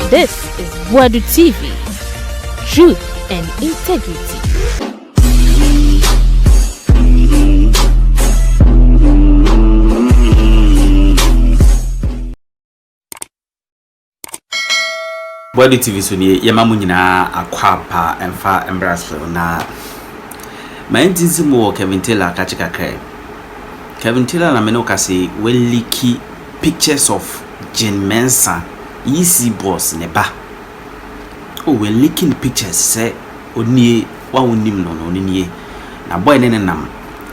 This is Boadu TV. Truth and integrity. Boadu TV so ni yemamu nyina akwapa emfa embraso na maintinsi mo Kevin Taylor ka chikakre. Kevin Taylor na meno kasi weliki pictures of Jean Mensa easy boss ne ba. Oh, we leaking pictures say oni wa wonim no no nie. Na boy ne nam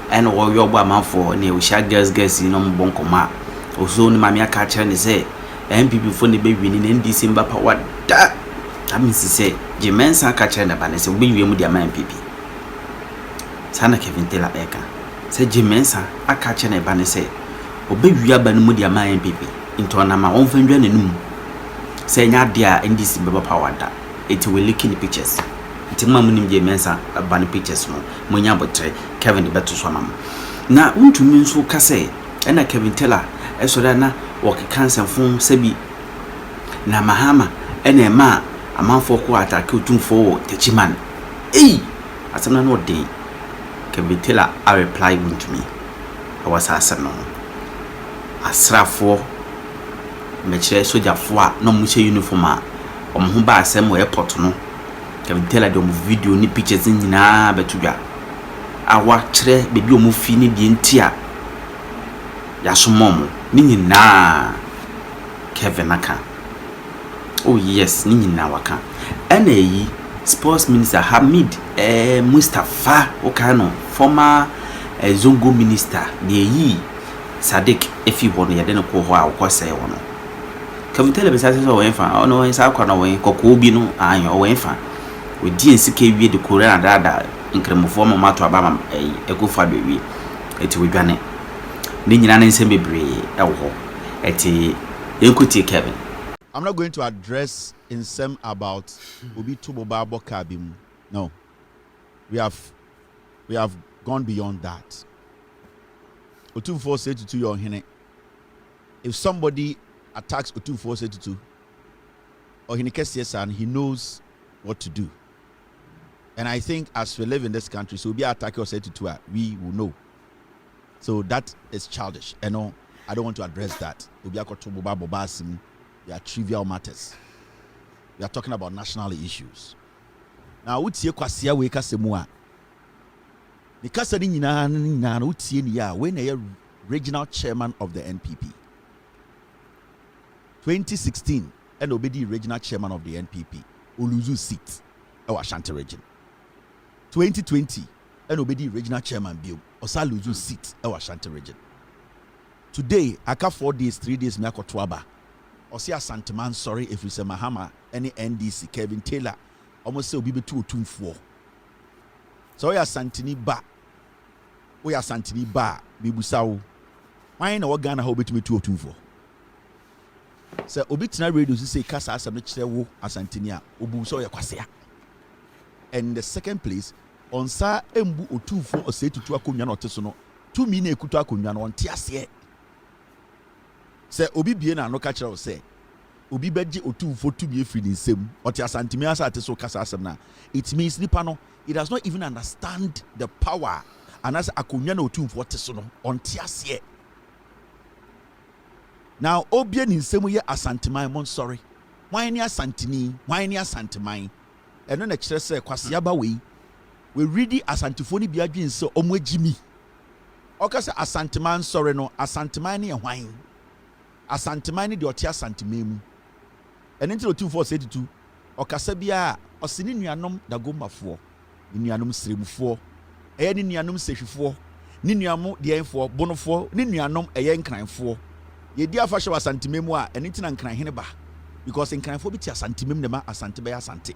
and wo yo bo amanfo ne o sha girls no mbonkoma. Oso ni mama aka kire ne say MPP for ne be wini ne NDC power da. That means say Jean Mensa aka kire ne ba ne say obi wi mu dia ma MPP. Sana Kevin Taylor eka. Say Jean Mensa aka kire ne ba ne say obi wi aba ne mu dia ma MPP. Into na ma won fandwa ne num. Say nya dia NDC power da. It will look in the pictures. It's a mamma Jean Mensa ban pictures no. Munya botre Kevin beto so mam. Na untumi nso ka say na Kevin Taylor esoda na work cancer phone sebi na mahama ena ma amanfo ko attack otumfo techiman. Asamna no dey. Kevin Taylor a reply untumi. I was asem no. Asrafo mechire sojafo a no mu che uniform a ho ba asem wo airport no Kevin Taylor de video ni pictures nyina betudwa awa kire bebi o mu fi ni die ntia ya somom ni nyina Kevin aka. Oh yes, ni nyina waka ena yi sports minister Hamid Mustafa Okano former Zongo minister de yi Sadiq efi wono ya de no ko ho a ko say wono Kevin Taylor be say so wen fa ono wen sa kwa na wen kokko bi no anyo wen fa we di ensike wie de korea dada nkremofo ma mato aba ekofa do wie eti we dwane ni nyina na nsem bebre e wo eti enkuti Kevin. I'm not going to address in some about obi tuboba bokabim. No. We have gone beyond that. Otumfo said to your hene, if somebody attacks Otumfo said to or Hinikesiasan, he knows what to do. And I think as we live in this country, so be attack or say to we will know. So that is childish. And no, I don't want to address that. They are trivial matters. We are talking about national issues. Now, what's your kwasia weka semua? Nikasa ni na utie ni ya when a regional chairman of the NPP. 2016, and obedi regional chairman of the NPP. Oluzu seat our Ashanti region. 2020, and obedi regional chairman bill. Osa Luzu seat our Ashanti region. Today, aka 4 days, 3 days, me akotwaba. Osia Santiman, sorry if we say Mahama, any NDC, Kevin Taylor, almost say obi be 224. So we are Santini ba. We are Santini ba. Bibusawo. Why na Ghana how betumi 224? Say obi tina radio say kasa asem no kire wo Asantini a obu so ye kwasea. And the second place on sa embu otufo ose tutu akonwa na oteso no tumi na ekutu akonwa no onte ase. Say obi bie na no ka kire wo say obi beji otufo tumi efiri ni nsem ote Asantini asa ateso kasa asem na it means nipa no it does not even understand the power and as akonwa na otufo oteso no onte ase. Now, Obian in some way Asantimai, mon sorry. Why near Santini, why near Santimai? And then the church say, Kwasiaba way, we ready Asantifoni Biagin so omwe Jimmy. Okasa Asantiman sorry no, Asantimani and wine. Asantimani the Otia Santimemu. And into 2472, Okasabia, or Sinianum da Gomba 4, Ninianum Stream 4, Ninianum Seshi 4, Niniamu the M4, Bono 4, Ninianum a young crime 4. Ye dia fashion was santimemu a enti na nkran hene ba because nkran fo bi ti asantimem ne ma asante ba ya asante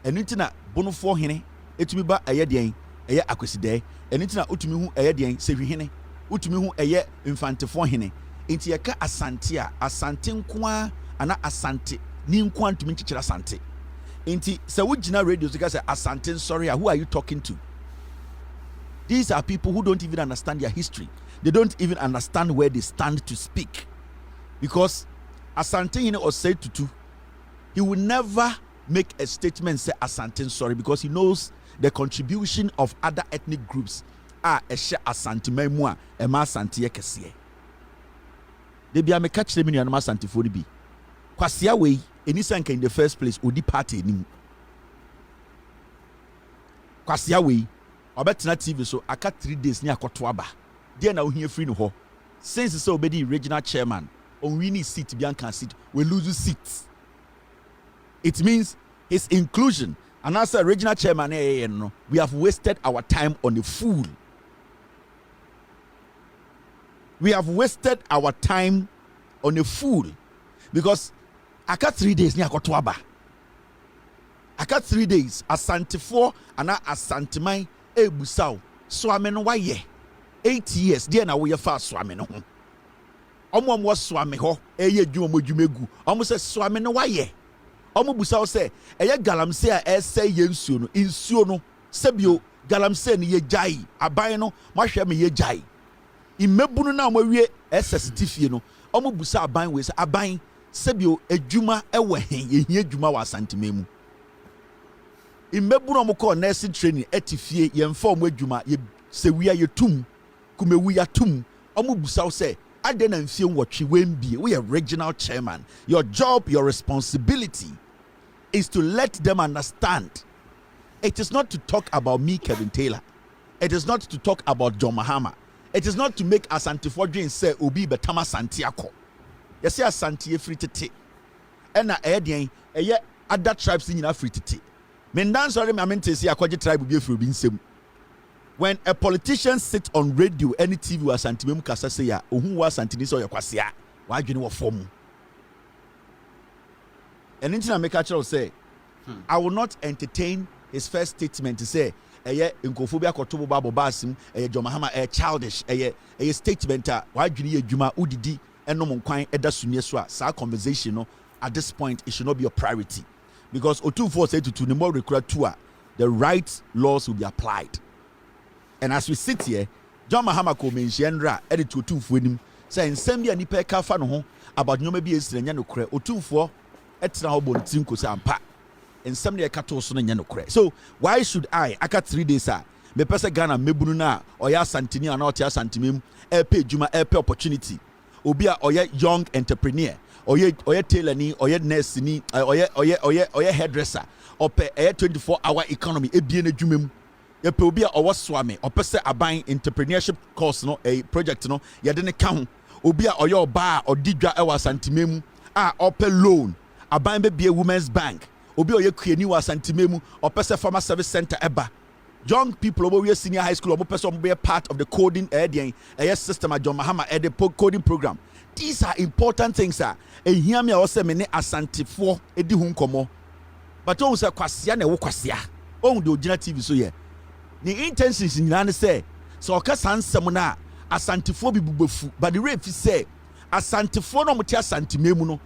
enti na bonofo hene etumi ba eye den eye akweside enti na otumi hu eye den sehwi hene otumi hu eye infantefo hene enti ye ka asante a asante nko ana asante ni nko antumi nchichira asante enti se wo gina radio so ka say asante sorry who are you talking to? These are people who don't even understand their history. They don't even understand where they stand to speak. Because Asante hine or say tutu he will never make a statement say Asante sorry because he knows the contribution of other ethnic groups are Eshe Asante Memua Ema Asante Yekesiye. They be a catch them in your Asante for the be. Kwasia way, Enisanka in the first place, Odi party ni. Kwasia way, Obetina TV so aka 3 days ni akotwaba. There na ohia free no ho. Since so obedi regional chairman, on winning seat Bianca seat, we lose seats. It means his inclusion. And as a regional chairman, we have wasted our time on a fool. We have wasted our time on a fool. Because I got 3 days near Kotwaba. I got 3 days. Asante 4 and Asante Mai Ebusau. Swame why ye? 8 years. Dear na we fast swame no. Omo was swame ho. Eye jumo jumegu. Almost says swame no why ye? Omo busa say eye galamse a ese ye nsuo no sebio galamse ne ye jai aban no mahwe me ye jai imebunu na amawie ese sitifie no omo busa aban we say aban sebio adwuma ewo hen ye hia adwuma wa asantememu imebunu omo ko nursing training etifie ye mfa omo adwuma ye sewia ye tum kumewu ya tum omo busa say ade na mfie nwotwe wembie we are regional chairman. Your job, your responsibility is to let them understand. It is not to talk about me, Kevin Taylor. It is not to talk about John Mahama. It is not to make Asante Fodrin say Obi Betama Santiako. You see Asante free tete. And na other tribes in free tete. Mendan sorry me mente say akwaje tribe be free binsem. When a politician sits on radio, any TV or Asante mem kasa say ya ohun wa Asante ni so yakwasea. Wa adwene wo form. And anything I make a child say, I will not entertain his first statement to say, Nkophobia kotobo babo basim, John Mahama, childish, a statement, why do you juma udidi, and no monkwan, eda sunyeswa, sa conversation, no, at this point, it should not be a priority. Because O24 said to the more required tour, the right laws will be applied. And as we sit here, John Mahama ko mentionra, edit to O24, saying, send me a nipe kafa no about no maybe is the Yanukre, O24. So why should I got 3 days me pesa Ghana mebunu na oya santini ana otia santimem pay juma pay opportunity obi a oya young entrepreneur oya tailor ni oya nurse ni oya hairdresser ope 24-hour economy ebie na jumem ye pe obi a owo swame opese aban entrepreneurship course no a project no ye de ne ka ho obi a oya oba odidwa ewa santimem a ope loan aban be a women's bank obi oye kueni wa santimemu opese farmer service center eba young people over senior high school obo person be a part of the coding system at John Mahama coding program. These are important things hear me also me ne asantefo edi hu nkomo but on say kwasia na wo kwasia on the original TV so ye the intentions nyina ne say so okasa nsem na asantefo bi bubefu but the rate fi say asantefo no motia santimemu no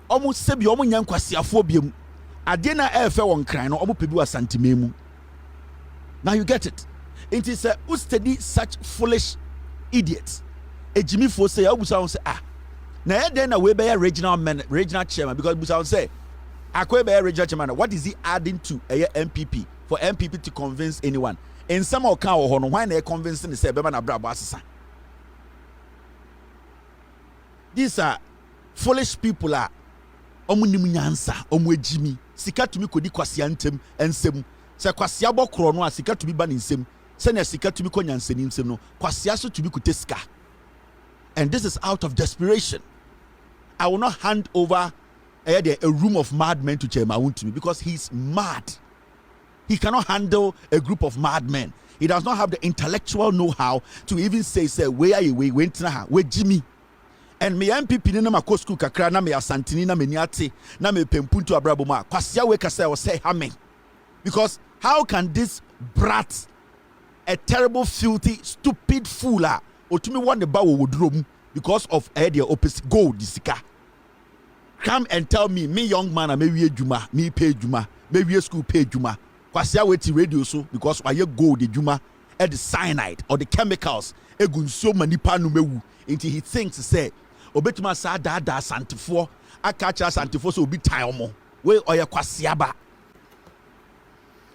omo sebi omo nya nkwasiafo biem ade na efe won kran no omo pebi wasantimemu. Now you get it. It is a study such foolish idiots. Ejimi fo say obusa say na eden na we be regional chairman because obusa say akwe be regional chairman, what is he adding to a MPP for MPP to convince anyone? In some account ho no why na convincing say be na brabo asesa. These are foolish people omu nim nyansa omu ejimi sika tumi kodi kwasia ntem ensem se kwasia bokro no sika tumi ba nsem se na sika tumi ko nyansa ni nsem no kwasia so tumi kote sika. And this is out of desperation. I will not hand over a room of madmen to Chairman to me because he's mad. He cannot handle a group of madmen. He does not have the intellectual know-how to even say where are you, where Jimmy. And me MPP na mako school kakra na me asantini na me niate na me pempuntu abraboma kwasia we kasa o say hame. Because how can this brat, a terrible, filthy, stupid fool otumi want the bawo wodrom because of their opposite gold disika come and tell me young man me wie juma me pay juma me wie school pay juma kwasia we ti radio so because why gold the juma the cyanide or the chemicals egunso manipa no mewu until he thinks say obetuma sa da santifo akacha santifo so obi tan omo we oya kwasiaba.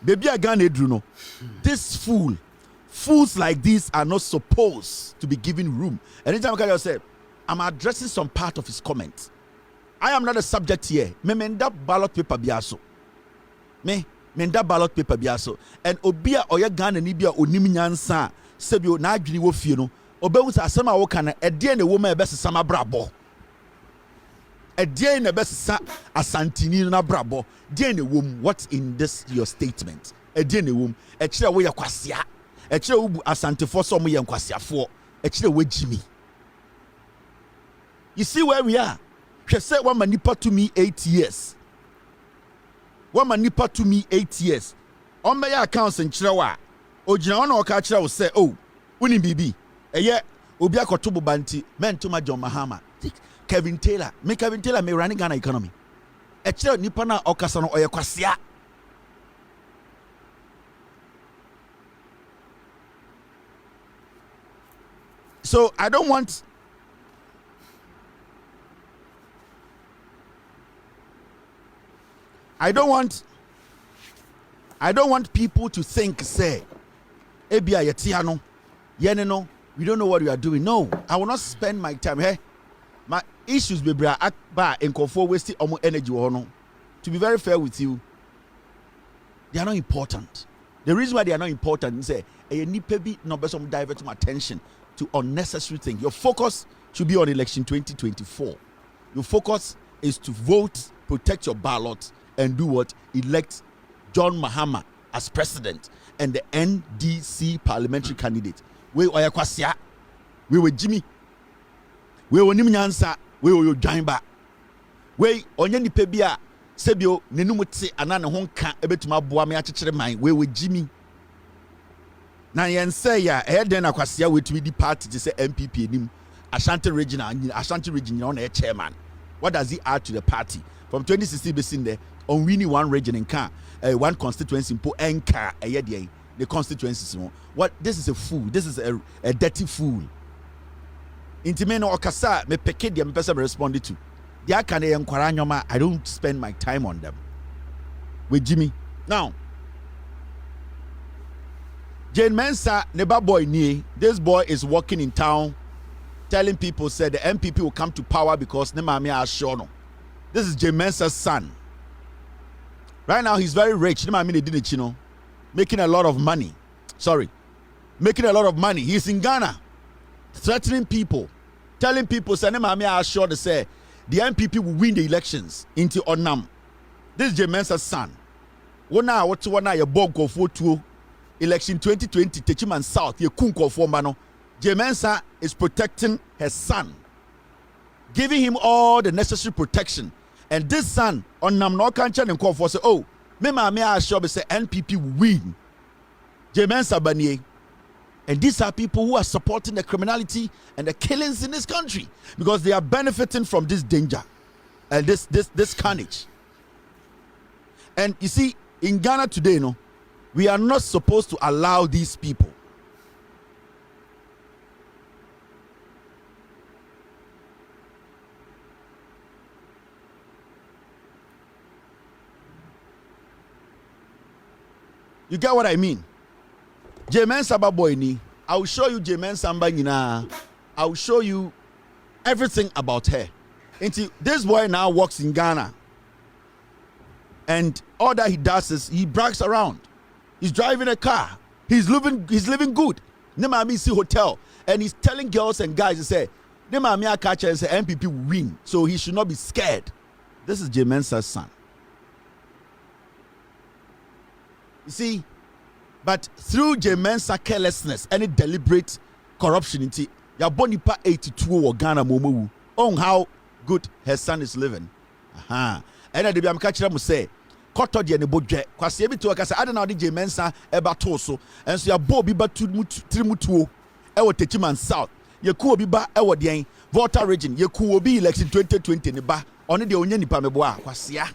Baby again edru no. This fools like this are not supposed to be given room. Anytime I can say, I'm addressing some part of his comments. I am not a subject here. Me menda ballot paper biaso. Me menda ballot paper biaso. And obia oya Ghana ni bia onim nyansa sebio na adwini wo fie no. Obewu sa asema wo kana ede na wo ma ebesesa ma brabo. Ede na ebesesa asantini na brabo. De na wom what's in this your statement? Ede na wom e kire wo yakwasea. E kire wo bu asantefo so mo yankwaseafo. E kire wo jimi. You see where we are? She said one manipa to me 8 years. One manipa to me 8 years. On my accounts in Chirawa. Ojina ono ka chira wo say, oh, uni bibi. Eye obi akotobo banti men to my John Mahama. Kevin Taylor. Me Kevin Taylor me running Ghana economy. E chira nipa na okasa no oye kwasea. So I don't want people to think say ebia yetia no yene no we don't know what we are doing. No, I will not spend my time here. My issues be bra ba enkofo waste omo energy wo no. To be very fair with you, they are not important. The reason why they are not important is say e nipa bi no be some divert my attention to unnecessary things. Your focus should be on election 2024. Your focus is to vote, protect your ballot, and do what? Elect John Mahama as president and the NDC parliamentary candidate. We oya kwasia, we were Jimmy, we were Nimnyansa, we were Jaimba, we onye ni pebia sebio nenumuti anane honka ebetuma boa me akekere man we were Jimmy. Na yen say ya den akwasia we to the party to say MPP nim Ashanti region on a chairman. What does he add to the party? From 2016 besin there on winning one region in Ka, one constituency in Po Enka the constituencies. What this is a fool. This is a dirty fool. Intimeno okasa me peke dem person responded to. Dia kan e enkwara nyoma. I don't spend my time on them. With Jimmy. Now Jean Mensa neighbor boy ni. This boy is walking in town telling people said the MPP will come to power because ne mame are sure no. This is Jean Mensa's son. Right now he's very rich. Ne mame did it, you know, making a lot of money. Making a lot of money. He's in Ghana, threatening people, telling people say ne mame are sure to say the MPP will win the elections into Onam. This is Jean Mensa's son. Wana ye bongo for election 2020 Techiman South ye kunko for mano. Jean Mensa is protecting her son, giving him all the necessary protection. And this son on Nam no Kanchan and call for say, oh, me I sure say NPP will win. Jean Mensa Banier. And these are people who are supporting the criminality and the killings in this country because they are benefiting from this danger and this carnage. And you see, in Ghana today, no, we are not supposed to allow these people. You get what I mean? Jean Mensa boy ni. I will show you Jean Mensa nyina. I will show you everything about her. Until this boy now works in Ghana. And all that he does is he brags around. He's driving a car. He's living good. Nema see hotel. And he's telling girls and guys to say, Nema catch and say MPP will win. So he should not be scared. This is Jean Mensa's son. You see, but through Jean Mensa carelessness, any deliberate corruption, into Yabonipa 82 or Ghana Momu on how good her son is living. And I be am catch them say, Koto di aneboje, kwasi ebi to akasa ada na odi Jean Mensa eba toso, and so ya bo bi ba trimutuo, ewo Techiman South, ye ku obi ba ewo den, Volta region, ye ku obi election 2020 ne ba, oni de onye nipa meboa, kwasi ya.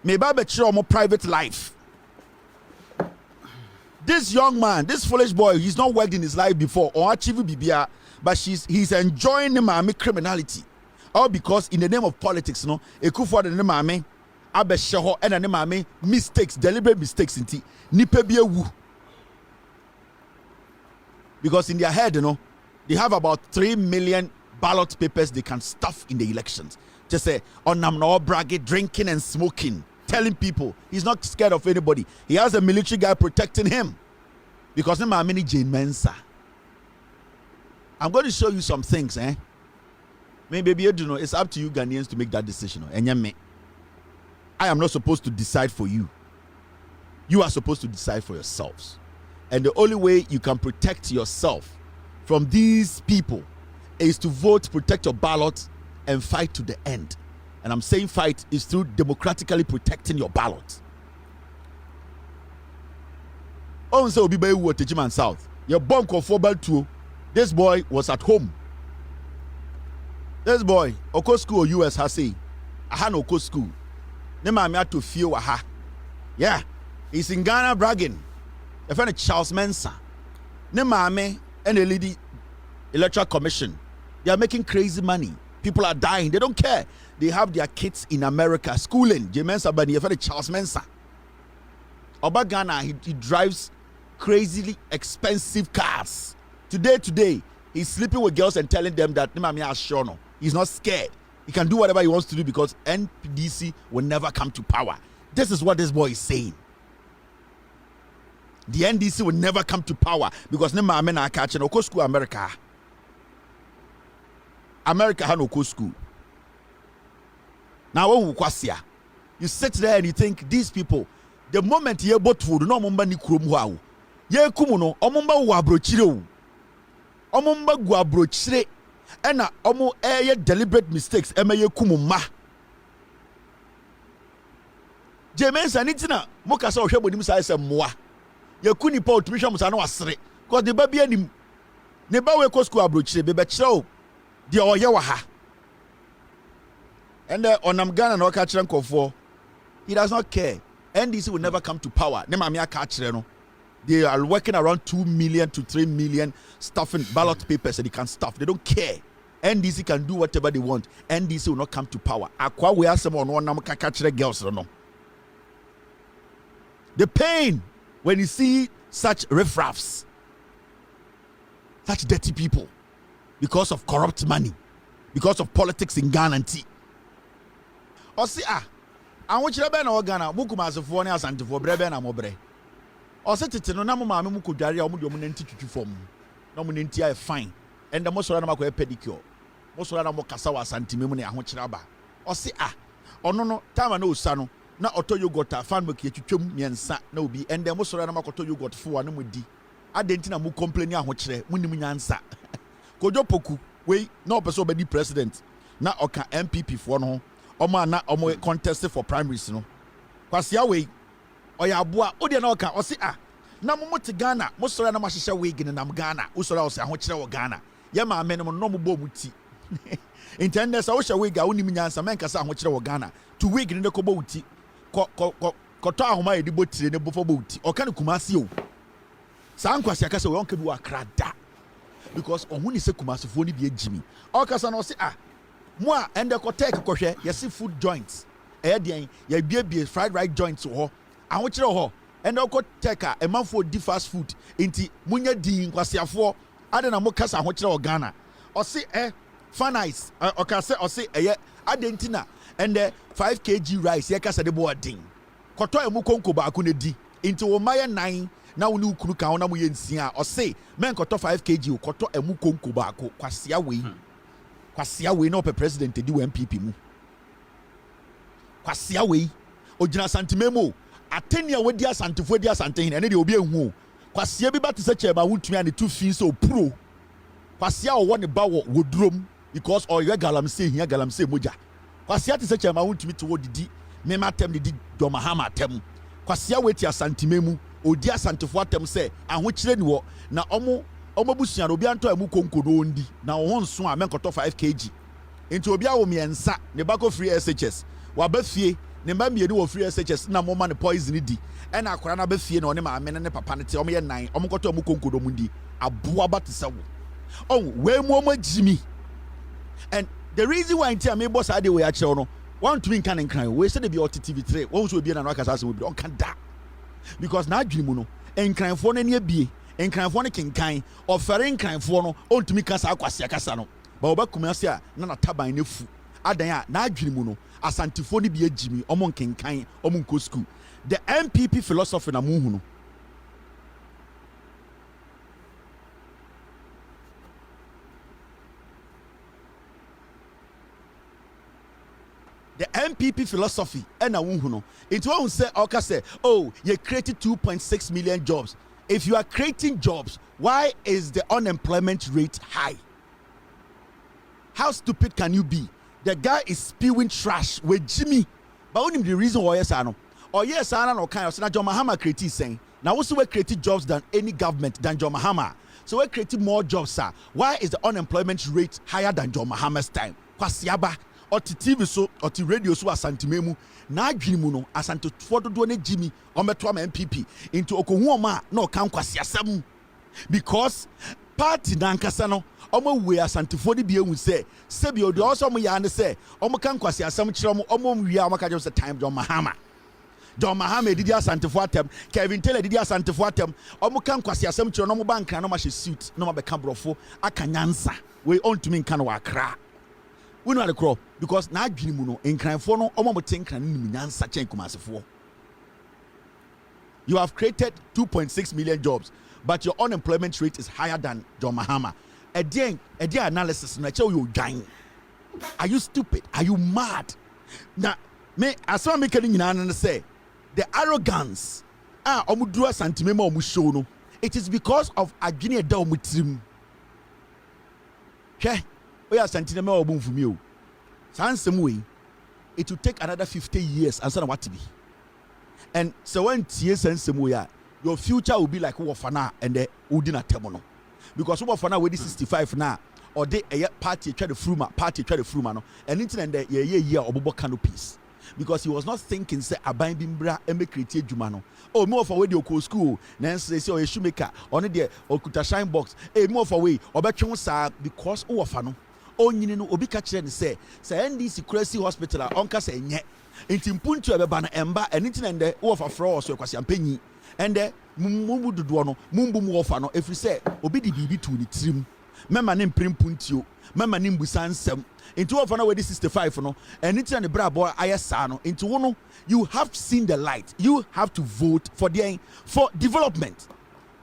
Me ba be chiro mo private life. This young man, this foolish boy, he's not worked in his life before or achieved BBR, but he's enjoying the mame criminality. All because in the name of politics, no, Ekufu the mame, abɛhyɛ hɔ ɛna ne maame mistakes, deliberate mistakes nti nipa bi ewu. Because in their head, they have about 3 million ballot papers they can stuff in the elections. Just say, I'm not bragging, drinking and smoking, telling people he's not scared of anybody. He has a military guy protecting him. Because I'm many Jean Mensa. I'm going to show you some things, Maybe you do know. It's up to you Ghanaians to make that decision. I am not supposed to decide for you. You are supposed to decide for yourselves. And the only way you can protect yourself from these people is to vote, protect your ballot, and fight to the end. And I'm saying fight is through democratically protecting your ballot. Oh, so be by what Techiman South. Your bomb called for ball too. This boy was at home. This boy, Oko school US has say, I had Oko school. Nema me to feel aha. Yeah, he's in Ghana bragging. A friend Jean Mensa. Ne maame and the lady electoral commission. They are making crazy money. People are dying. They don't care. They have their kids in America schooling. Jean Mensa bani a friend Jean Mensa. Oba Ghana, he drives crazily expensive cars. Today, he's sleeping with girls and telling them that ne maame ashono. He's not scared. He can do whatever he wants to do because NDC will never come to power. This is what this boy is saying. The NDC will never come to power because ne maame na catch no go school America. America ha no go school. Now when you sit there and you think these people, the moment you bought food, no mumba ni kurom ho. Ye kumu no, omumba wo abrochire o. Omumba gu abrochire ena omo deliberate mistakes ema ye kumu ma. Jean Mensa nitina mo kasa ohwe bonim sa ese moa. Yakuni pa otumisha musa na wasere because the baby anim ne ba we ko school abrochire be kire de oye wa ha and onam Ghana na oka kire nkofo he does not care. NDC will never come to power. Ne ma me aka kire no they are working around 2 million to 3 million stuffing ballot papers and they can stuff. They don't care. NDC can do whatever they want. NDC will not come to power. Akwa we asem on onam ka kire girls no. The pain when you see such riffraffs, such dirty people, because of corrupt money, because of politics in Ghana and tea. Or see, I want you to be na Ghana, Mukumasofo ne Asantefo brebe na mobre. Or say tete no na mo maame muku dware a mo de mo nanti tutu fom. Na mo nanti ay fine. And the mo sora na makoye pedicure. Mo sora na mo kasa wa Asanteme mu ne ahokyere aba. Or see ono no time na osa no na auto yogurt fan make twetwam miensa na obi and dem so na makoto yogurt fo wa na mudi adenti na mu complain ahokyere munim nyansa kojo poku we na opeso be di president na oka MPP fo no omo na omo contest for primaries no kwasia we oya aboa odi na oka o se na mo mote Ghana mo so na mahyehyɛ wig ne nam Ghana wo so se ahokyere wo Ghana ye ma ame no no mo bo muti intended sa wo hye wig a wonim nyansa men kasa ahokyere wo Ghana to wig ne ko bo uti koto ahoma yedi botire ne bofo boti o kan kumase o san kwase akase we onka bi wa krada because ohun ni se kumasefo ni bi agimi o kasa no se mo a ende ko take kohwe yesi food joints den ya bie fried rice joints ho ahokyere ho ende ko take a manfo di fast food inti munya din kwaseafo ade na mo kasa ahokyere o Ghana o se fanice o kasa o se adentina and 5 kg rice yakasa de boarding koto emu konko ba ko ne di into wo maye 9 na wo ne ukuru kan na mo ye nsia o say men koto 5 kg koto emu konko ba ko kwasia we na ope president di wo MPP mu kwasia we ogina santimemo atenia wodi asantefo di asanten ene de obi ehu kwasia bi ba te se chema wutumi ane tu fin so pro kwasia wo ne ba wo wodrom because o ye galamse hia galamse moja kwasia te se chema wuntumi to wodidi me matem didi domahama tem kwasia weti Asanteme mu odi asantefo atem se ahokyere ni wo na omo busua no obi anto amu konkodo ndi na wo nso a menkoto 5 kg enti obi awo miensa ne bako free SHS wa ba fie ne mba mieni wo free SHS na mo ma ne poison di e na akora na ba fie na one ma amene ne papa ne te omo ye 9 omo koto amu konkodo mu ndi aboa ba te se wo we mu omo jimi and the reason why I'm boss ade we actually no want to be in crime. We said to be TV3. One will be an Rakasas will be on Kanda. Because now Jimuno and crime for any be and crime for any kind or ferrying crime for no on to me Casa Casano. Baba Kumasia, Nana Taba in the fu. Adaya, na Jimuno, as antiphony be a Jimmy, Omon King Kain, Omunko school. The MPP philosophy na muhuno. The MPP philosophy and a muhuno. It won't say, Oka say, oh, you created 2.6 million jobs. If you are creating jobs, why is the unemployment rate high? How stupid can you be? The guy is spewing trash with Jimmy. But only the reason why yes, I know. Or yes, I know kind of so John Mahama created saying. Now also we created jobs than any government than John Mahama. So we created more jobs, sir. Why is the unemployment rate higher than John Mahama's time? Kwasiaba or the TV so or the radio so asantimemu na adwinimu no asanto fodo do ne Jimmy or metwa MPP into Okohuoma no kan kwasiasam because party nankasa no omo we asantifo de bia hu se sebi odi also mo ya ne se omo kan kwasi asam kire mo omo wi a maka just time John Mahama didi asantifo atem Kevin Taylor didi asantifo atem omo kan kwasi asam kire no mo bank no ma hye suit no ma be ka brofo akanyansa we on to me kan wa kra we know the crop because na adwini mu no enkranfo no omo mo tenkran ni nyansa chen kumasefo. You have created 2.6 million jobs, but your unemployment rate is higher than John Mahama. Again, analysis. Are you stupid? Are you mad? Now, me as I'm making say the arrogance. Omudua santimema omushono. It is because of agini da omutrim. Okay, we are santimema obumfumi o. Sansem way, it will take another 50 years. Answer what to be. And so when TS and Samuya, your future will be like Wofana and the Udina Temono. Because Wofana with 65 now, or they a party try to fruma, and internet the year or Bobo canopies. Because he was not thinking, say, a binding bra and make create Jumano. Oh, more for way you go school, Nancy say, or a shoemaker, on the or kuta shine box, a more for way, or bet you because Wofano. Oh, you know, Obi catch and say NDC Hospital, Onka say, yeah. Inti mpuntu ebeba na emba anything and the offer fraud so kwasi ampanyi and the mumbu dodo no mumbu mu offer no efri say obi di bibi tu ni trim mema ne mprim puntio mema ne mbusa nsem into offer na we 65 no anything and the bra boy ayesa no into wono you have seen the light. You have to vote for development.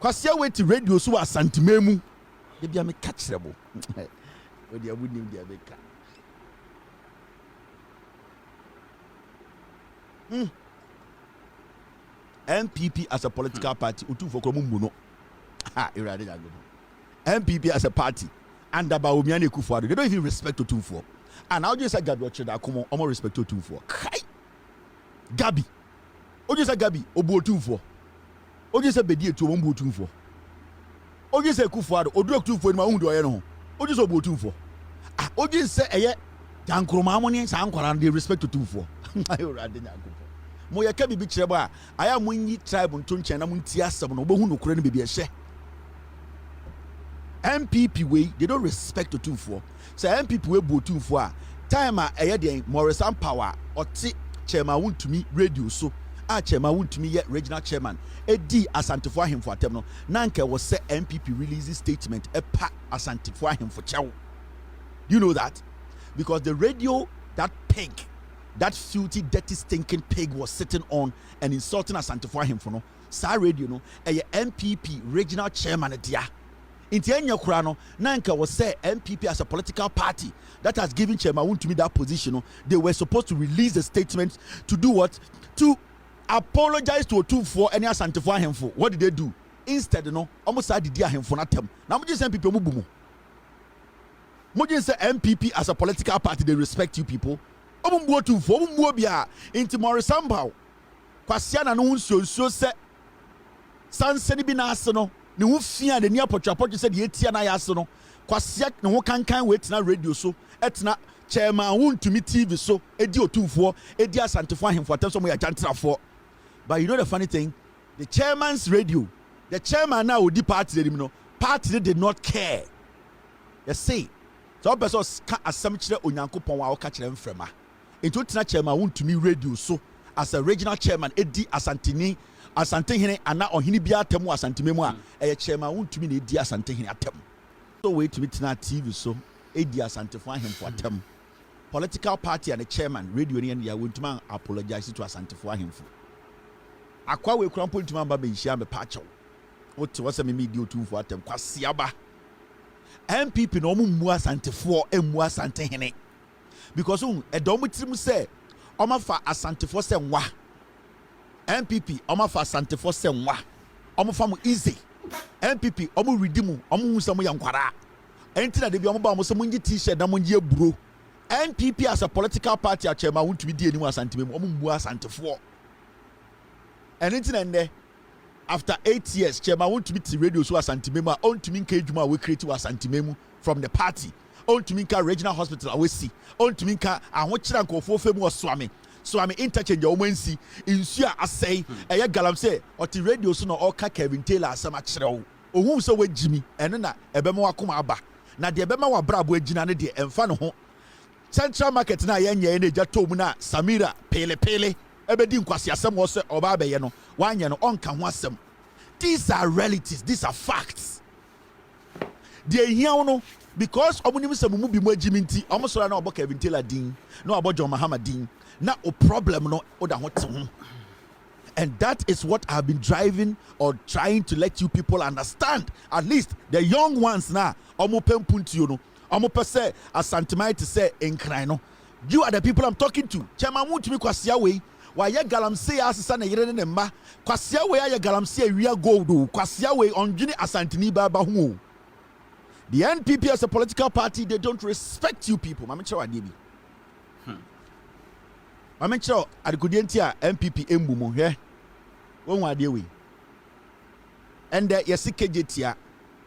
Kwasi we ti radio so asantimemu de bia me catch rebo we dia wunim dia beka. MPP as a political party, MPP as a party, and about Umiani Kufuado, they don't even respect Otumfuo. And now just say Gabi Ocheda, come on, almost respect Otumfuo. Gabi, Oji say Gabi, Obu Otumfuo, Oji say Bedi to Obu Otumfuo, Oji say Kufuado, Odu Otumfuo, my own do I know, Oji say Obu Otumfuo, Oji say Eye, Danquah Mamoni, Sanquah, they respect Otumfuo. Moya kebi bichireba aya munyi tribe ntonche na munti asem no obohu nokure no bebia hye MPP we they don't respect Otumfuo. So MPP we bo Otumfuo a time a eye den Morrison Power oti chairman wuntumi radio so a chairman wuntumi ye regional chairman edi asantifo ahemfo atem no nanka was say MPP release statement epa asantifo ahemfo chew. You know that because the radio that pig, that filthy, dirty, stinking pig was sitting on and insulting Asantefo Ahemfo no. Sa radio no, a MPP regional chairman dia. Inti enya kura no, nanka was say MPP as a political party that has given Chairman Wontumi that position no, they were supposed to release a statement to do what? To apologize to Otumfuo and Asantefo Ahemfo. What did they do? Instead no, almost said the Ahemfo na tem. Na mo just MPP mo bumu. Mo just say MPP as a political party they respect you people. Omumbu Otumfuo, omumbu bia inti Morrison Power. Kwasia na no nsuo se sansani bi na ase no ne ho fia de ne apotwapo se de etia na ya ase no kwasia ne ho kankan we tena radio so etena Chairman Wontumi TV so edi Otumfuo edi Asantefo Ahemfo atem so mo ya jantrafo. But you know the funny thing, the chairman's radio, the chairman now odi party no party did not care. You see, so person ka asem kire Onyankopon wa o ka kire mfrema into tina chairman won to me radio so as a regional chairman edi asantini asantehene ana ohini bia atemu asantememu a chairman won to me edi asantehene atemu so wait to me tina TV so edi asantefo ahemfo atemu political party and the chairman radio ni ya won to man apologize to asantefo ahemfo akwa we krampo ntuma ba be hia me pacho wote wose me di otumfo atemu kwasiaba MPP no mu asantefo emu asantehene because edom tirim say omafa asantefo se nwa MPP omafa asantefo se nwa omofa mu easy MPP omo redeem omo hu sam yankwara entina de bi omo ba omo se munji t-shirt na munji eburo MPP as a political party chairman want to be di enimu asantemem omo mu asantefo entina nde after 8 years chairman want to be radio so asantemem on to me nkejuma we create asantemem from the party on to me ka regional hospital awesi on to me ka ahokyira nkofo femu oswame swame interchange o mansi insu a asai eye galamse oti radio so no oka Kevin Taylor asama kyerɛw ohun so wagimi eno na ebema wakoma aba na de ebema wa brabo agina ne de emfa ne ho central market na ye nya ne jato mu na Samira pele ebedi nkwasi asem wo se oba abaye no wanye no onka ho asem. These are realities, these are facts. De hian no because omunim se mu bi mu agimi nti omosora na obo Kevin Taylor din na obo John Mahama din na o problem no oda ho te ho. And that is what I've been driving or trying to let you people understand. At least the young ones now omo pempuntu you no omo pese asantemai to say enkran no. You are the people I'm talking to. Chairman mutumi kwasia we why galamsey asesa na yere ne mma kwasia we aye galamsey awia gold o kwasia we onjini asantini baba ho. The NPP as a political party, they don't respect you people. Mama chero ade bi. Mama chero adekodienti a NPP embu mo hwe. Won wa ade we. And yesi kejetia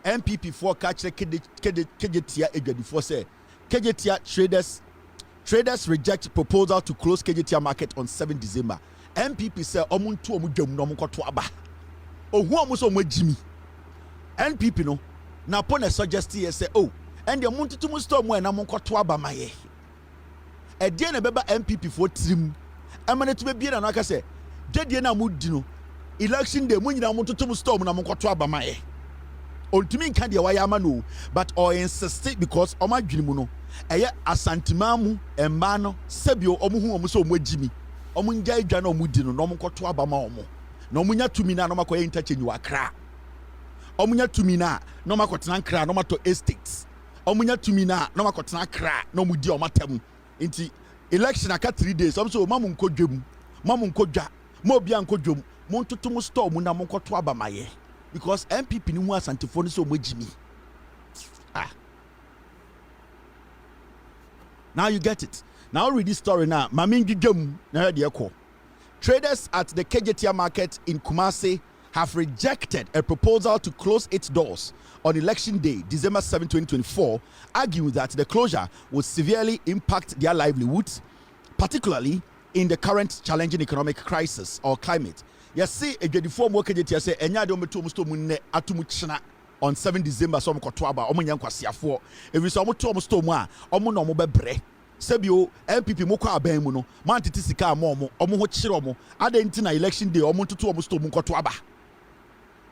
NPP for catch kejetia edwadifo say kejetia traders reject proposal to close kejetia market on 7 December. NPP say omuntu omudwam no mkoto aba. Ohu omuso omagimi. NPP no na pone suggest here say oh and the muntu mu store mu na mkoto aba maye. E de na beba NPP for trim. Amane to be na no aka say de na mudi no election day mu nyina muntu mu store mu na mkoto aba maye. Ontumi nka de waya ama no but or insist because omadwini mu no eye asantimamu emma no sebio omuhu omuso omagimi omunja edwa na omudi no mkoto aba ma omo na omunya tumi na no makoye interchange wa Accra omunya tumi na no makotena Accra no mato estates omunya tumi na no makotena Accra no mudi omatam nti election aka 3 days omso mamu nkodwam mamu nkodwa ma obi ankodwam montoto mu store mu na mkoto aba maye because MPP ni mu asantefo no so omagimi. Now you get it. Now read this story now. Mamingi Jum na de eko. Traders at the Kejetia market in Kumasi have rejected a proposal to close its doors on election day, December 7, 2024, arguing that the closure would severely impact their livelihoods, particularly in the current challenging economic crisis or climate. You see, a before more Kejetia say, "Enya de ometo musto munne atumu china." On 7 December, so mkoto aba omo nyankwasiafo ewi so omo to omo store mu a omo no omo bebre sebio MPP mo kwa aban mu no man titi sika omo ho kire omo adenti na election day omo tutu omo store mu mkoto aba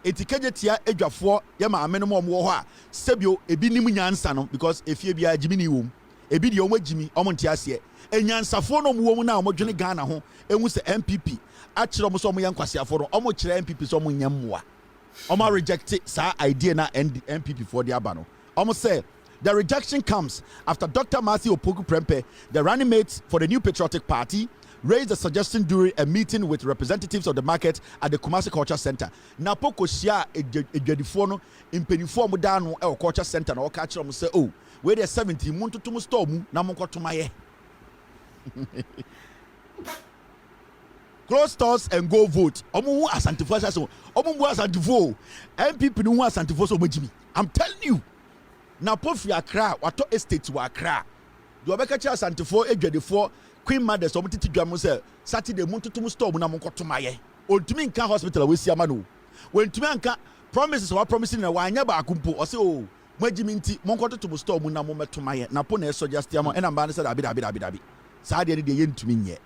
etikejetia edwafo ye ma amene mo omo ho a sebio ebi nim nyansa no because efie bia jimi ni wom ebi de omo jimi omo ntiase enyansafo no omo wom na omo dwene Ghana ho enwu se MPP a kire omo so omo yankwasiafo no omo kire MPP so omo nyammoa. Oma rejected sa idea na NPP for the abano. Oma say the rejection comes after Dr. Matthew Opoku Prempe, the running mate for the new Patriotic Party, raised the suggestion during a meeting with representatives of the market at the Kumasi Culture Center. Na poko shia edwadifono impenifomo dano e Culture Center na waka kire mo say oh we dey 70 muntu to store mu na mo kotomaye. Close stores and go vote. Omo asantifo so. Omo mu asantifo. MPP no asantifo so magimi. I'm telling you. Na pofi Accra, wato estate wa Accra. Do obeka cha asantifo edwadefo Queen Mothers omo titi dwam say Saturday montotom store mu na monkotomaye. Ontumi nka hospital we si ama no. Wentumi anka promises wa promising na wanya ba akumpo. O say oh magimi nti monkototom store mu na mometomaye. Na po na so just am and am ban say dabi. Sadia de yentumi.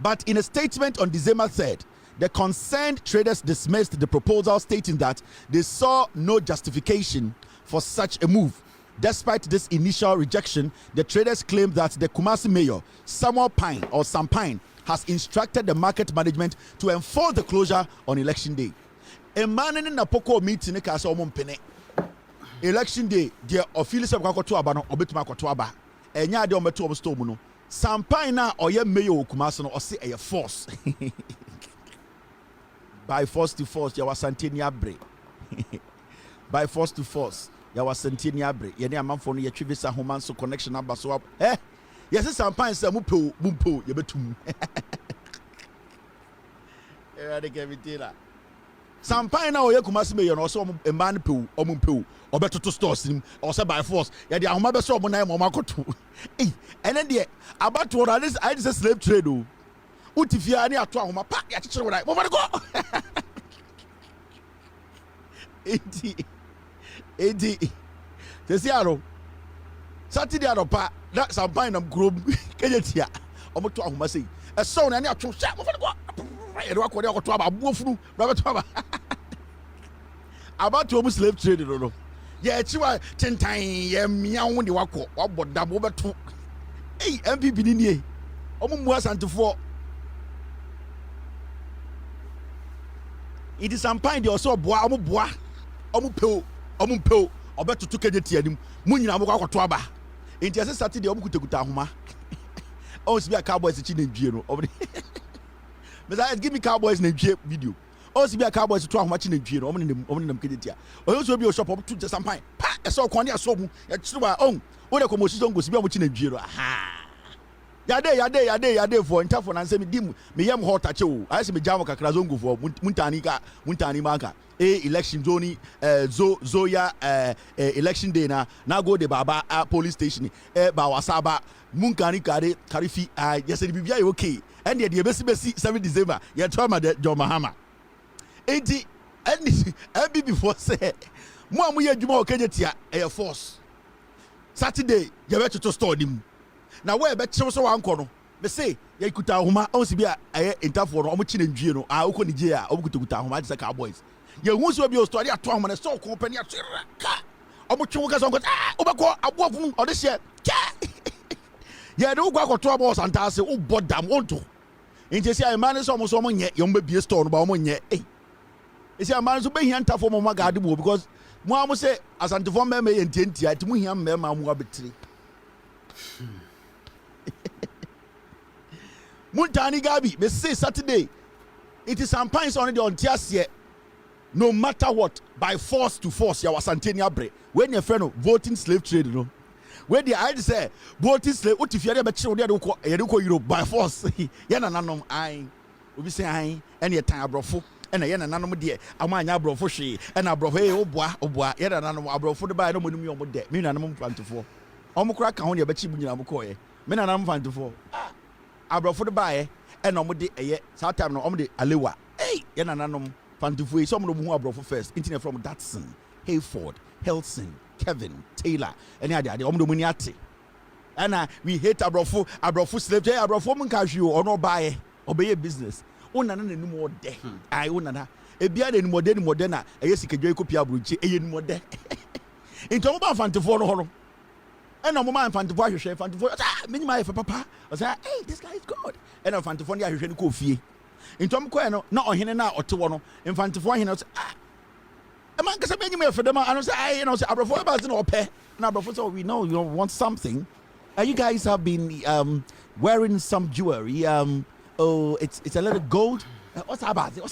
But in a statement on December 3rd, the concerned traders dismissed the proposal, stating that they saw no justification for such a move. Despite this initial rejection, the traders claimed that the Kumasi mayor, Samuel Pine or Sam Pine, has instructed the market management to enforce the closure on election day. A man in a Poko meeting election day, the officials of Kwakotuaba no obetuma Kwakotuaba. Enya de ometo obesto no. Sam Pine na oye mayor Kumasi no ose a force. By force to force, you was Santini Abre. By force to force, you was Santini Abre. Yeni amanfo no yetwi visa homan so connection number so up. Yes, some pines say mumpo, you betum. Eeii Kevin Taylor. Some pine now ye Kumasi me no so a man po, or mumpo, or better to stores him, or say by force. Ya the ahoma be so mo na mo makoto. And then there about what I just slave trade. Utifia ani ato ahoma pa ya chichire wo dai mo go edi tesi aro Saturday aro pa na sampan nam group kejetia omo to ahoma sei e so na ani ato sha mo go e do akode akoto aba buofunu bra beto aba about to slave trade no ye chiwa tentan ye miawo de wako wabodam wo beto MPP ni nie omo mu asantefo. It is some pine, they also boa, omu peo, obeto to kejeti anim, munina moko kwaba. Inti ase Saturday omu kutekuta homa. Oh, see be a Cowboys in Nigeria. But give me Cowboys in video. Oh, see be a Cowboys to homa in Nigeria. Omu in them kejeti. Oh, so be a shop up to some pine. Pa, so kwani asobu. Ya chiwa on. Wo de commotion go see be omu in Nigeria. Ha. Yade for interfon and say me yam hot acho. I say me jam kakra zongo for muntani maka. Election zone zoya election day na go de baba police station ba wasaba munkani kare karifi yes the bibia okay. And the besi 7 December ya trauma de John Mahama. Enti and before say mo amuye djuma okejetia e force. Saturday you better to store them. Now where bet so anko no me say ya kuta homa on si bia interfo no omo chine ndwie no uko nije a omo kuta homa just Cowboys ya hu so bia story ato homa na so company atwera ka omo twe ka so ko obekọ aboafun ode hye ya de uko akoto abo santase u bodam wonto nti say ai man so omo nye yo mba bie store no ba omo nye esi man so be hia ntafo mo magade bo because mo am say asantefo mema ye ntiantia ati mo hia mema mo abetire Muntani Gabi, me say Saturday, it is some pines on the Ontiasie. No matter what, by force to force, ya was Santini Abre. When your friend voting slave trade, no. When the I say voting slave, what if you ever chill there to Europe by force? Yana nanom I will be saying any time brofo, and a yana nanom dear, a man brofo she, and a brofe oboa, yana nanom abrofo the buy no money on debt, me and I'm 24. Omocrack on your betchy Mukoye, men and I'm 24. Abrofo de bae e no mode eye that time no omde alewa ye nananom fantufu some no mu abrofo first internet from Datsun, Hayford, Helson, Kevin Taylor any ade omdo muni ate and we hate abrofo slave abrofo mun ka hwe o no bae obeye business onana nanu mo de ai onana e bia de ni mode na eye sikadwa kopia abrochi eye ni mode into mo ba fantufu no ho no. And I'm man fan to voice chef fan to voice minimum for papa. I say, hey, this guy is good. And I'm fan to phone ya hwe ko fie. Intom ko no na ohene na otewo no. Infan to phone hene say a man kasa be nyime for them and say say abrofo ba say no ope. Na abrofo say we know you want something. You guys have been wearing some jewelry. It's a little gold. What's about it?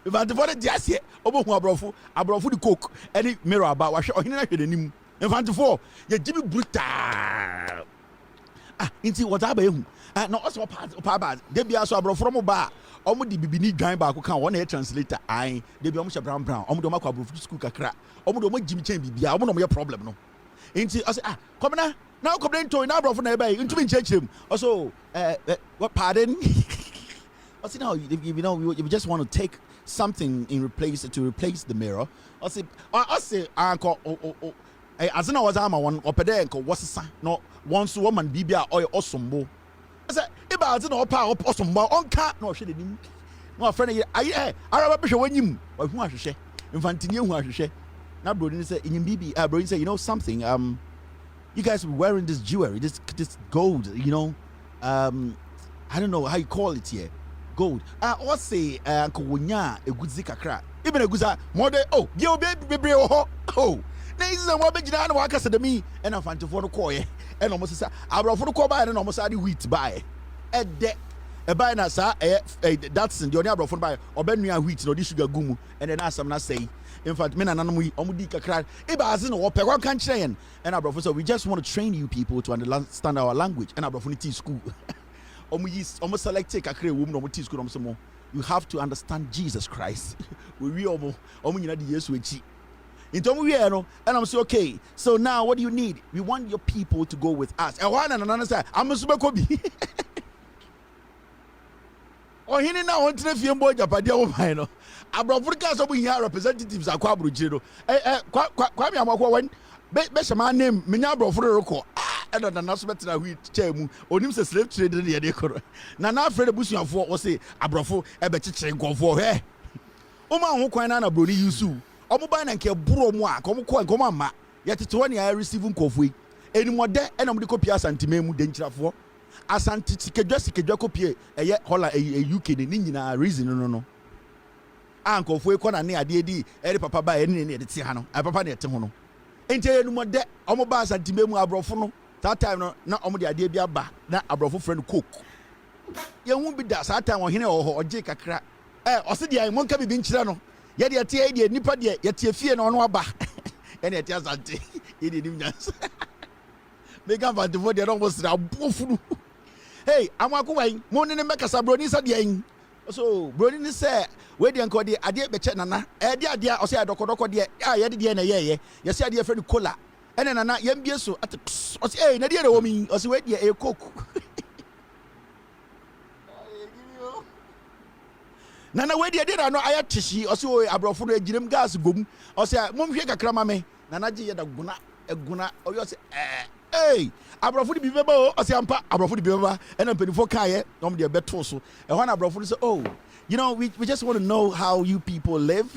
If I devoted just here, obo abrofo the coke any mirror about wa hwe ohene na hwe denim. In front of 4, you Jimmy brutal. Into what I be no also part they be also abro from bar. Omo di bibini dwan ba ko kan one air translator ai they be omo brown omo do makwa abro school kakra omo do omo Jimmy chain bibia omo no your problem no. Into I say come now come to na abro for na be into me church him. Also what pardon? I say no you just want to take something to replace the mirror. I say uncle as na was ama one opede nko wasesa no once woman bibia oy osombo say iba as na opa osombo onka na ohwe denim no afre na araba behwe wanyim wa hu ahwehwe infantini hu ahwehwe na bro ni say inyim bibi bro ni say you know something you guys be wearing this jewelry this gold you know I don't know how you call it here gold or say ko wonya egudzi kakra even eguza more de oh ye obe bebre ho oh na is the one begina na waka said me and afantifo no koye and almost say abrofo no ko buy na almost ade wheat buy ede e buy na sa that's the only abrofo buy obenua wheat no di sugar gumu and then asam na say in fact me na nanom omudi kakra e ba azi no wo pe kan kire yen and abrofo so we just want to train you people to understand our language and abrofo ni tea school omo select kakra wo mu no tea school no mo you have to understand Jesus Christ we omo nyina di Yesu echi into we no and I'm say okay so now what do you need we want your people to go with us and one and another say I'm so be oh hini na won tire fie mbo japade wo ban no abrofurika so bu here representatives akwa abrojire no kwa mi amakwa wan be shama name menya abrofuru reko and na so betena hu chair mu onim se slave trade ne ye koro na afre de busuafo wo say abrofo e be kikire nkofo he o ma ho kwan na broni yusu omo ban na nke buro mu a komo ko nkomo ama yetete woni ya receive nkofo yi enimode ena mo de kopia santime mu de nkyirafo asanti sikejwa kopie eye hola UK ne nyina reason no ankofo e kona ne ade di ere papa ba ene ne de te ha no papa ne te ho no enti enimode omo ba santime mu abrofo no that time no na omo de ade bi aba na abrofo friend coke ye hu bi da that time ohene ho oje kakra ose de mon ka bi nkyira no ye de tie de nipa de ye tie fie no no aba ene tie asante ye de nim nyas mega vantivo de no mo sira bofunu hey amako wan mo ne mekasa broni sa de yin so broni ni say we de nko de ade be che nana de ade o say dokodoko de ye de na ye ye say ade friend cola ene nana ye mbie so at o say na de wo mi o say we de coke nana we de no aya tishi o say abrofo no agirem gas gom o say mom hwe kakra ma me nana je ye da eguna o yo say hey abrofo di bibeba o say ampa abrofo di bibeba ena penifo kaye no de beto so e ho na abrofo say oh you know we just want to know how you people live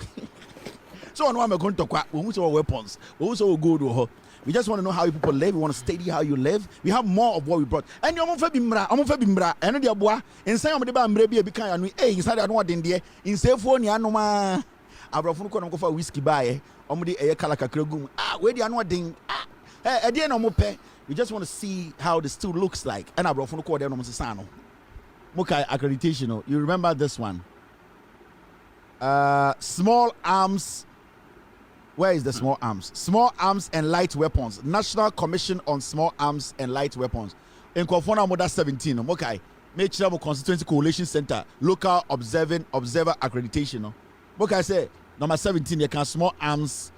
so on am going to kwa we say weapons we say gold ho we just want to know how you people live we want to study how you live we have more of what we brought and you fa bi mra eno de aboa ensan am de ba mra bi kan anu inside anu odin de insefo ni anoma abrofo ko no ko fa whiskey bae omde eye kala kakra gum we de anu odin e no mo pe we just want to see how the still looks like and abrofo ko de no mo sesa no mukai accreditation no you remember this one small arms. Where is the small arms? Small arms and light weapons. National Commission on Small Arms and Light Weapons. In Kofona Moda 17. Okay. Make sure Constituency Coalition Center. Local Observer Accreditation. Okay, I say number 17. You can small arms.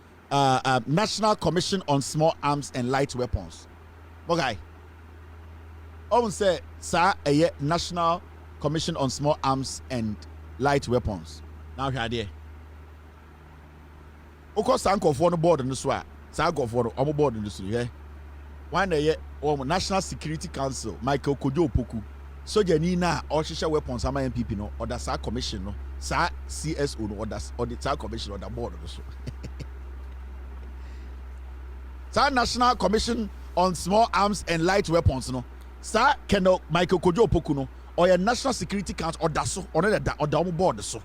National Commission on Small Arms and Light Weapons. Okay. I say, sir, a National Commission on Small Arms and Light Weapons. Now here there. Oko sanko for no board in the swa sanko for no board in the swa one day National Security Council Michael Kojo Opoku soja ni na o hihye weapons ama MPP no or that commission no sa CSO no or the commission or the board no so sa National Commission on Small Arms and Light Weapons no sa Keno Michael Kojo Opoku no or your National Security Council or that so or the board so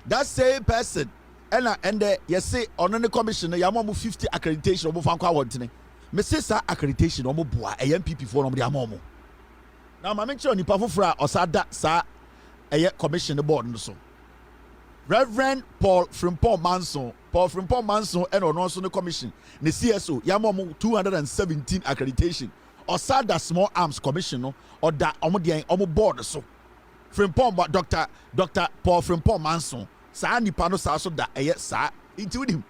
that same person and you say on the commission you have 50 accreditation omo fan kwa wontene me say sa accreditation omo boa MPP for omo de amomo now ma mention nipa fofora osada sa commission board no so Reverend Paul Frimpong Manson and on also the commission the CSO yamomo 217 accreditation osada small arms commission no or that omo de omo board so Frimpong Dr. Paul Frimpong Manson sa nipa no sa so da sa into him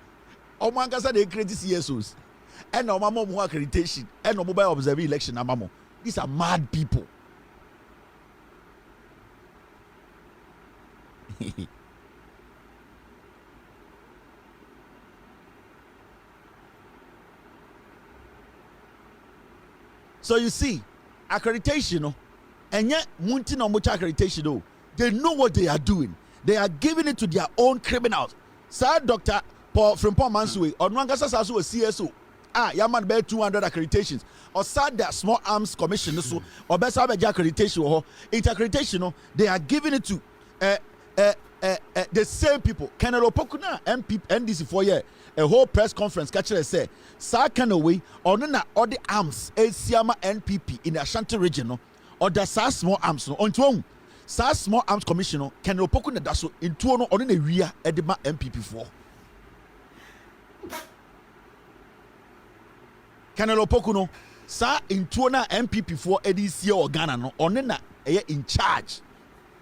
omo ankasa dey create CSOs and omo mo accreditation and omo by observe election amamo these are mad people So you see, accreditation, no, and yet munti no much accreditation, no, they know what they are doing. They are giving it to their own criminals. Sir Dr. Paul from Paul Mansue, or Nwangasa Sasu CSO. Yaman bear 200 accreditations. Or sad that small arms commission, so or best have a accreditation or accreditation, they are giving it to the same people. Colonel Opokuna MP NDC for year a whole press conference catcher say Sir Kanaway or none all the arms Siama NPP in the Ashanti region or the small arms no on to small arms commission Colonel Opokuna daso in two no on the area Edema MPP for Colonel Opokuno Sir in two na MPP for NDC or Ghana no on in charge.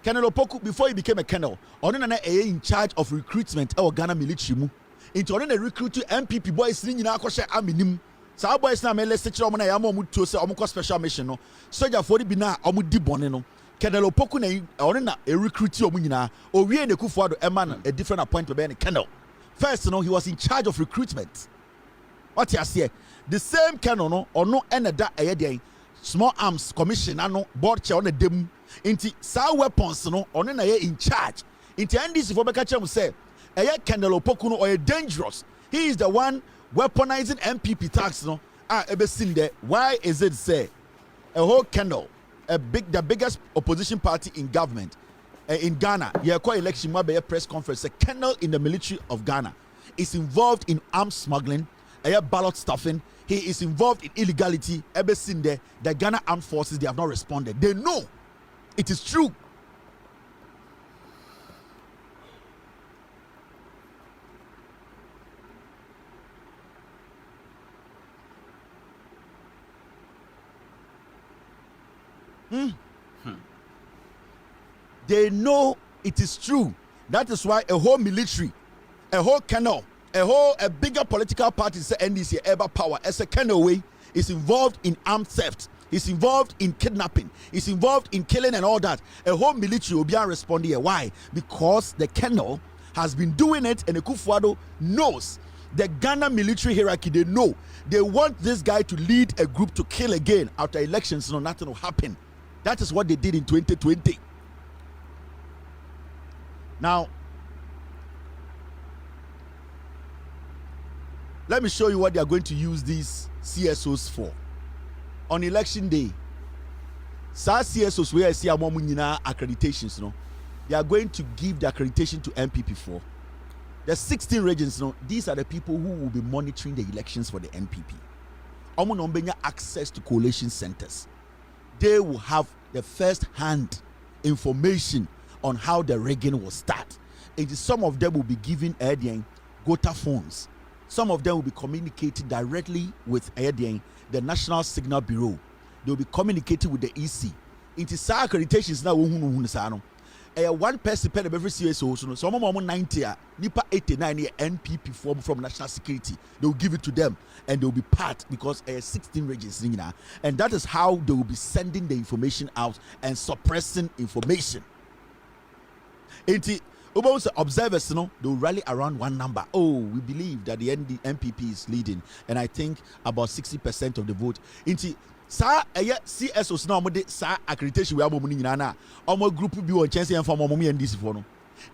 Colonel Opoku, before he became a colonel, on in charge of recruitment or Ghana military mu. Into on recruit to MPP boys in Akosha Aminim. So boys na mele sechi omo na yamo mu to say omo special mission no. Soldier for bi na omo di bone no. Colonel Opoku na on na a recruit omo nyina. O wie ne kufuado eman a different appointment be colonel. First no, he was in charge of recruitment. What you say? The same colonel no or no da eye small arms commission ano board chair on the dem. Inti sa weapons no ono na ye in charge. Inti NDC for beka chem say Colonel Opoku no or dangerous. He is the one weaponizing MPP tax no. Ebe sin there. Why is it say a whole colonel, the biggest opposition party in government in Ghana, ye call election ma be press conference, a colonel in the military of Ghana is involved in arms smuggling, ballot stuffing. He is involved in illegality. Ebe sin there. The Ghana armed forces, they have not responded. They know it is true. They know it is true. That is why a whole military, a whole colonel, a bigger political party, say NDC, ever power, as a colonel way, is involved in armed theft. He's involved in kidnapping. He's involved in killing and all that. A whole military will be responding here. Why? Because the colonel has been doing it and the Kufuado knows. The Ghana military hierarchy, they know. They want this guy to lead a group to kill again after elections. No, nothing will happen. That is what they did in 2020. Now, let me show you what they are going to use these CSOs for. On election day, CSOs where I see accreditations, no, they are going to give the accreditation to MPP for. The 16 regions, no, these are the people who will be monitoring the elections for the MPP. Omo access to coalition centers. They will have the first-hand information on how the rigging will start. Some of them will be given Gota phones. Some of them will be communicating directly with the National Signal Bureau. They will be communicating with the EC. Into sa accreditations now one person per every CSO so some 90 nipa 89 NPP form from national security. They will give it to them and they will be part because 16 regions and that is how they will be sending the information out and suppressing information. Into observers, they will rally around one number. Oh, we believe that the MPP is leading, and I think about 60% of the vote. Into sa CSOs now sa accreditation we have money group be on chance and for NDC for no.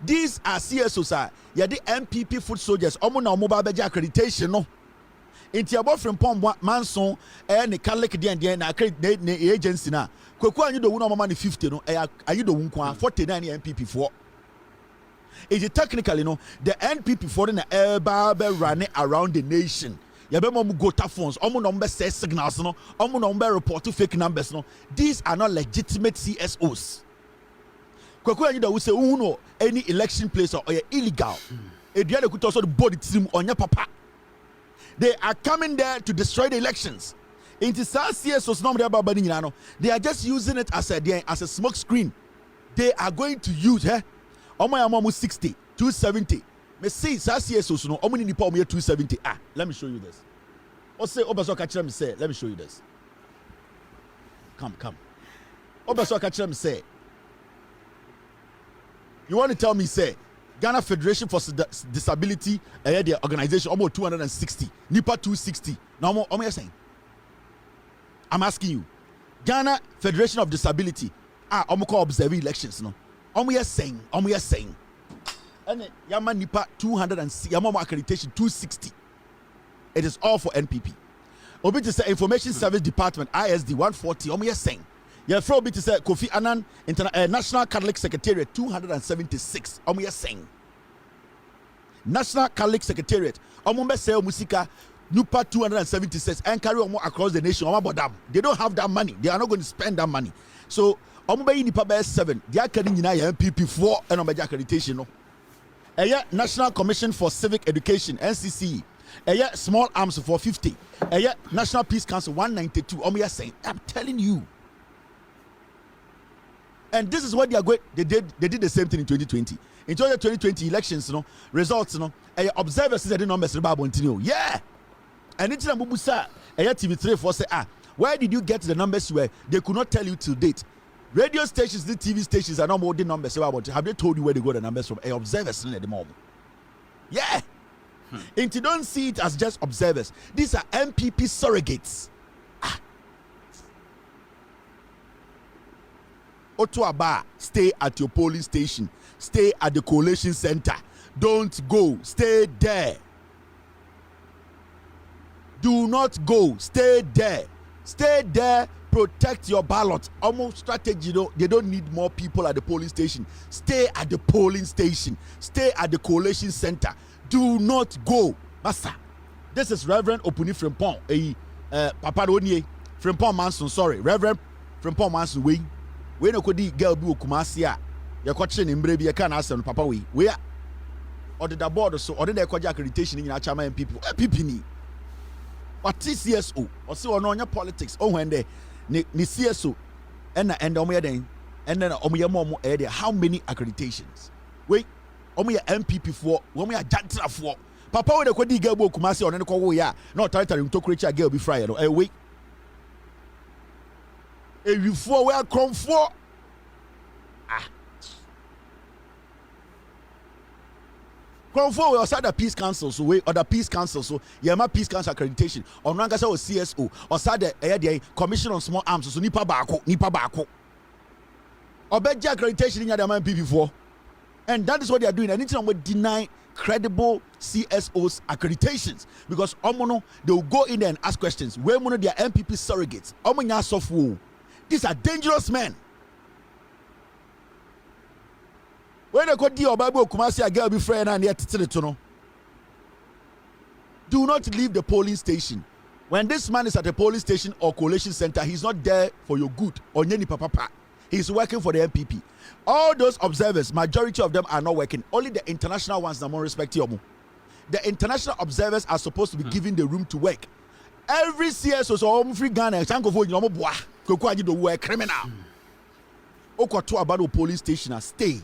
These are CSOs the MPP foot soldiers na mobile accreditation no. Into about from Pom Manson and the Catholic and agency na. Kweku anyi do wuna mama 50 no. Ayi do wunkwa 49 MPP for. Is it technically the NPP for the running around the nation. Yabemo Gota phones, number says signals, number report to fake numbers. These are not legitimate CSOs. Kwaku you say uno any election place or illegal. Ediane could also the body team on your papa. They are coming there to destroy the elections. Into CSOs they are just using it as a smoke screen. They are going to use 60, 270. Me see CSOs no omuni nipa omo 270. Let me show you this. Say obaso ka kire me say, let me show you this. Come. Obaso ka kire me say. You want to tell me say Ghana Federation for Disability the organization almost 260. Nipa 260. Now omo you saying. I'm asking you. Ghana Federation of Disability. I'm call observing elections. No. Yes saying. And Yama Nipa 200 and Yama accreditation 260. It is all for NPP. Obi to say Information Service Department ISD 140. Yes saying. Yeah, for Obi to say Kofi Annan National Catholic Secretariat 276. Yes saying. National Catholic Secretariat. Say Musika Nupa 276 and carry on across the nation. They don't have that money. They are not going to spend that money. So Nipa 7. They are carrying MPP 4 and accreditation. No. National Commission for Civic Education NCC. Small Arms for 50. National Peace Council 192. I'm telling you. And this is what they are going. They did the same thing in 2020. In 2020 elections, results, observers said the numbers about yeah. And it's Bubusa, TV3 for say, where did you get the numbers where they could not tell you till date? Radio stations, the TV stations are not more the numbers about. Have they told you where they got the numbers from? Observers at the moment. Yeah. And you don't see it as just observers. These are MPP surrogates. Otuaba, stay at your polling station. Stay at the collation center. Don't go. Stay there. Do not go. Stay there. Stay there. Protect your ballot. Almost strategy, they don't need more people at the polling station. Stay at the polling station. Stay at the collation center. Do not go. Master, this is Reverend Opuni Frimpong. Papa Donye Frimpong Manson. Sorry, Reverend Frimpong Manson. We no kodi girl bi okumasi a ye kwache ne mbre bi ye kan asem papa we a order the board so order the kwaje accreditation ni na chama MPP ni what CSO or say ono nya politics o when de ni CSO and omo ye den and then omo ye mo e how many accreditations we omo ye MPP for omo ye jantra for papa we de kodi girl bi okumasi ono ne ko wo ya na otalitari mtokrecha girl bi fry no we before we are come for come for we outside the peace council so we other peace council so my peace council accreditation on rankasa or CSO or side the commission on small arms so nipa baako obeja accreditation in the MPP for, and that is what they are doing. Anything we deny credible CSOs accreditations because omono they will go in there and ask questions where mono their MPP surrogates omonya software. These are dangerous men. When they go to Bible, Kumasi a girl be friend and yet to do not leave the polling station. When this man is at a polling station or collation center, he's not there for your good or any papa. He's working for the MPP. All those observers, majority of them are not working. Only the international ones are more respectable. The international observers are supposed to be given the room to work. Every CSO so free Ghana, a criminal. Okwato about the police station, stay,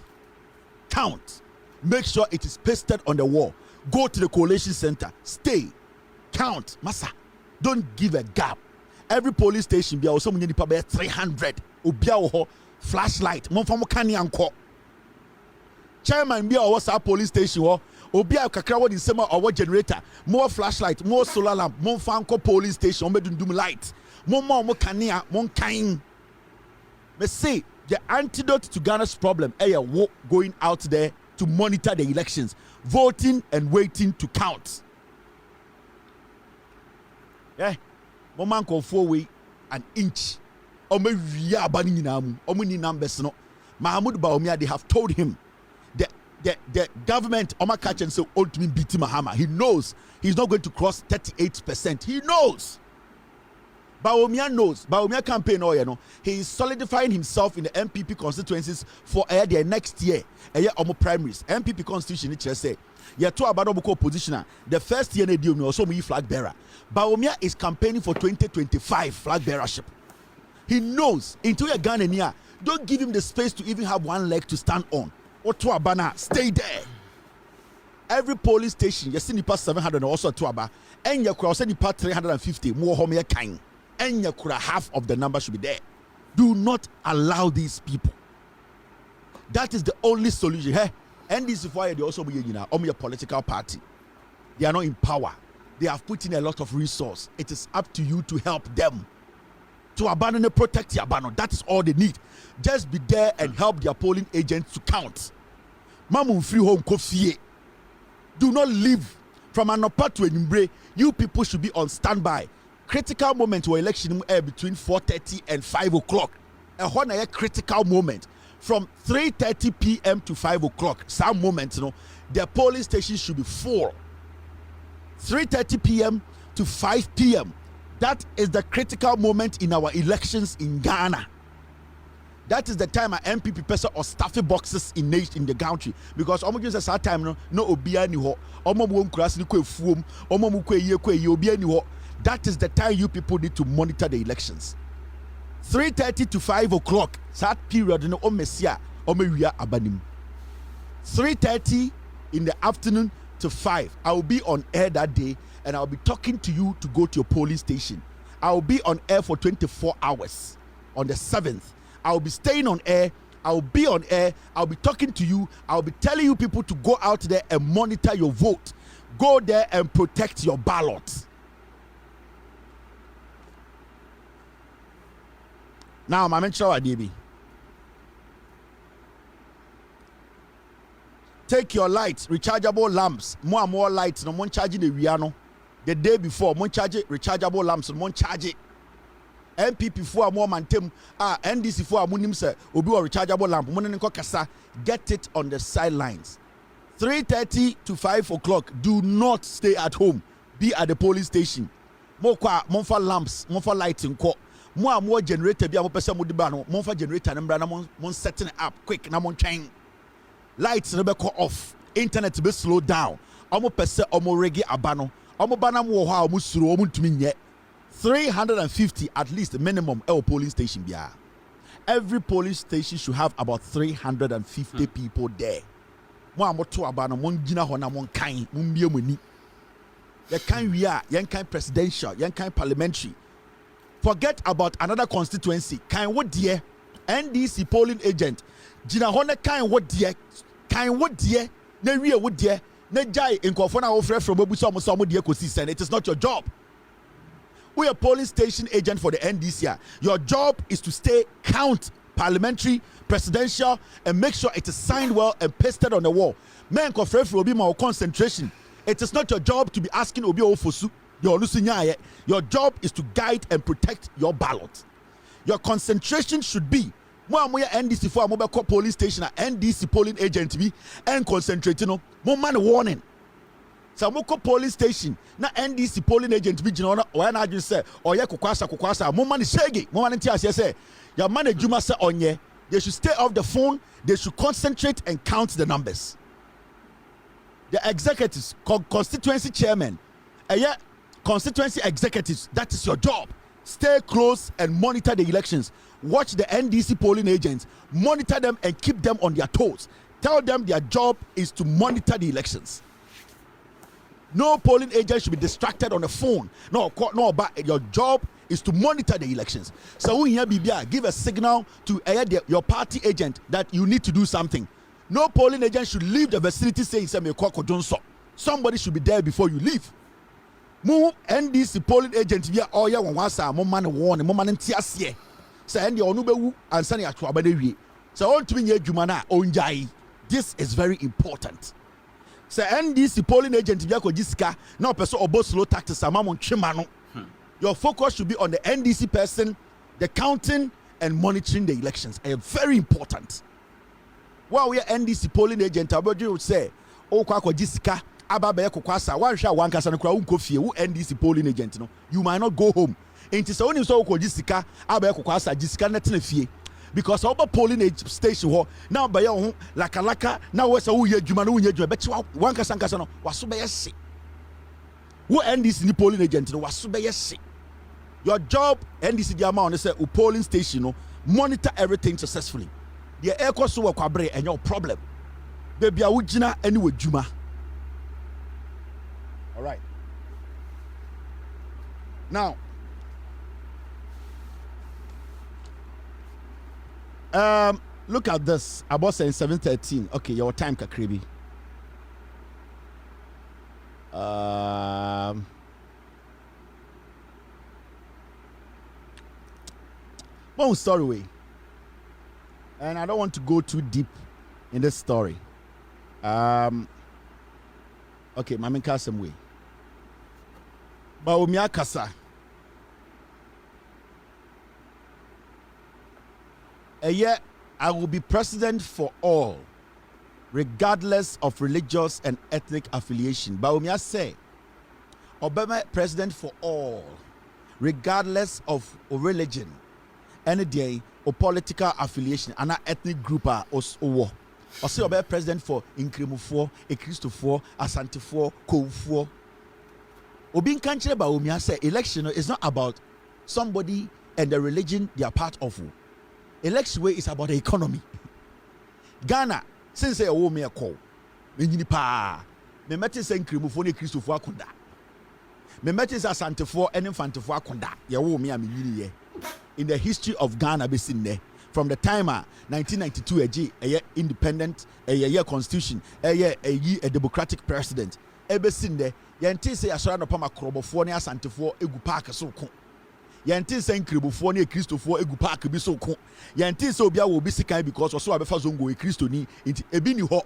count, make sure it is pasted on the wall. Go to the collation center, stay, count, massa. Don't give a gap. Every police station be also many people 300. Ubia flashlight. Chairman be our police station Obia kakra what in summer or generator, more flashlight, more solar lamp, more fanko police station, more doom light, more kania, more kind. Me say the antidote to Ghana's problem is going out there to monitor the elections, voting and waiting to count. Yeah, moment call 4 way an inch. Ome ria bani namu, omuni numbers no. Mahmoud Baumia, they have told him the government Oma catch and say ultimately beat Mahama. He knows he's not going to cross 38%. He knows. Baumia knows. Baumia campaign he is solidifying himself in the MPP constituencies for the next year. Omo primaries. MPP constitution it say yeah to about opposition. The first year they deal also me flag bearer. Baumia is campaigning for 2025 flag bearership. He knows into a Ghanaian. Don't give him the space to even have one leg to stand on. Otua Bana, stay there. Every police station, you see nipa 700 also Tuaba, and you could also nipa 350 more home kind, and you could half of the number should be there. Do not allow these people. That is the only solution. Hey, and this is why they also be your political party. They are not in power. They have put in a lot of resource. It is up to you to help them. to abandon and protect the abandon. That is all they need. Just be there and help their polling agents to count. Mamu free home coffee. Do not leave from an upper to an. You people should be on standby. Critical moment where election air between 4:30 and 5 o'clock. A critical moment from 3:30 p.m. to 5 o'clock. Some moments, the polling station should be full. 3:30 p.m. to 5 p.m. That is the critical moment in our elections in Ghana. That is the time our MPP person or staffy boxes in the country, because almost just at that time no obia ni ho omo mo nkurase ni ko efuom omo mo ko obia ni ho. That is the time you people need to monitor the elections. 3:30 to 5 o'clock, that period no omesia omewia abanim. 3:30 in the afternoon to 5, I will be on air that day and I'll be talking to you to go to your polling station. I will be on air for 24 hours on the 7th. I will be staying on air. I will be on air. I'll be talking to you. I'll be telling you people to go out there and monitor your vote. Go there and protect your ballot. Now, my mentor Adibi. Take your lights, rechargeable lamps. More and more lights. No one charging the Riano. The day before, one charge it, rechargeable lamps. No one charge it. MPP for more mantem. NDC for munim se. Obi or rechargeable lamp. Monenko kasa. Get it on the sidelines. 3:30 to 5 o'clock. Do not stay at home. Be at the polling station. More for lamps. More for lighting. More generator. Be a more person with the ban. More for generator. And mon setting it up quick. Na mon chain. Lights never cut off. Internet be slow down. Omo pese omo regi abano. Omo banam wo ha omo suru omo ntumi nye. 350 at least minimum polling station bia. Every polling station should have about 350 people there. Mo amoto abano mon gina ho na mon kan mon bia mani. Ye kan wi a yen kan presidential, yen kan parliamentary. Forget about another constituency. Kan wo die NDC polling agent. Gina ho na kan wo die. Kan wo die na wi wo die na jai nkofo na wo frɛ from obuso mo so mo die kosi sen. It is not your job. We are polling station agent for the NDC. Your job is to stay, count parliamentary, presidential, and make sure it is signed well and pasted on the wall. Men confront will be my concentration. It is not your job to be asking Obi Ofosu. Your job is to guide and protect your ballot. Your concentration should be more NDC for a mobile polling station, NDC polling agent be and concentrating on more man warning. Samoko polling station na NDC polling agent bi gina o na adwin say oye kokwasa mo man shege mo man ntia say your man adwuma say onye. They should stay off the phone. They should concentrate and count the numbers. The executives, constituency chairman, constituency executives, that is your job. Stay close and monitor the elections. Watch the NDC polling agents, monitor them and keep them on their toes. Tell them their job is to monitor the elections. No polling agent should be distracted on the phone. No, but your job is to monitor the elections. So when you give a signal to your party agent that you need to do something. No polling agent should leave the vicinity saying somebody should be there before you leave. Move NDC polling agent via all your one man warning, man tiasie. Say and your nubewu and sani atwa badewie. So on to me jumana onjai. This is very important. Say NDC polling agent via kojiska now person obo slow tactics amamon chimano. Your focus should be on the NDC person, the counting and monitoring the elections. Very important. While we are NDC polling agent, Abodu would say, "Oh, kojiska ababe kokwasa one sha one kasa nkura unkofie wo NDC polling agent no. You might not go home. Enti so oni so kojiska ababe kokwasa jisika na tena fie." Because our polling station now by your laka now what's a juma no juma bet one kasankasa no waso be yesi wo NDC ni polling agent no waso be yesi. Your job NDC the amount say polling station no monitor everything successfully. The air cost so kwabre and your problem baby a wugina anyway juma. All right, now look at this. About saying 7:13. Okay, your time kakribi. One story way. And I don't want to go too deep in this story. Okay, Mami Kasem way. Baumia Kasa. A year I will be president for all, regardless of religious and ethnic affiliation. Baumia say, Obama president for all, regardless of religion, any day or political affiliation, and ethnic group or say Obama president for Inkremufo, Ekristofo, Asantefo, Koufo. Obin Kanche Baumia say election is not about somebody and the religion they are part of. Election way is about the economy. Ghana, since a woman a call, me pa, me met is Inkremufo, Ekristofo akunda. Me met is Asantefo and Infantefo akunda. Ya wo me amini in the history of Ghana be seen there. From the time 1992 a independent a constitution a democratic president ebe seen there yenti say asora no pama krobofo ne asantefo egu park so ko yenti say nkribofo ne kristofo egu park bi so ko yenti say obia wo bi sikan because oso abefa zongo e kristoni nti ebi ni ho.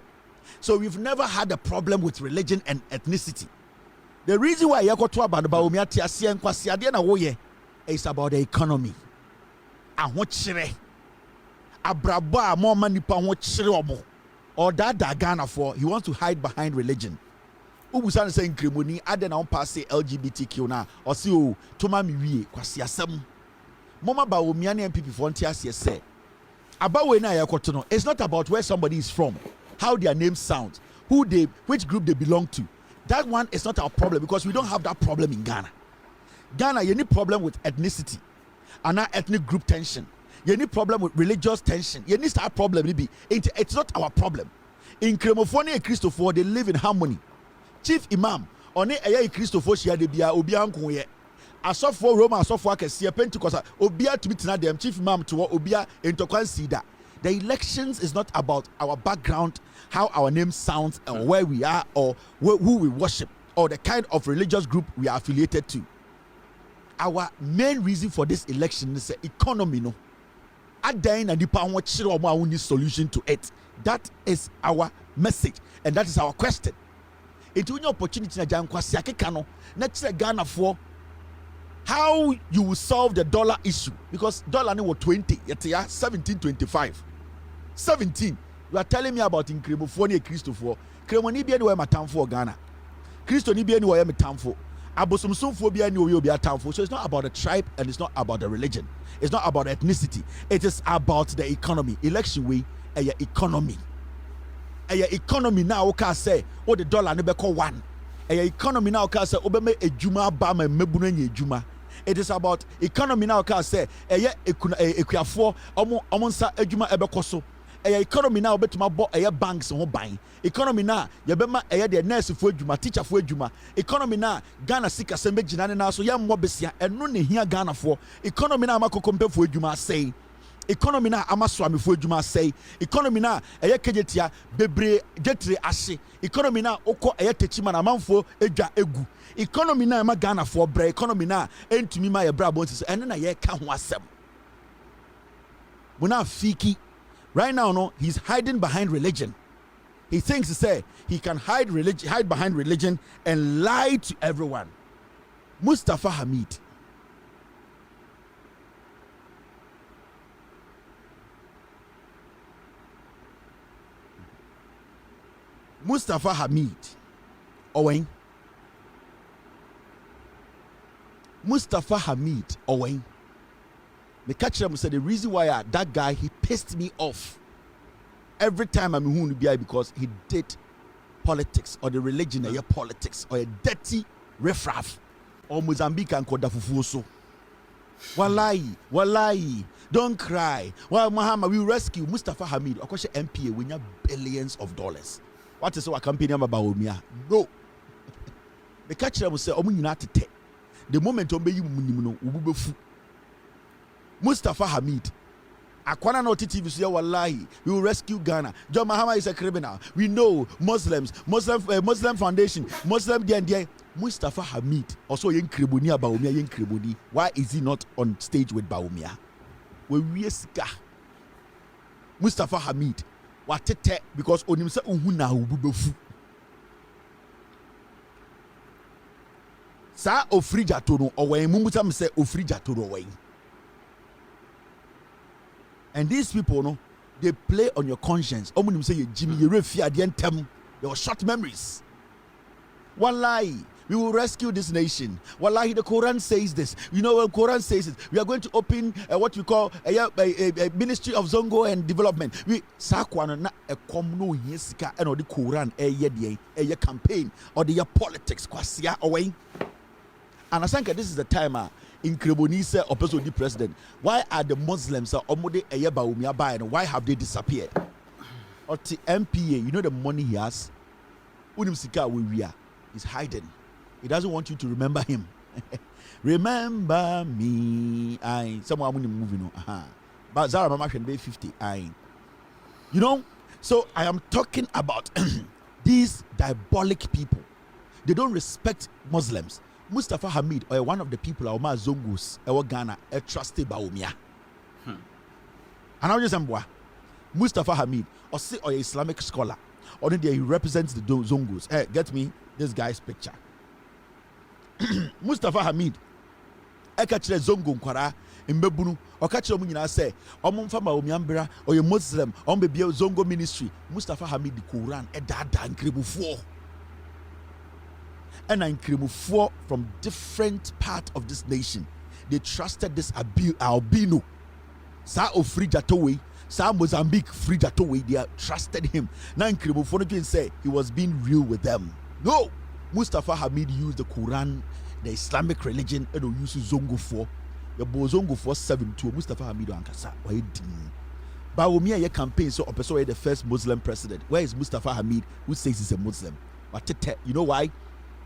So we've never had a problem with religion and ethnicity. The reason why yakoto abadaba omi ati ase enkwase ade na wo ye is about the economy. Ahokyere abraba more manipa ho kyere omo or that Ghana for he wants to hide behind religion. Ubusan say nkremoni ade na on pass LGBTQ na or see o toma mi wie kwase asem mama ba omi ane MPP for ntiase say abawe na yakoto no. It's not about where somebody is from, how their name sounds, which group they belong to. That one is not our problem because we don't have that problem in Ghana. Ghana, you need problem with ethnicity and our ethnic group tension. You need problem with religious tension. You need that problem. It's not our problem. In Kremofoni and Christopher, they live in harmony. Chief Imam, on a Christopher, she had the Bia Obianco. I saw for Roma, I saw for Pentecost, Obia to be them, Chief Imam to Obia into consider. The elections is not about our background, how our name sounds, and where we are, or who we worship, or the kind of religious group we are affiliated to. Our main reason for this election is the economy. No, and the solution to it. That is our message, and that is our question. It's an opportunity na Jankwasiake next Ghana for how you will solve the dollar issue, because dollar was 20, yet 17.25. 17. You are telling me about Inkremofoni Christopher. Kremoni be anywhere my town for Ghana. Christo ni be anywhere my town for. Abosumsumfo be anywhere be a town for. So it's not about the tribe and it's not about the religion. It's not about ethnicity. It is about the economy. Election way a economy. A economy now okay say oh the dollar ne be call one. A economy now okay say obeme ejuma ba ma mebunu nye ejuma. It is about economy now okay say ekuafo omo nsa ejuma ebekoso. Economy now betuma bo banks ho ban. Economy now yebema the nurse fo ejuma, teacher fo ejuma. Economy now Ghana sika sembe ginane na so yammo besia eno ne hia Ghana fo. Economy now makokompe fo ejuma say. Economy na amaswami fo adwuma say. Economy na kejetia bebre jetre ahye. Economy na okọ techima na manfo edwa egu. Economy na ma Ghana fo bra. Economy na entumi ma ye bra bontis ene na ye ka ho asem. Muna fiki right now no, he's hiding behind religion. He thinks to say he can hide behind religion and lie to everyone. Mustafa Hamid, Owen. Mustafa Hamid Owen. The catcher said the reason why that guy he pissed me off every time I'm in BI because he did politics or the religion or politics or a dirty riffraff or Mozambique and Kodafufuso. Wallahi, don't cry. Well, Muhammad, we rescue Mustafa Hamid. Of course, MPA we have billions of dollars. What is our campaign about Omia? No. The catcher will say, the moment Mustafa Hamid, Akwana no TV say wallahi, we will rescue Ghana. John Mahama is a criminal. We know Muslim Foundation, Muslim DND. Mustafa Hamid also yen kriboni about Baumia yen kriboni. Why is he not on stage with Baumia? wie sika Mustafa Hamid watete because onim se ohu na obubefu sa ofrija to no owen mumutam se ofrija to no owen. And these people no, they play on your conscience. Omunim say Jimmy you refi adientem your short memories. Wallahi, we will rescue this nation. Wallahi, the Quran says this. You know, when Quran says it, we are going to open what we call a Ministry of Zongo and Development. We sakwana na ekomno yesika and the Quran a campaign or the politics kwasia away. And I think this is the time in Krebonise or person the president. Why are the Muslims omode eyeba umia buy and why have they disappeared? Or the MPA, you know the money he has. Unim sika we are. He's hiding. He doesn't want you to remember him. Remember me. Someone moving on. But Zara Mama can be 50. You know, so I am talking about these diabolic people. They don't respect Muslims. Mustafa Hamid, or one of the people Aoma Zongus, Ghana, a trusted Baumia. And I'll just say, Mustafa Hamid, or Islamic scholar, or he represents the Zongus. Hey, get me this guy's picture. Mustafa Hamid, I catch the Zongo Kwara in Bebunu, or catch the Munina say, Omumfama Omiambra, or a Muslim, on the Zongo ministry. Mustafa Hamid, the Quran, a dada and Kribu 4. And in Kribu 4 from different part of this nation. They trusted this albino. Sa Ofrija Towe, Sa Mozambique Frija Towe, they trusted him. Now in Kribu 4, say he was being real with them. No! Mustafa Hamid used the Quran, the Islamic religion, and used Zongo 4. The Zongo 4 to Mustafa Hamid Ankasa. But Umia ye campaign so Opeso the first Muslim president. Where is Mustafa Hamid who says he's a Muslim? But you know why?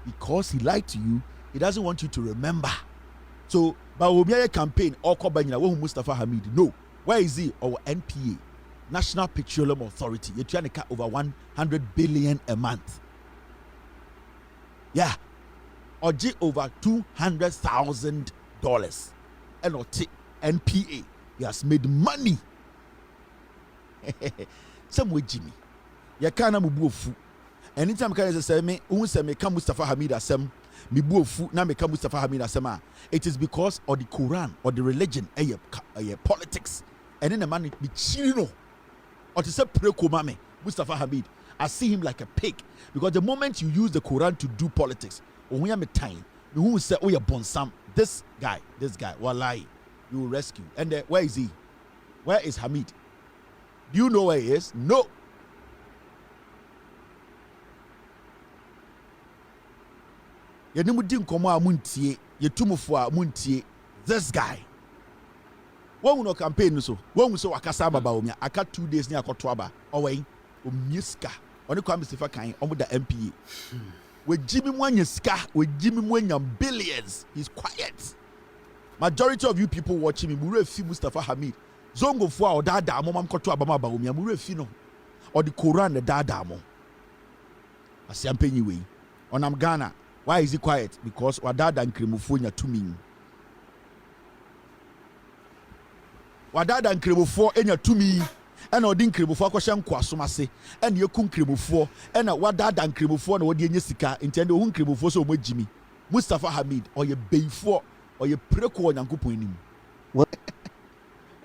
Because he lied to you. He doesn't want you to remember. So but Umia campaign or Kobanya Mustafa Hamid. No. Where is he? Our NPA, National Petroleum Authority. You're trying to cut over 100 billion a month. Yeah, or over $200,000. And NPA, he has made money. Some way, Jimmy. You can't move. Anytime I say me, me come Mustafa Hamid asem, me buofu na me come Mustafa Hamid asema. It is because of the Quran or the religion, politics, and then the man be chino. Or to say preko mame Mustafa Hamid. I see him like a pig because the moment you use the Quran to do politics, when we have a time, you will say, "Oh, you're bonsam." This guy, wallahi, you will rescue. And where is he? Where is Hamid? Do you know where he is? No. This guy. One no campaign so. One we so akasaba ba omia. Aka 2 days ni akotwaba. Owen omiska. Oni kwa Mr. Kan omo da MPA. We Jimmy Mwanya ska, we Jimmy Mwanya billions. He's quiet. Majority of you people watching me, mure fi Mustafa Hamid. Zongo fo a dada mo mam koto abama ba omia mure fi no. Or the Quran the dada mo. Asiampenyi we. Onam Ghana. Why is he quiet? Because wadada nkremofo nya tumi. Wadada nkremofo enya tumi. And odin kremofo akwahye nkwasomase and ye kun kremofo and wadada nkremofo na wodi enye sika intende ohun kremofo so omagimi Mustafa Hamid or ye beifo or ye preko onyankopon anim.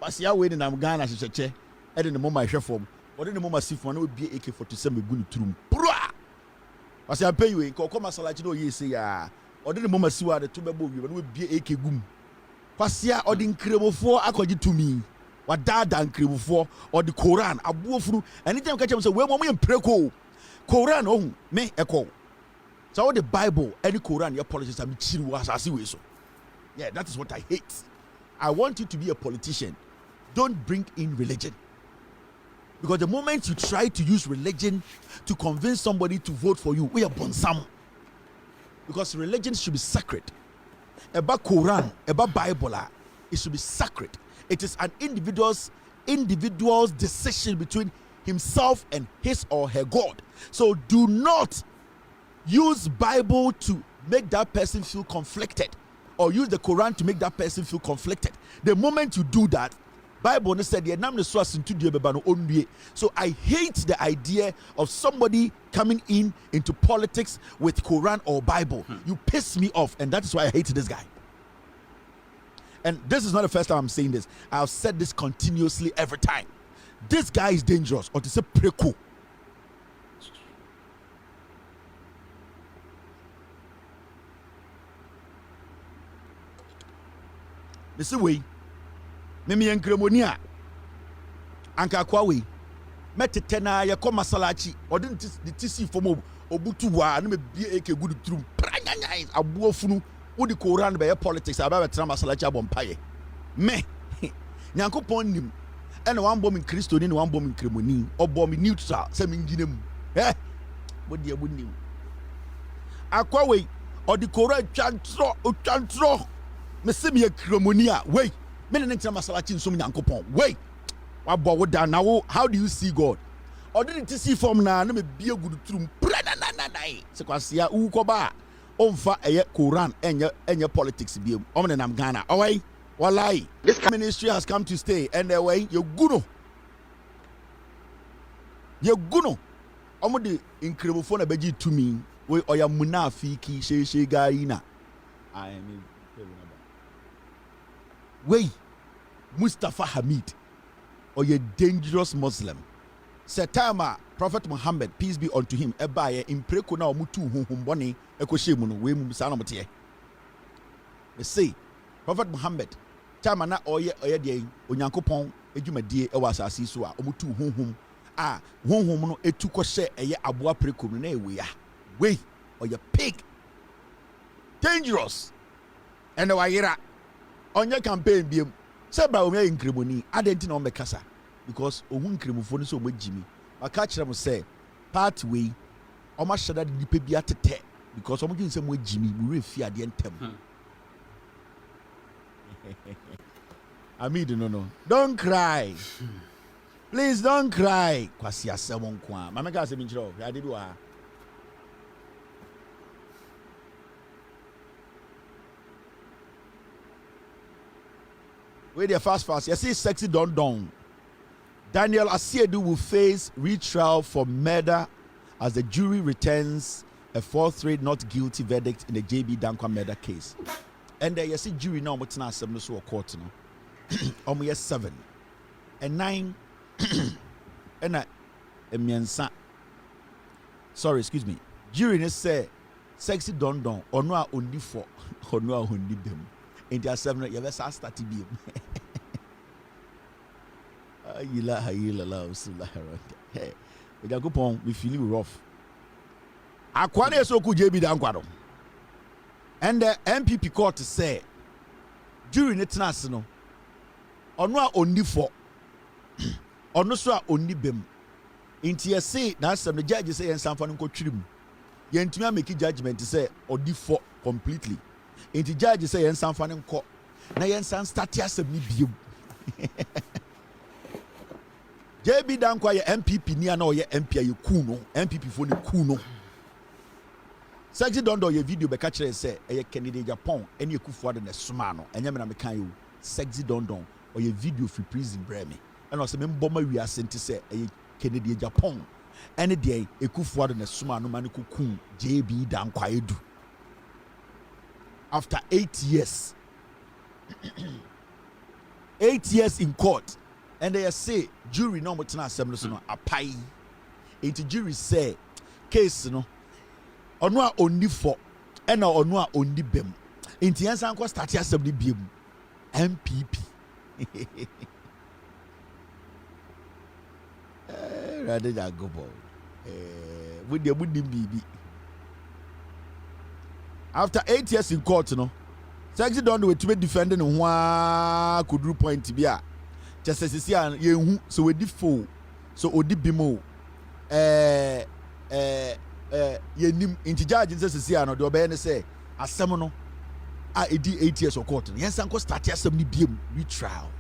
Wasi ya we ni nam Ghana hyehyekye e de ne moma hwefom odi ne moma sifo na obi AK47 egu ne turum. Wasi ya pay you ko masalachi no ye say ya odi ne moma siwa de to bebo wi na obi AK gum. Wasi ya odin kremofo akogye tumi. Wadada nkremufo or the Quran abuofuru anytime catch them say we mom preko Quran oh me echo so all the Bible any Quran your politics am chiru asase we so yeah that is what I hate. I want you to be a politician. Don't bring in religion, because the moment you try to use religion to convince somebody to vote for you, we are bonsam, because religion should be sacred. About Quran, about Bible, it should be sacred. It is an individual's decision between himself and his or her God. So do not use Bible to make that person feel conflicted, or use the Quran to make that person feel conflicted. The moment you do that, Bible said the nam ne so asintu due beba no onwie. So I hate the idea of somebody coming into politics with Quran or Bible. You piss me off, and that is why I hate this guy. And this is not the first time I'm saying this. I've said this continuously every time. This guy is dangerous, or to say preko. This way, Mimi and Cremonia, Anka Kwawe, Metetena, Yako Masalachi, or didn't the TC for Obutua, and be a good through Prangais, a Buofunu, Udi Koran by politics, about Tramasalacha Bompaye. Me, Yanko Ponim, and one bomb in Christo, and one bomb in Cremoni, or bomb in neutral, sending Ginem. Eh? What dear would you? Aquawe, or the Koran Chantro. Mesemi Cremonia, wait. Many next time Masalachi so many ankopon. Wait. What about that now? How do you see God? Or didn't you see from now? Let me be a good truth. So Kwasia Ukoba. Onfa a Quran and your politics be on and I'm Ghana. Away. Walai. This ministry has come to stay. And the way you're good. You're good. Omodi incredible phone abeji to me. We or your munafiki she gaina. I mean. Wey, Mustafa Hamid, or a dangerous Muslim. Setama, Prophet Muhammad, peace be unto him, ebaye impreko na omutu humboni ekoshemu we musanomotie. They say, Prophet Muhammad, tama na oye de onyankopon edwumadie ewa asase so a omutu honhom a honhom no etuko hye eye aboa preko na ewe ya. Wey, or a pig. Dangerous. And wayira on your campaign, be said by me in Cremoni. I didn't know me casa because ohun Cremofoni so much Jimmy. I catch them say, part way, or much shall that be at the because I'm doing some way Jimmy, we will fear the intem. I mean, no. Don't cry. Please don't cry. Kwasia Samon Kwa. Mamma got some intro. I did what. Wait there fast. You see, sexy don. Daniel Asiedu will face retrial for murder as the jury returns a 4-3 not guilty verdict in the JB Danquah murder case. And you see, jury now what's not 7 so court no. Yes 7 and 9 and a Mensa. Sorry, excuse me. Jury say sexy don or no only 4 or no only them. In the 7 you ever start to be. Hey, we go pon we feel rough. Akwane so ku JB Danquah. And the MPP court say during it no ono only 4 ono so a only bem. Inti ye say na some the judge say ensamfa no kotwirim. Ye ntumi make judgment say odi 4 completely. Inti judge say ensamfa no nko na yensan start asem ni biom. JB Danquah ye MPP ni ana ye MP ye ku no MPP fo ne ku no. Sexy Dondo ye video be catch say e candidate Japan ene Ekufuado na soma no enye me na me kan yo Sexy Dondo or ye video free prison breme and also me mboma wi asente say e candidate Japan ene de Ekufuado na soma no man ku JB Danquah edu after 8 years 8 years in court. And they say jury no mutena asem so no apai. Enti jury say case no ono a onni 4 and ono a onni bem. Enti yansan ko start asem ni biem. MPP. Rather than go ball. With the wooden BB. After 8 years in court no. Sexy don't do it to be defending who could do point to be a just as you so we default so odi bimo ye nim into judge just see no the obey say asem no a edi 8 years of court yes anko start asem ni biem retrial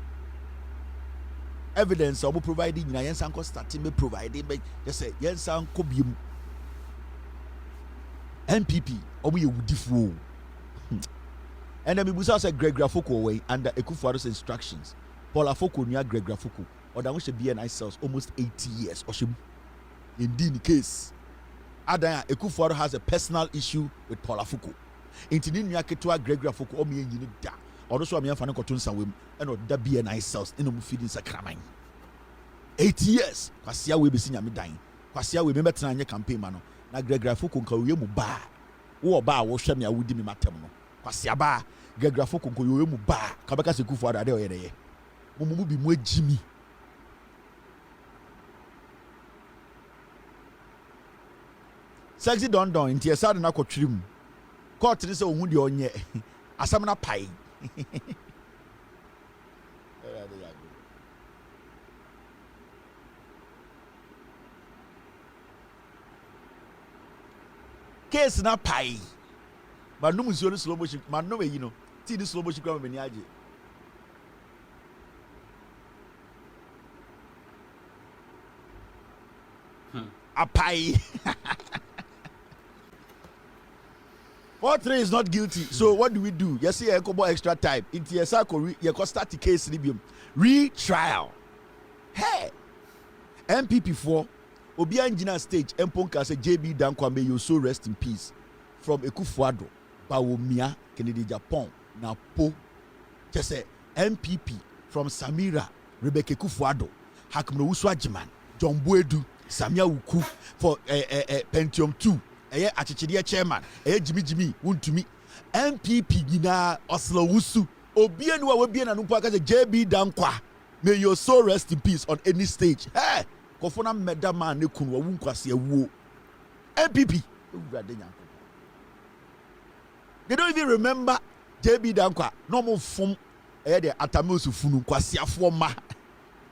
evidence obo providing na yes anko start me providing but just say yes anko biem MPP obo ye default and then we say Greg Grafoko away under Ekufuado's instructions. Paul Afoko nia Greg Afoko or that which BNI cells almost 80 years or indeed the case Adaya Ekufuado has a personal issue with Paul Afoko intini nia ketua Greg Afoko o me nyini da or so am yamfa ko tonsa wem and the BNI cells in no feeding sakraman 80 years kwasia we be sinya me dan kwasia we me betena anya campaign ma no na Greg Afoko nka oye mu ba wo ba wo hwe me awudi me matem no kwasia ba Greg Afoko nka oye mu ba ka beka se Ekufuado ade oyere mu bi mu agimi sexy don nti esa de na kotwirim court ni se ohun de onye asam na pai case na pai manum nsuo ni slow motion manum eyi no ti ni slow motion kwa me ni age apai 4-3 is not guilty. So what do we do? You see, you go extra time. Into your circle, you can start the case retrial. Hey, MPP4, Obi Engineer stage, Mponka say JB Danquah may you so rest in peace. From Ekufuado, Bawumia, Kennedy Japan, now Po. Just say MPP from Samira, Rebecca Ekufuado, Hakmo Uswajiman, John Boadu, Samia Uku for Pentium 2. Achichide chairman Jimmy wuntumi MPP gina Oslo Wusu obi anu a wabie na numpo aka JB Danquah may your soul rest in peace on any stage. Hey kofona meda man ne kunu wa wunkwase awuo MPP they don't even remember JB Danquah no mo fom the Atamils funu kwase afo ma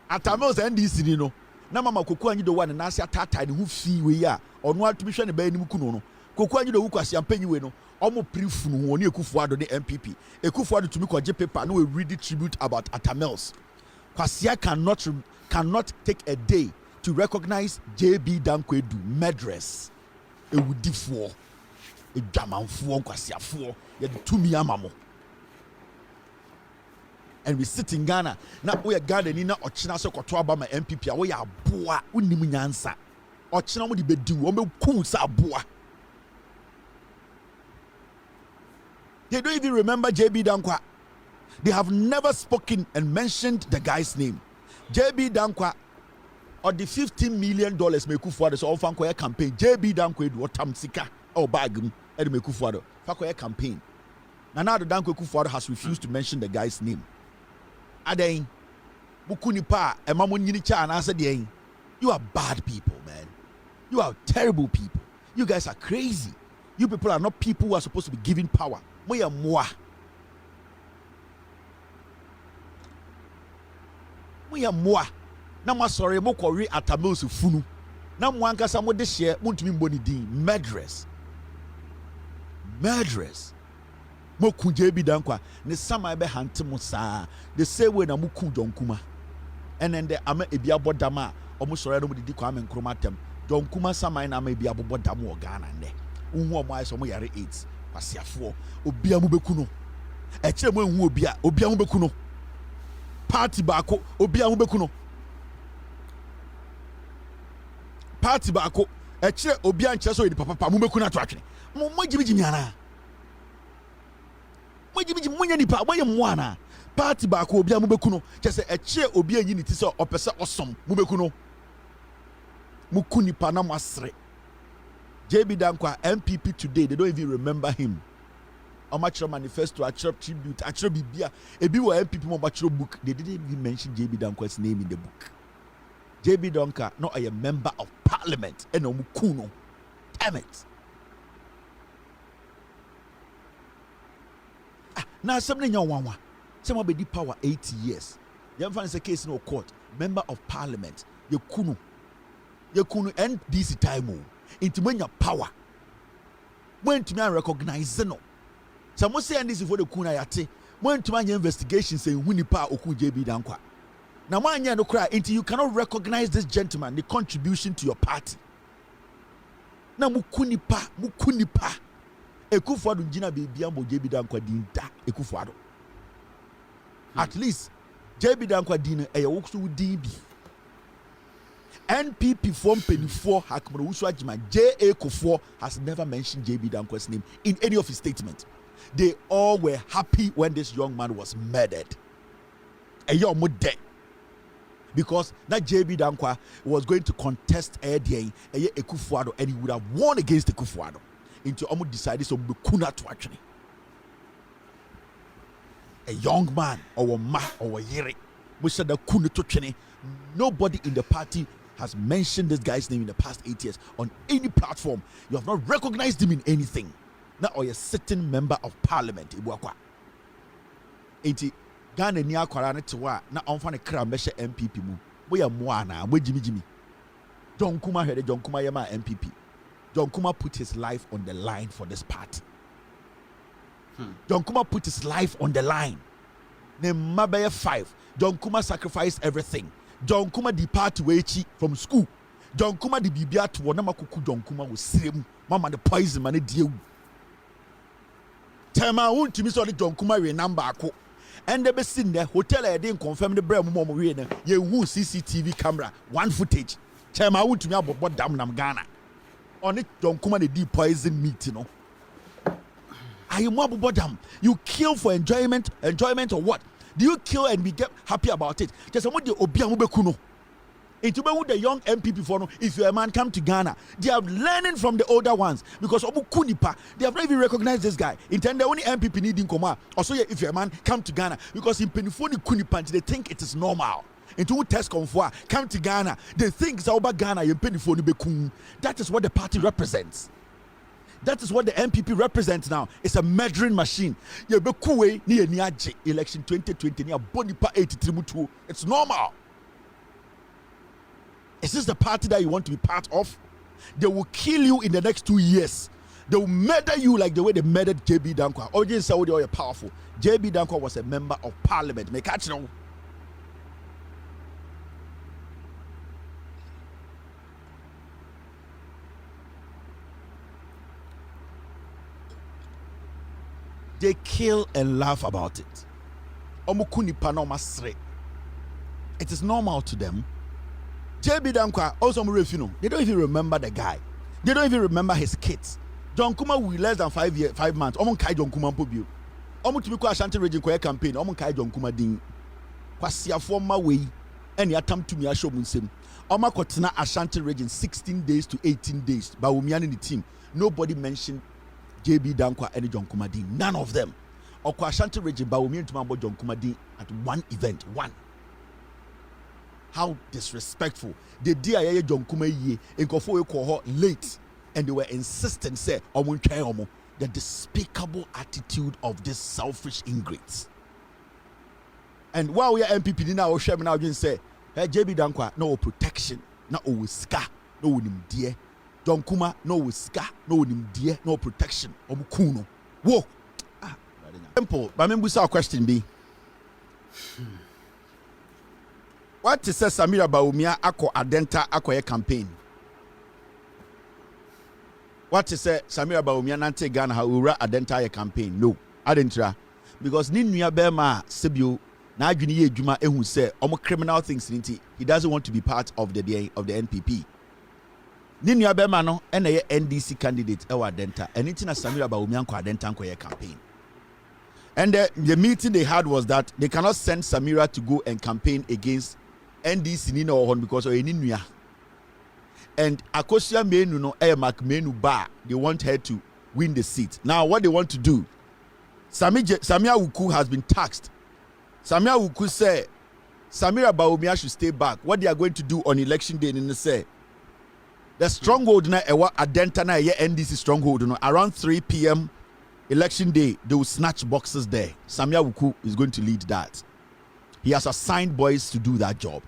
Atamils NDC ni no na mama koku anyi do wa na ase atata ne hu fi we ya ono atumi hwe ne ba anim kunu no koku anyi do wu kwase ampanyi we no omo prefunu woni Ekufuado de MPP Ekufuado tumi kwaje paper no we read the tribute about Atamils kwase cannot take a day to recognize JB Danquah do murderers ewudifo edwamanfo kwase afo ye tumi amamo. And we sit in Ghana. Now we are Ghana ni na ochina so kwato aba ma MPP a we ya aboa unim nyansa. Ochina mo di bedu o me ku sa aboa. They don't even remember JB Danquah. They have never spoken and mentioned the guy's name. JB Danquah or the $15 million me Ekufuado so ofan ko campaign. JB Danquah do otam sika or bag me Ekufuado. Fa ko campaign. Now the Danquah Ekufuado has refused to mention the guy's name. Aden bukuni pa emamo nyini cha na ase de you are bad people, man. You are terrible people. You guys are crazy. You people are not people who are supposed to be given power. Moya moa na mo sorry mo kwori Atamils funu na mo ankasa mo de hye mo ntumi mboni din murderers mo ku JB Danquah ne sama be hante mo saa the same way na mo ku Donkuma and then the ama ebi abodama omo sore no mo didi kwa menkroma tem Donkuma sama na ama ebi abodama o Ghana ne unhu omo aso mo yare 8 kwasiafo obi amu beku no e kire mo enhu obi amu beku no party baako obi amu beku no party baako e kire obi anche so yidi papa mo beku na to atwene mo jibijimi ana mojibiji munya nipa moye mwana party baako obi amubeku no chese eche obi anyi ni ti se opese osom mubeku no muku nipa na mwasre. JB Danquah MPP today they don't even remember him. Amachro manifesto, achro tribute, achro bibia ebi wo MPP mo bachro book they didn't even mention JB Danquah's name in the book. JB Danquah not a member of parliament and omuku no. Damn it. Now something you want someone be power 80 years. You find a case in no court, member of parliament, you kunu NDC time into when your power. When to me recognize no. Some say NDC for the kuna yate. When to my investigation say Winipa Oku JB Danquah. Now man no cry until you cannot recognize this gentleman, the contribution to your party. Now mukunipa. Ekufuado njina baby ambo JB Danquah dinda Ekufuado. At least JB Danquah din e woksu din bi. NPP form penifo Hakmro Uswa Jima J.A. Kufuor has never mentioned JB Danquah's name in any of his statements. They all were happy when this young man was murdered. A young man dead. Because that JB Danquah was going to contest Kufuor and he would have won against the Kufuor. Into almost decided so kuna to actually. A young man or a ma or a yere. We said that kuna to nobody in the party has mentioned this guy's name in the past 8 years on any platform. You have not recognized him in anything. Now, or a sitting member of parliament. Iti Ghana ni akwarane tewa na onfa ne kra mbehye MPP mu. Boya moana, bo Jimmy. John Kuma hede John Kuma yema MPP. John Kuma put his life on the line for this party. John Kuma put his life on the line. Ne mabeye 5. John Kuma sacrificed everything. John Kuma di party wechi from school. John Kuma di bibia to na makuku John Kuma was sirem. Mama the poison man die. Tema untimi so John Kuma we number ako. And they be seen there hotel I didn't confirm the bread mom we na ye hu CCTV camera one footage. Tema untimi abobod dam nam Ghana. On it John Kuma the poison meat you know. Are you more abobodam? You kill for enjoyment or what? Do you kill and we get happy about it? Just what the Obiamu Bekuno. Into the young MPP for no, if you're a man come to Ghana, they are learning from the older ones because Obu Kunipa, they have not even recognized this guy. Intend the only MPP needing Koma. Also, if you're a man, come to Ghana because in Penifoni Kunipa, they think it is normal. Into test confoy, come to Ghana, they think it's about Ghana, you Penifoni Bekun. That is what the party represents. That is what the MPP represents now. It's a murdering machine. Election 2020, it's normal. Is this the party that you want to be part of? They will kill you in the next 2 years. They will murder you like the way they murdered JB Danquah. Audience said they were powerful. JB Danquah was a member of parliament. May catch now. They kill and laugh about it. It is normal to them. JB Danquah also they don't even remember the guy. They don't even remember his kids. John Kuma will less than 5 months. John Kuma pobio. To be Ashanti region campaign. John Kuma ding. Kwasia former way. And attempt to me a show munsem. Kotena Ashanti region 16 days to 18 days. But we in the team. Nobody mentioned JB Danquah and John Kuma ding. None of them. Ashanti region. But we to John Kuma ding at one event. One. How disrespectful. They did John Kuma ye and Kofo late and they were insistent say the despicable attitude of these selfish ingrates. And while we are MPP now now say hey JB Danquah no protection no ska no nim dear John Kuma no ska no nim dear no protection kuno whoa simple but me busa question be what is Samira Bawumia ako adenta akoye campaign? What is Samira Bawumia nante Ghana ha ura adenta ye campaign? No, adentra because ni nua bema sebio na adwini ye adwuma ehun say omo criminal things nti he doesn't want to be part of the NPP. Ni nua bema no na ye NDC candidate e wa adenta and nti na Samira Bawumia ko adenta ko ye campaign. And the meeting they had was that they cannot send Samira to go and campaign against NDC Nina Ohon because of Eninuya. And Akosia Menu no Mark Menu Ba, they want her to win the seat. Now what they want to do, Samia Wuku has been taxed. Samia Wuku say Samira Bawumia should stay back. What they are going to do on election day in the say the stronghold na ewa adenta na ye NDC stronghold no around 3 p.m. election day they will snatch boxes there. Samia Wuku is going to lead that. He has assigned boys to do that job.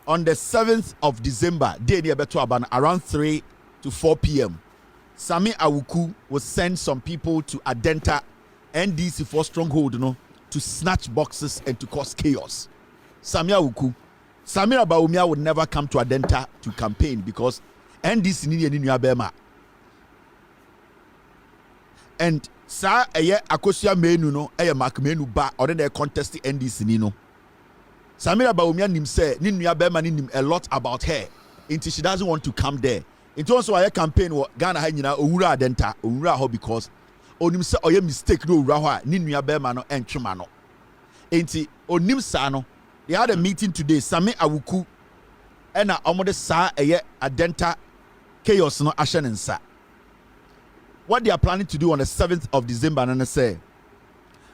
On the 7th of December, around 3 to 4 p.m., Sami Awuku will send some people to Adenta NDC for stronghold to snatch boxes and to cause chaos. Sami Awuku. Samira Bawumia would never come to Adenta to campaign because NDC need any new Bema. And sa eye Akosia Menu no eye Mark Menu ba or then they contest the NDC nino. Samira Bawumia nim say ni nua bema nim a lot about her. Until she doesn't want to come there. Into also a campaign wo Ghana ha nyina owura adenta owura ho because onim say oye mistake no owura ho a ni nua bema no entwema no. Enti onim sa no they had a meeting today Sami Awuku ena omode sa eye adenta chaos no ahye nsa. What they are planning to do on the 7th of December and say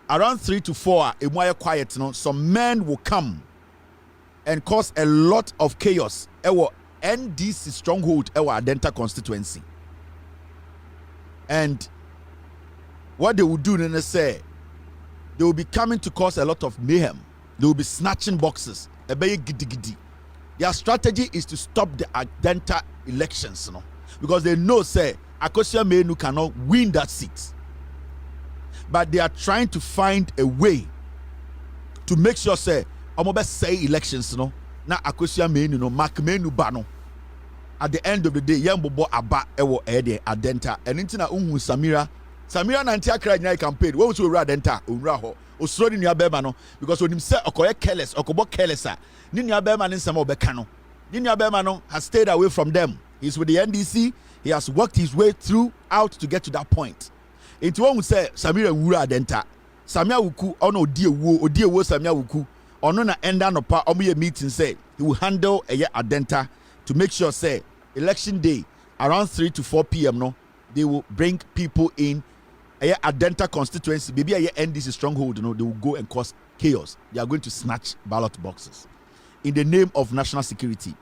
around 3 to 4 quiet no some men will come and cause a lot of chaos ewo NDC stronghold ewo Adenta constituency. And what they will do then say they will be coming to cause a lot of mayhem. They will be snatching boxes. Their strategy is to stop the Adenta elections, because they know say Akosua Menu cannot win that seat. But they are trying to find a way to make sure say omobe say elections na Akosua Menu Mark Menu bano. At the end of the day yambobo aba ewo ede Adenta and intina unhu Samira nanti akra nyai campaign we so owura Adenta owura ho osuro ni nua bema no because onim say okoye careless okobo careless a ni nua bema ne nsema obeka no ni nua bema no has stayed away from them. He's with the NDC. He has worked his way throughout to get to that point. Into one who say Samira wura Adenta Samia Wuku ono odi ewo Samia Wuku ono na enda no pa omo ye meeting say he will handle a Adenta to make sure say election day around 3 to 4 p.m. no they will bring people in a Adenta constituency maybe a NDC stronghold they will go and cause chaos. They are going to snatch ballot boxes in the name of national security.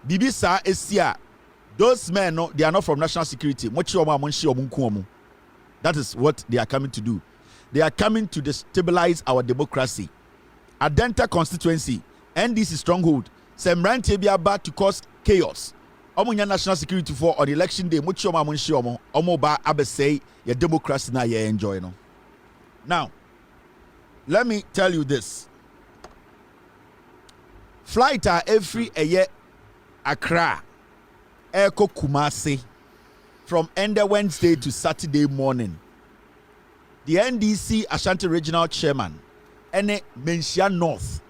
Bibi sa esia those men no they are not from national security. That is what they are coming to do. They are coming to destabilize our democracy. Adenta constituency, NDC stronghold, Semrante be about to cause chaos. Omunya national security for on election day, omo ba abesay your democracy na ye enjoy no. Now, let me tell you this. Flight are every a year Accra, Eko Kumasi, from end Wednesday to Saturday morning. The NDC Ashanti Regional Chairman, any Mensa North,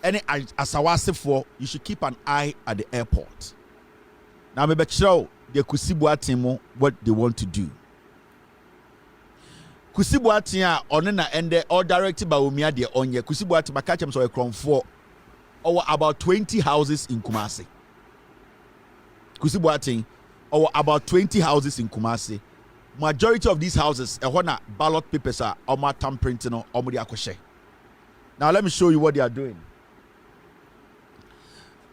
any Asawase for, you should keep an eye at the airport. Now, maybe show the Kusibuatimo what they want to do. Kusibuatia onena ende or directed by Umia de Onye. Kusibuati Bakachem so a crown for or about 20 houses in Kumasi. Kusibuati or about 20 houses in Kumasi. Majority of these houses, ballot papers are Oma tamprinting or Omudi Akoshe. Now let me show you what they are doing.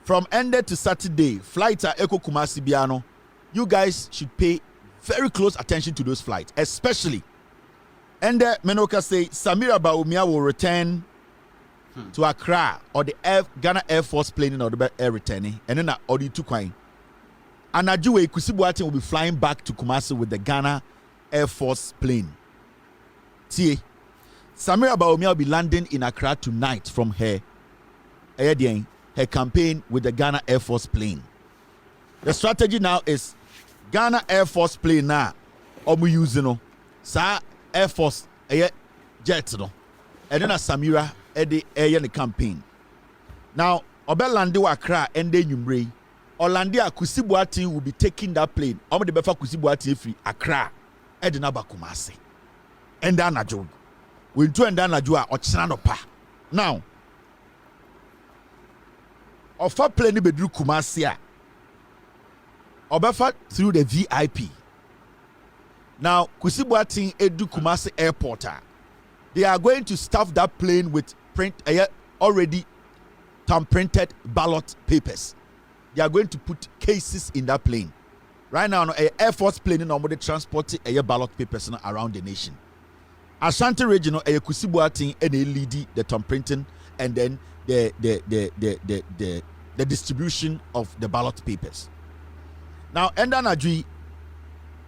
From Ende to Saturday, flights are Eko Kumasi Biano. You guys should pay very close attention to those flights, especially Ende Menoka say Samira Bawumia will return to Accra or the Ghana Air Force plane or the air returning, and then or the Tukwai. And Ajuwe Kusibuati will be flying back to Kumasi with the Ghana Air Force plane. See, Samira Bawumia will be landing in Accra tonight from her campaign with the Ghana Air Force plane. The strategy now is Ghana Air Force plane now. Omu using sa Air Force jet no. And then Samira the campaign. Now Obelandi Accra and then Yumbre. Orlandia Kusibuati will be taking that plane. Omo de befa Kusibuati free Accra. Edina Bakumasi. And then Najo. We do and then Najua or pa. Now Ofa plane bedru Kumasi. Obefa through the VIP. Now Kusibuati edu Kumasi airport. They are going to stuff that plane with already printed ballot papers. They are going to put cases in that plane. Right now, an Air Force plane normally transporting ballot papers around the nation. Ashanti regional Kusibuati and they lead the printing and then the distribution of the ballot papers. Now, Enda Najui,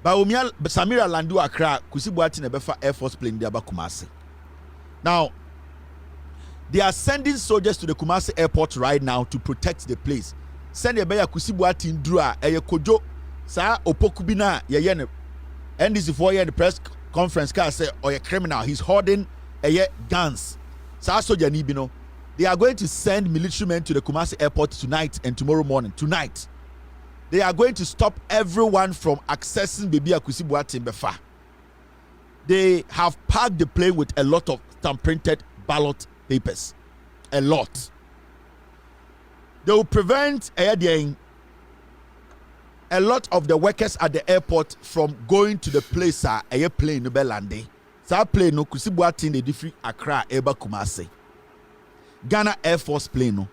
Bawumia Samira Landu Accra, Kusibuati Nebefa Air Force plane there Kumasi. Now, they are sending soldiers to the Kumasi airport right now to protect the place. Send a beya Kusibuati Ndrua, kojo, sa opokubina, ye NDC for the press conference car say, or a criminal, he's hoarding guns. Sa soja nibino, They are going to send militiamen to the Kumasi airport tonight and tomorrow morning. Tonight. They are going to stop everyone from accessing Baby Akusi Boateng Befa. They have packed the plane with a lot of stamp-printed ballot papers. A lot. They will prevent a lot of the workers at the airport from going to the place a plane no be lande. Sa plane no Kusi Boateng dey free Accra eba Kumasi. Ghana Air Force plane no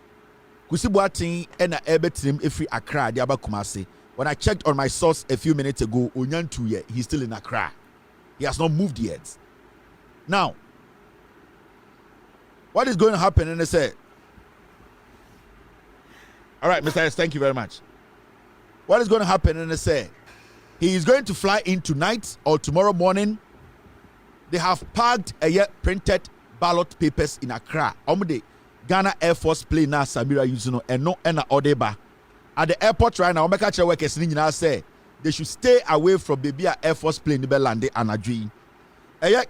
Kusi Boateng and Ebetim free Accra de aba Kumasi. When I checked on my source a few minutes ago, Onyantu ye, he's still in Accra. He has not moved yet. Now, what is going to happen? And they say, all right, Mr. S, thank you very much. What is going to happen? And they say, he is going to fly in tonight or tomorrow morning. They have packed printed ballot papers in Accra. The Ghana Air Force plane now Samira Yuzuno and no ena Odeba. At the airport right now, Omeka workers say they should stay away from Baby Air Force plane in Belande and Adri.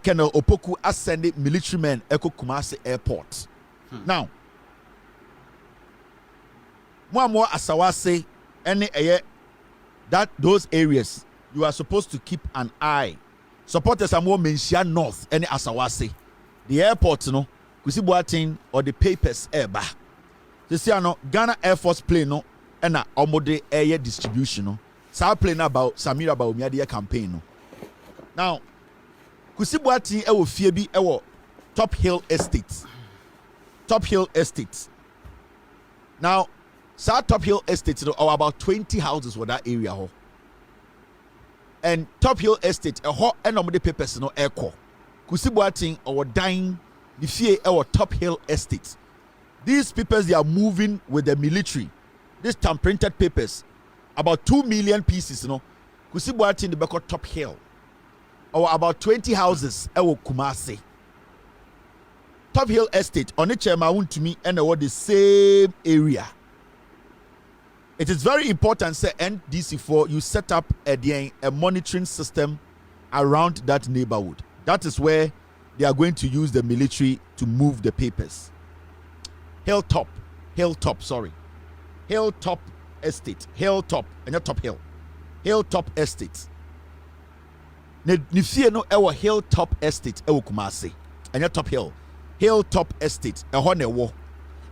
Colonel Opoku ascended military men Eko Kumasi Airport. Now, more Asawase any that those areas you are supposed to keep an eye. Supporters are more Mensia North any Asawase. The airport, you know, Kusi Boateng or the papers eba. This year no Ghana Air Force plane no and na omode air distribution no. Sa plane about Samira Baumia campaign no. Now, Kusi Boateng ewo fie bi ewo Top Hill Estate. Top Hill Estate. Now, sa Top Hill Estate no or about 20 houses for that area ho. And Top Hill Estate a ho and omode papers no echo. Kusi Boateng or dying the fear our Top Hill Estate. These papers they are moving with the military. These stamp printed papers, about 2 million pieces, you know. Kusi Boateng the back Top Hill, or about 20 houses. Ewo Kumasi. Top Hill Estate on the chairman to me and about the same area. It is very important, say NDC4, you set up a monitoring system around that neighborhood. That is where they are going to use the military to move the papers. Hilltop Estate. Hilltop, and not Top Hill. Hilltop Estate. Nifie no ewo Hilltop Estate ewo Kumasi, and not Top Hill. Hilltop Estate, a honewo.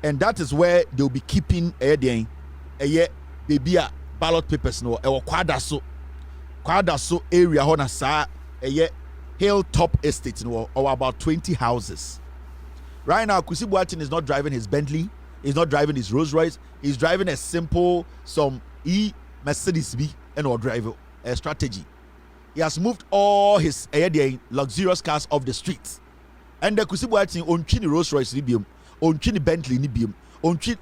And that is where they'll be keeping baby ballot papers no ewo Kwadaso area hona sa Hilltop Estate no, or about 20 houses. Right now, Kusi Boateng is not driving his Bentley, he's not driving his Rolls Royce, he's driving a simple some Mercedes B and or driver strategy. He has moved all his luxurious cars off the streets. And the Kusi Boateng on chini Rolls Royce nibium, on chini Bentley nibium, on chini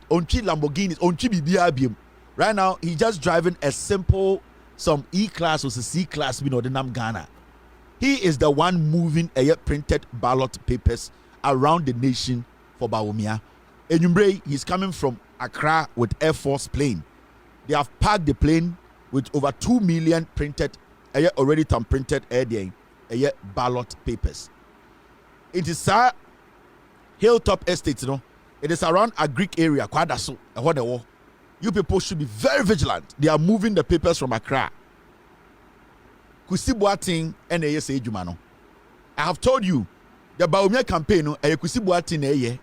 Lamborghinis, on chini BBM. Right now, he's just driving a simple some E-class or C-class, you know, the Nam Ghana. He is the one moving printed ballot papers around the nation for Bawumia. Enyumbre, he's coming from Accra with Air Force plane. They have packed the plane with over 2 million printed, already printed ballot papers. It is Hilltop Estate, you know. It is around a Greek area, Kwadaso, you people should be very vigilant. They are moving the papers from Accra. Kusi Boateng and ASA Jumano. I have told you the Bawumia campaign no Kusi Boateng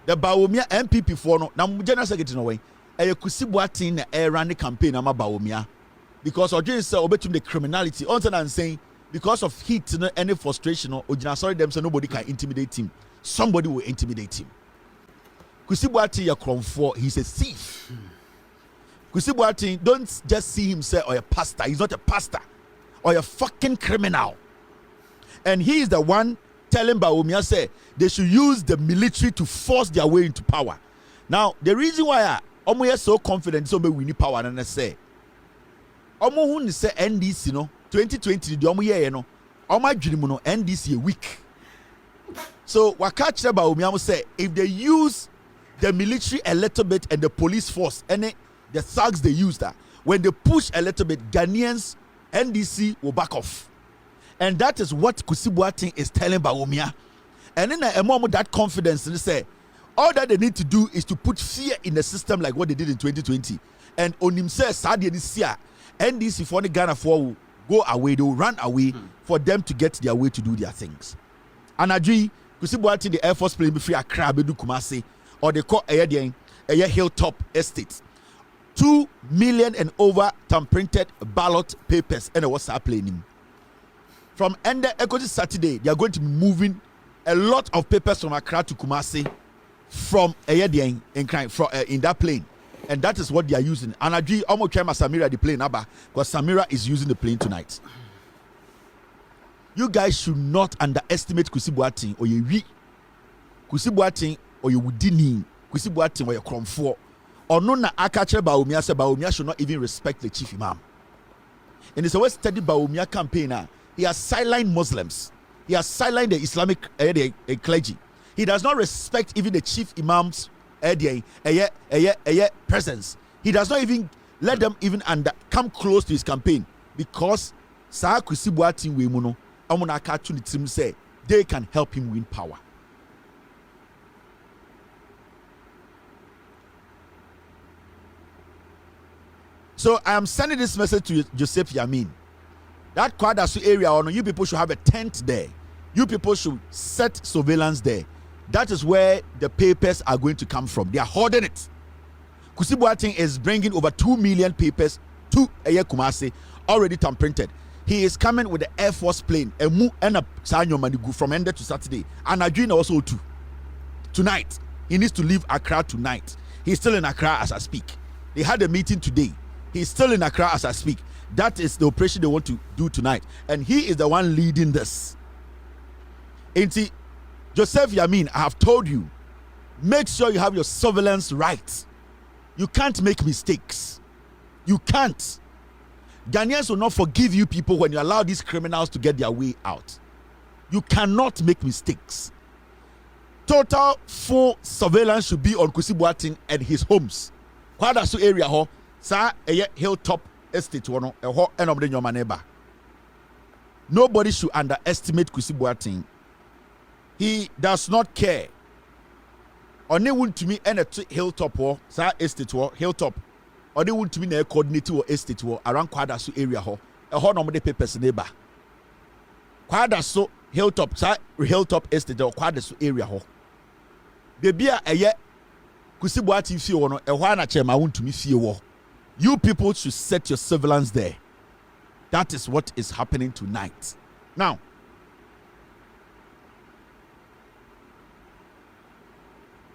the Bawumia MPP for no na general secretary no way Kusi Boateng ran the campaign ama Bawumia because Ojin say obetum the criminality on and saying because of heat no any frustration no Ojina sorry them so nobody can intimidate him. Somebody will intimidate him. Kusi Boateng Yakromfo, he's a thief. Kusi Boateng don't just see himself or a pastor. He's not a pastor. Or a fucking criminal. And he is the one telling Bawumia say they should use the military to force their way into power. Now, the reason why I'm so confident so we need power and I say Omo say NDC no 2020 the omo year no Omo adwene no NDC weak. So what catch Bawumia say if they use the military a little bit and the police force and the thugs they use that when they push a little bit Ghanaians NDC will back off. And that is what Kusi Boateng is telling Bawumia. And then a mom with that confidence and say, All that they need to do is to put fear in the system like what they did in 2020. And on himself, Sadia this year, NDC for the Ghana will go away, they will run away for them to get their way to do their things. And Adri, Kusibuati, the Air Force plane before Accra, Bedu Kumasi, or they call a Hilltop Estate. 2 million and over printed ballot papers and a WhatsApp plane. From end Echo Saturday, they are going to be moving a lot of papers from Accra to Kumasi from in that plane. And that is what they are using. And I agree, almost try Samira the plane, because Samira is using the plane tonight. You guys should not underestimate Kusibuatin or you Kusibuatin or you Wudini, Kusibuatin or your Cromfort. Or no na Akache Baumia said Baumia should not even respect the chief imam. And it's always studied Baumia campaigner. He has sidelined Muslims. He has sidelined the Islamic clergy. He does not respect even the chief imam's presence. He does not even let them even come close to his campaign because Sa Kusibuati Wemuno Amunaka to the team say they can help him win power. So I am sending this message to Joseph Yamin. That Kwadasu area, you people should have a tent there. You people should set surveillance there. That is where the papers are going to come from. They are hoarding it. Kusibuatin is bringing over 2 million papers to Eye Kumasi, already printed. He is coming with the Air Force plane. Emu end up from Ende to Saturday. And Adrina also too. Tonight. He needs to leave Accra tonight. He's still in Accra as I speak. They had a meeting today. He's still in Accra as I speak. That is the operation they want to do tonight. And he is the one leading this. Ain't Joseph Yamin, I have told you, make sure you have your surveillance right. You can't make mistakes. You can't. Ghanaians will not forgive you people when you allow these criminals to get their way out. You cannot make mistakes. Total full surveillance should be on Kusibuatin and his homes. Kwadasu area ho, sa Hilltop Estate wono ho enomde nyoma neba. Nobody should underestimate Kusibuatin. He does not care. Oni want to me and a Hilltop or sa estate or Hilltop. Oni want to me na coordinate or estate or around Kwadasu area ho. A ho nomde papers neighbor. Kwadasu Hilltop sa Hilltop estate or Kwadasu area ho. Bebia eye Kusibuatin fie wono e ho na chema want to me fie wo. You people should set your surveillance there. That is what is happening tonight. Now,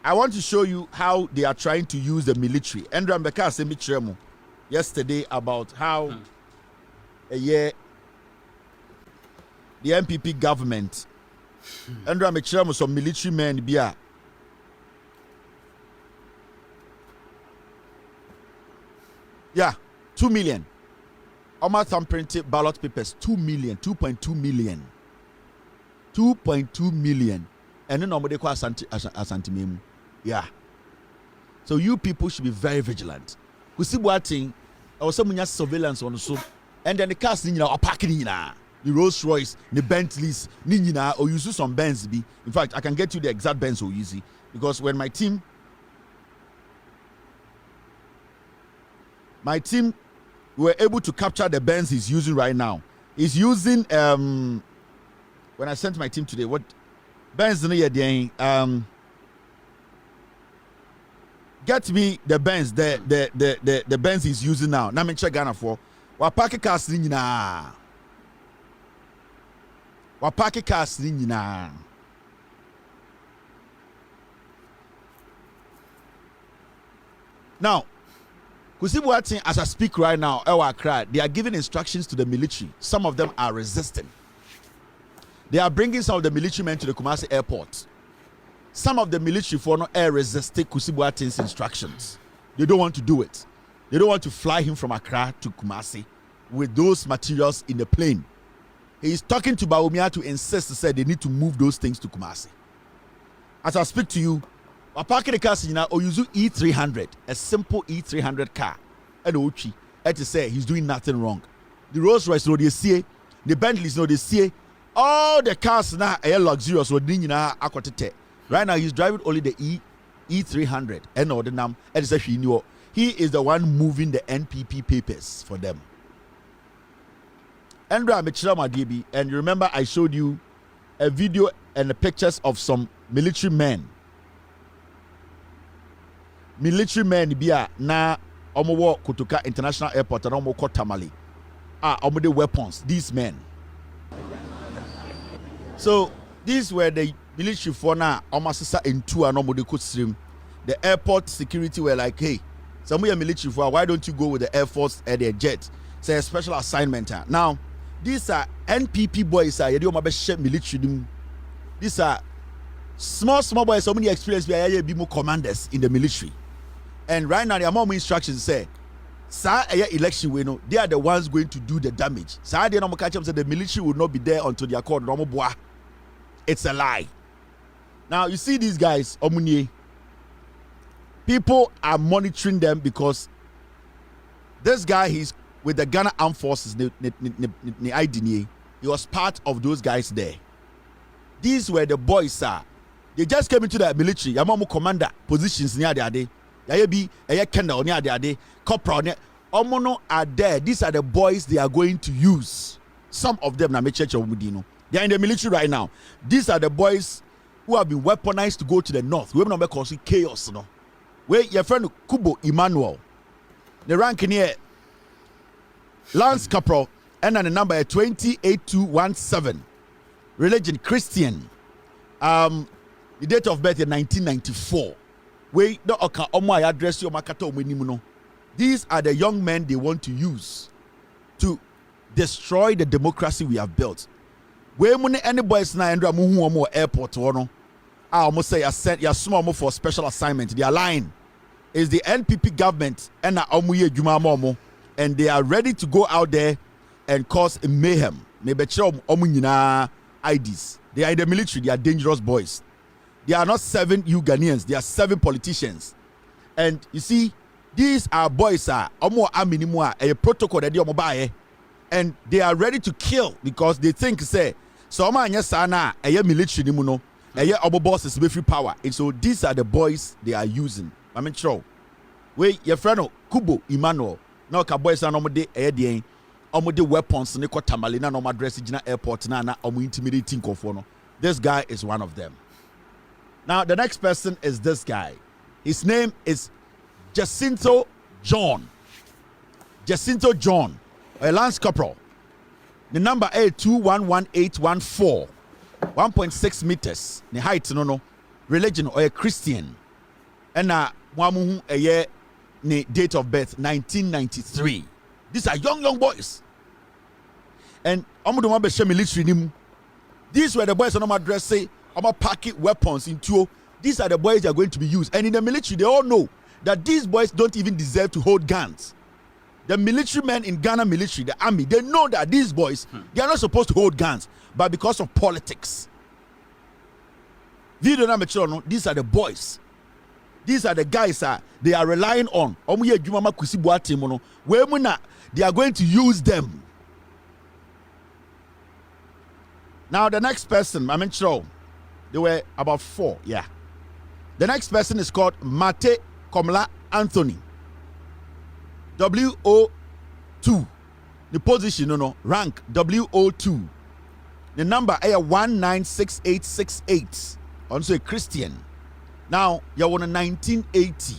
I want to show you how they are trying to use the military. Andrew Mbeka sent me yesterday about how the MPP government, Andrew Mbeka, some military men be yeah, 2 million. Almost some printed ballot papers, 2 million, 2.2 million. 2.2 million. And then nobody call Asantimemu. Yeah. So you people should be very vigilant. Kusibuatin, or some surveillance on the so, and then the cars are parking the Rolls Royce, the Bentleys, Ninina, or use some Benz be. In fact, I can get you the exact Benz so easy. Because when my team were able to capture the Benz he's using right now. He's using when I sent my team today, what Benz get me the Benz, the Benz he's using now. Now me check Ghana for wa park cars nyina. Wa park cars nyina. Now, Kusibuatin, as I speak right now, they are giving instructions to the military. Some of them are resisting. They are bringing some of the military men to the Kumasi airport. Some of the military for no air resisting Kusibuatin's instructions. They don't want to do it. They don't want to fly him from Accra to Kumasi with those materials in the plane. He is talking to Baumia to insist to say they need to move those things to Kumasi. As I speak to you, I park the car or use E300, a simple E300 car. And Ochi, to say he's doing nothing wrong. The Rolls Royce, no, they see, the Bentleys, no, they see. All the cars now are luxurious. Right now, he's driving only the E300 and Ordinam and he is the one moving the NPP papers for them. Andra Michirama and you remember I showed you a video and the pictures of some military men. Military men bia na omo Kutuka International Airport and omo Tamale. Omo the weapons, these men. So these were the military for now almost in two and omo the could stream. The airport security were like, hey, some of your military for why don't you go with the Air Force and the jet? Say a special assignment. Now, these are NPP boys military. These are small boys, so many experience we be more commanders in the military. And right now, there are more instructions say, sir, election we know they are the ones going to do the damage. Sir, they don't catch up say the military will not be there until they are called. It's a lie. Now you see these guys, Omunye. People are monitoring them because this guy, he's with the Ghana Armed Forces. He was part of those guys there. These were the boys, sir. They just came into the military. Yamamu commander positions near the day. Yayebi, Kendall near the day. Corporal. Omono are there. These are the boys they are going to use. Some of them na church of Mudino. They are in the military right now. These are the boys who have been weaponized to go to the north. We have not cause chaos, no. Where your friend Kubo Emmanuel, the rank in here, Lance Corporal, and then the number 28217. Religion Christian. The date of birth is 1994. Where the oka omo address your makato menimuno. These are the young men they want to use to destroy the democracy we have built. Where any boys na endra muhu omo airport wono. I almost say I sent your small for special assignment. Their line is the NPP government and and they are ready to go out there and cause a mayhem. Maybe IDs. They are in the military. They are dangerous boys. They are not 7 Ghanaians. They are 7 politicians. And you see, these are boys a protocol that they are and they are ready to kill because they think say so sana military nimuno. Boss is with free power. And so these are the boys they are using. I mean, sure. Wait, your friend Kubo Emmanuel. Now, boys are normally the weapons. Niko Tamalina no address in airport na intimidating kofono. This guy is one of them. Now, the next person is this guy. His name is Jacinto John. Jacinto John, a Lance Corporal. The number is 211814. 1.6 meters. The height, no. Religion or a Christian. And wamuhu a year ni date of birth 1993. These are young boys. And military nimu. These were the boys on my dress say about packing weapons into. These are the boys that are going to be used. And in the military, they all know that these boys don't even deserve to hold guns. The military men in Ghana military, the army, they know that these boys, they are not supposed to hold guns, but because of politics. These are the boys. These are the guys they are relying on. They are going to use them. Now the next person, they were about 4, yeah. The next person is called Mate Komla Anthony. WO2. The position, rank WO2. The number is 196868. Also a Christian. Now, you're on a 1980.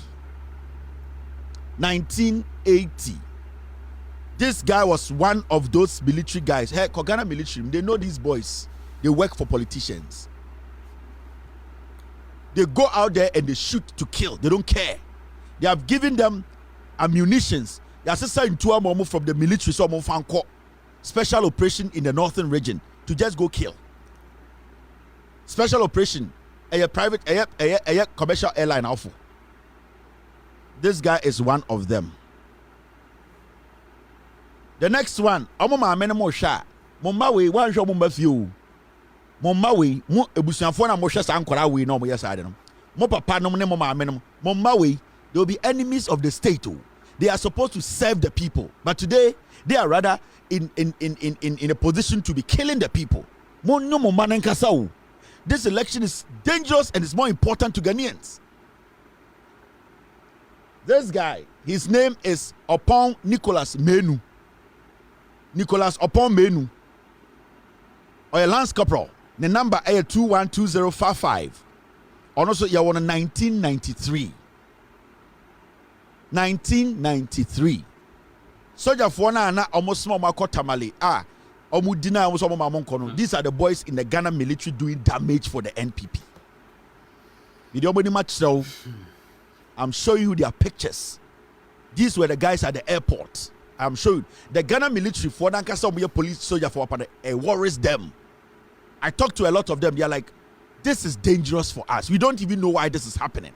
1980. This guy was one of those military guys. Hey, Kogana military, they know these boys. They work for politicians. They go out there and they shoot to kill. They don't care. They have given them ammunitions. They are assigned to a from the military, so special operation in the northern region to just go kill. Special operation, a private, a commercial airline alpha. This guy is one of them. The next one, Omoma Menemo Sha, Mommawe, one show Mumbafu. Mommawe, Ebusianfona Mosha Sankora, we know yes, I don't know. Mopapa no Moma Menom, Mommawe, they will be enemies of the state. They are supposed to serve the people, but today they are rather in a position to be killing the people. This election is dangerous and it's more important to Ghanaians. This guy, his name is Opon Nicholas Menu. Nicholas Opon Menu. Or a Lance Corporal. The number is 212055. And also, you want 1993. 1993. Soldier for na almost small Marco Tamale. These are the boys in the Ghana military doing damage for the NPP. Did you much so? I'm showing you their pictures. These were the guys at the airport. I'm showing you. The Ghana military for Danquah police soldier for it worries them. I talked to a lot of them. They are like, this is dangerous for us. We don't even know why this is happening.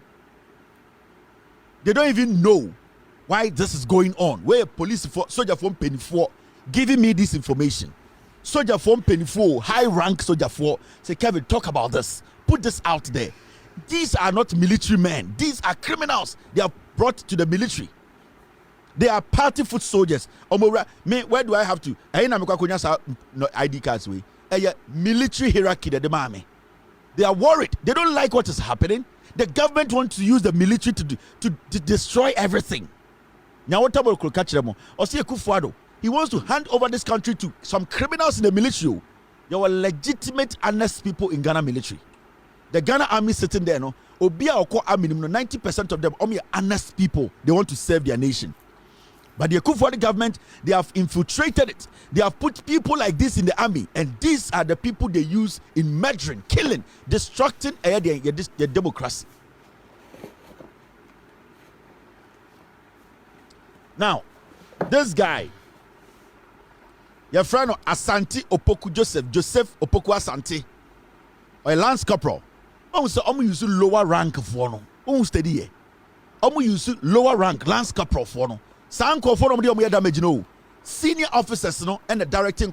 They don't even know why this is going on. Where police for soldier from Penny 4 giving me this information. Soldier from Penny 4, high rank soldier 4, say, Kevin, talk about this. Put this out there. These are not military men. These are criminals. They are brought to the military. They are party foot soldiers. Where do I have to? ID cards. Military hierarchy. They are worried. They don't like what is happening. The government wants to use the military to destroy everything. Now, what about Kulkachiremo? Osie Kufuado. He wants to hand over this country to some criminals in the military. There were legitimate, honest people in Ghana military. The Ghana army sitting there, no, Obia Oko Army, 90% of them are honest people. They want to serve their nation. But the Kufuor government, they have infiltrated it. They have put people like this in the army, and these are the people they use in murdering, killing, destructing the democracy. Now, this guy, your friend Asante Opoku Joseph Opoku Asante, or a Lance Corporal. I'm using lower rank for no. I'm using lower rank Lance Corporal for no. Some damage no. Senior officers no and the directing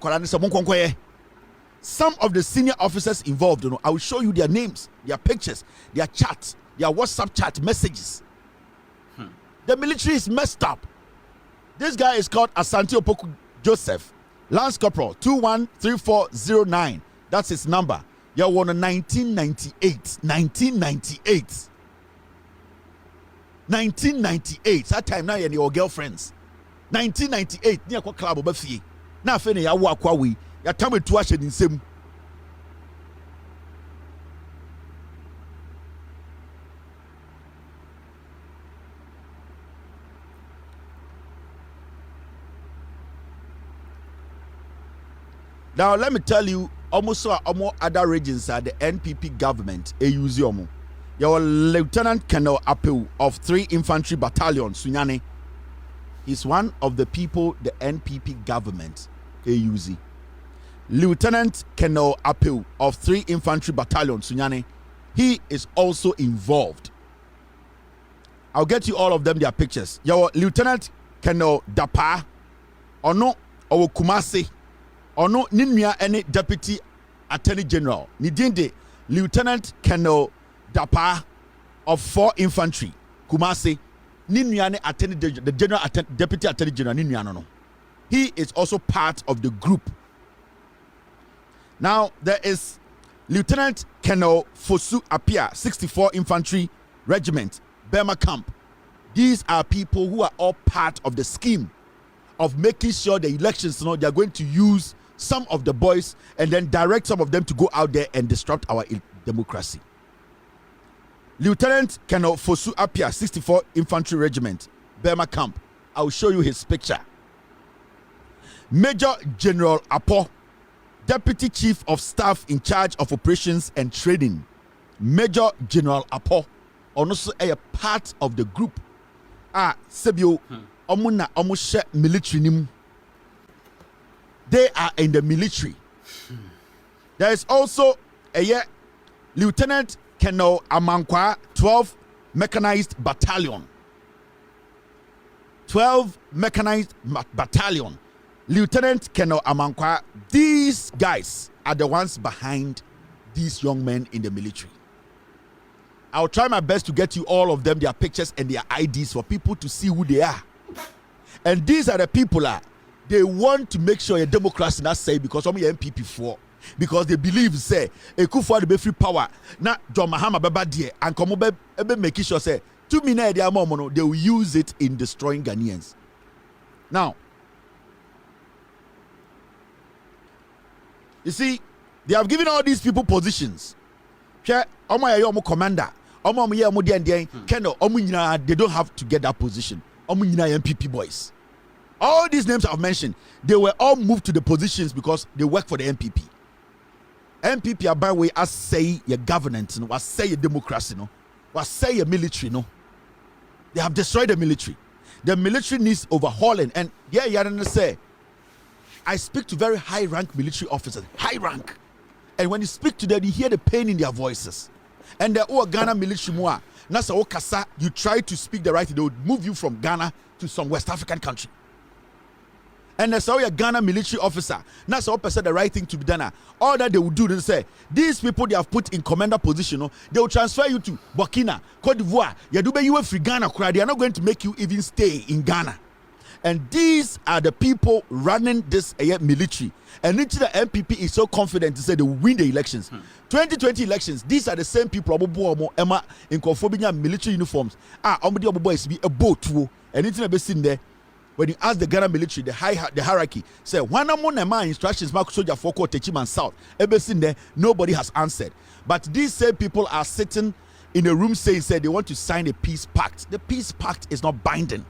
some of the senior officers involved, I will show you their names, their pictures, their chats, their WhatsApp chat messages. The military is messed up. This guy is called Asante Opoku Joseph, Lance Corporal 213409. That's his number. You won in 1998. 1998. That time now you're your girlfriends. 1998. Near club of Buffy. Now fene ya walk away. Ya time to wash it in same. Now let me tell you, almost other regions are the NPP government. Your Lieutenant Colonel Apeu of 3 Infantry Battalion, Sunyane. He's one of the people the NPP government AUZ. Lieutenant Colonel Apeu of 3 Infantry Battalion, Sunyane. He is also involved. I'll get you all of them their pictures. Your Lieutenant Colonel Dapa, or no, or Kumasi. Or no, Ninmia any Deputy Attorney General. Nidinde Lieutenant Colonel Dapa of 4 Infantry, Kumasi. Ninmia the General Deputy Attorney General. Ninmia no. He is also part of the group. Now there is Lieutenant Colonel Fosu Apia, 64 Infantry Regiment, Burma Camp. These are people who are all part of the scheme of making sure the elections, they are going to use some of the boys and then direct some of them to go out there and disrupt our democracy. Lieutenant Colonel Fosu Apia, 64 Infantry Regiment, Burma Camp. I'll show you his picture. Major General Apo, Deputy Chief of Staff in charge of operations and training. Major General Apo, also a part of the group. Sebio, Omuna Omushe military nim. They are in the military. There is also a Lieutenant Colonel Amankwa, 12 Mechanized Battalion. 12 Mechanized Battalion. Lieutenant Colonel Amankwa. These guys are the ones behind these young men in the military. I'll try my best to get you all of them, their pictures and their IDs for people to see who they are. And these are the people they want to make sure a democracy not say because I'm MPP for because they believe say a coup for the free power. Now John Mahama beba die and come be making sure say 2 minutes they will use it in destroying Ghanaians. Now, you see, they have given all these people positions. Commander, they don't have to get that position. MPP boys. All these names I've mentioned, they were all moved to the positions because they work for the MPP. MPP are by way as say your governance, no, as say your democracy, no, as say your military, no. They have destroyed the military. The military needs overhauling. And say, I speak to very high rank military officers, high rank. And when you speak to them, you hear the pain in their voices. And the Ghana military more. Nasa Okasa, you try to speak the right thing, they would move you from Ghana to some West African country. And that's how your Ghana military officer, that's how said the right thing to be done. All that they will do, they say, these people they have put in commander position, no, they will transfer you to Burkina, Cote d'Ivoire. You are free Ghana, they are not going to make you even stay in Ghana. And these are the people running this military. And into the MPP is so confident to say they will win the elections. 2020 elections, these are the same people Emma in conforming military uniforms. Boys be a boat, and it's never seen there. When you ask the Ghana military, the hierarchy, say one among my instructions, Mark Soldier for Techiman South, ever seen there, nobody has answered. But these same people are sitting in a room saying they want to sign a peace pact. The peace pact is not binding.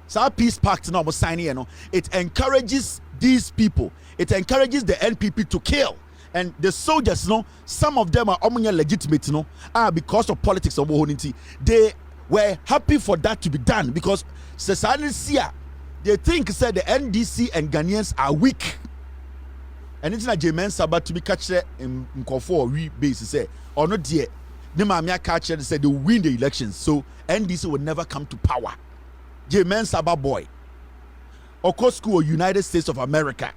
So our peace pact now signing, it encourages these people. It encourages the NPP to kill. And the soldiers, some of them are legitimate, because of politics. They were happy for that to be done because they think said the NDC and Ghanaians are weak. And it's not Jean Mensa to be catched in Konfor rebase say or not yet. The Mamia catcher said they will win the elections, so NDC will never come to power. Jean Mensa boy. Oko School, United States of America.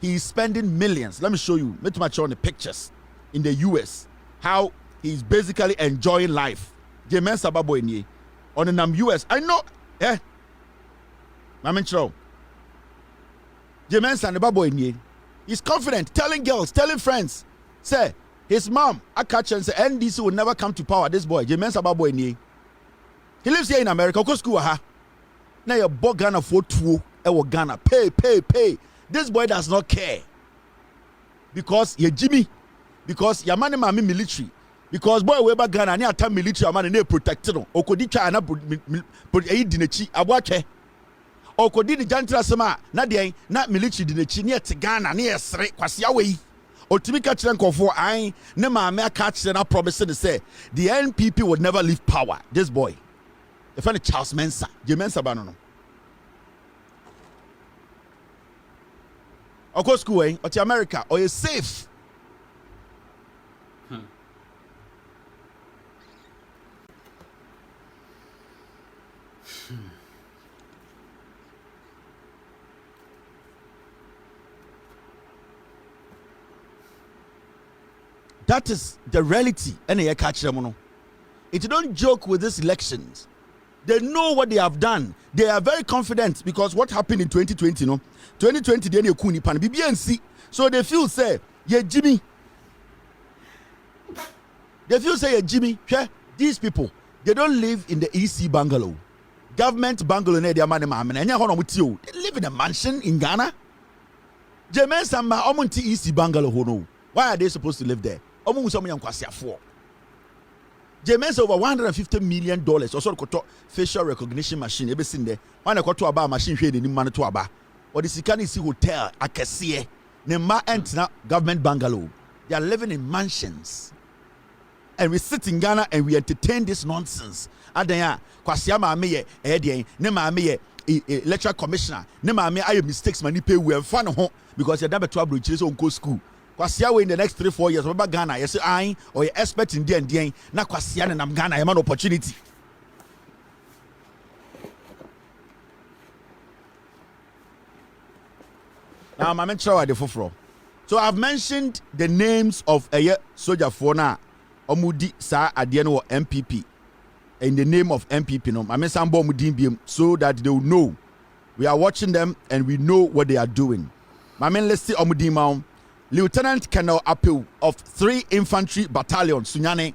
He is spending millions. Let me show you. Let me show on the pictures in the US. How he's basically enjoying life. Jean Mensa boy ni on the US. I know. I'm in trouble. Jean Mensa and the boy ni. He's confident, telling girls, telling friends, say his mom, I catch and say NDC will never come to power. This boy, Jean Mensa boy ni. He lives here in America. Oko School now you're bought Ghana for 2 Ghana. Pay. This boy does not care. Because you're Jimmy. Because your man is military. Because boy we back Ghana, near time military man they protected no. Okodicha ana dinechi abwache. Okodi the jantra sama na dey na military dinechi near Ghana near sre kwase awei. Otimi ka kire nkofo an ne maame aka kire na promise to say the NPP would never leave power. This boy. The friend Charles Mensa, Jean Mensa banono. Oko School or to America or you're safe. That is the reality. And you catch them. If you don't joke with these elections, they know what they have done. They are very confident because what happened in 2020, 2020 they need kuni pan BBNC. So they feel say, yeah, Jimmy. They feel say, yeah, Jimmy. Yeah, these people, they don't live in the EC bungalow. Government bungalow near their money, they live in a mansion in Ghana. Jean Mensa omunti EC bungalow hono. Why are they supposed to live there? Jean Mensa over $150 million also got facial recognition machine. Ever seen there? When I got to a machine here in the to Aba or the Sikanisi Hotel, Akasie, Nema enter government bungalow. They are living in mansions, and we sit in Ghana and we entertain this nonsense. Adaya, Kwasiama Meye, Eddie, Nema Meye, lecture commissioner, Nema Meye, I mistakes manipe we have fun home because you're never trouble with his own school. Kwasia in the next 3-4 years, remember Ghana, you say I or you expect in D&D, na Kwasia and I'm Ghana, I'm an opportunity. Now I'm sure the fufro. So I've mentioned the names of a soldier for now, Omudi Sa Adiano MPP. In the name of MPP, no, I'm Sambo Mudim so that they will know. We are watching them and we know what they are doing. Let's see Omudimao. Lieutenant Colonel Appeal of 3 Infantry Battalion, Sunyane.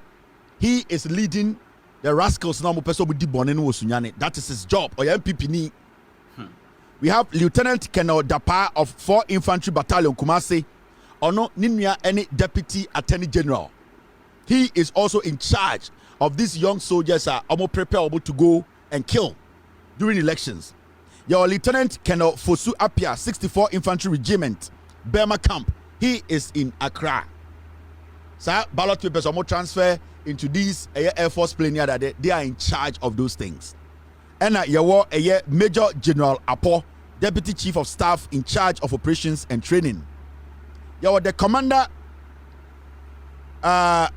He is leading the rascals now person with Dibon was Sunyane. That is his job. Or MPP ni. We have Lieutenant Colonel Dapa of 4 Infantry Battalion Kumasi. Ono Ninya any Deputy Attorney General. He is also in charge of these young soldiers are almost prepared to go and kill during elections. Your Lieutenant Colonel Fosu Apia, 64 Infantry Regiment, Burma Camp. He is in Accra. So ballot papers almost transfer into these Air Force plane that they are in charge of those things. And your Major General Apo, Deputy Chief of Staff in charge of operations and training. Your the Commander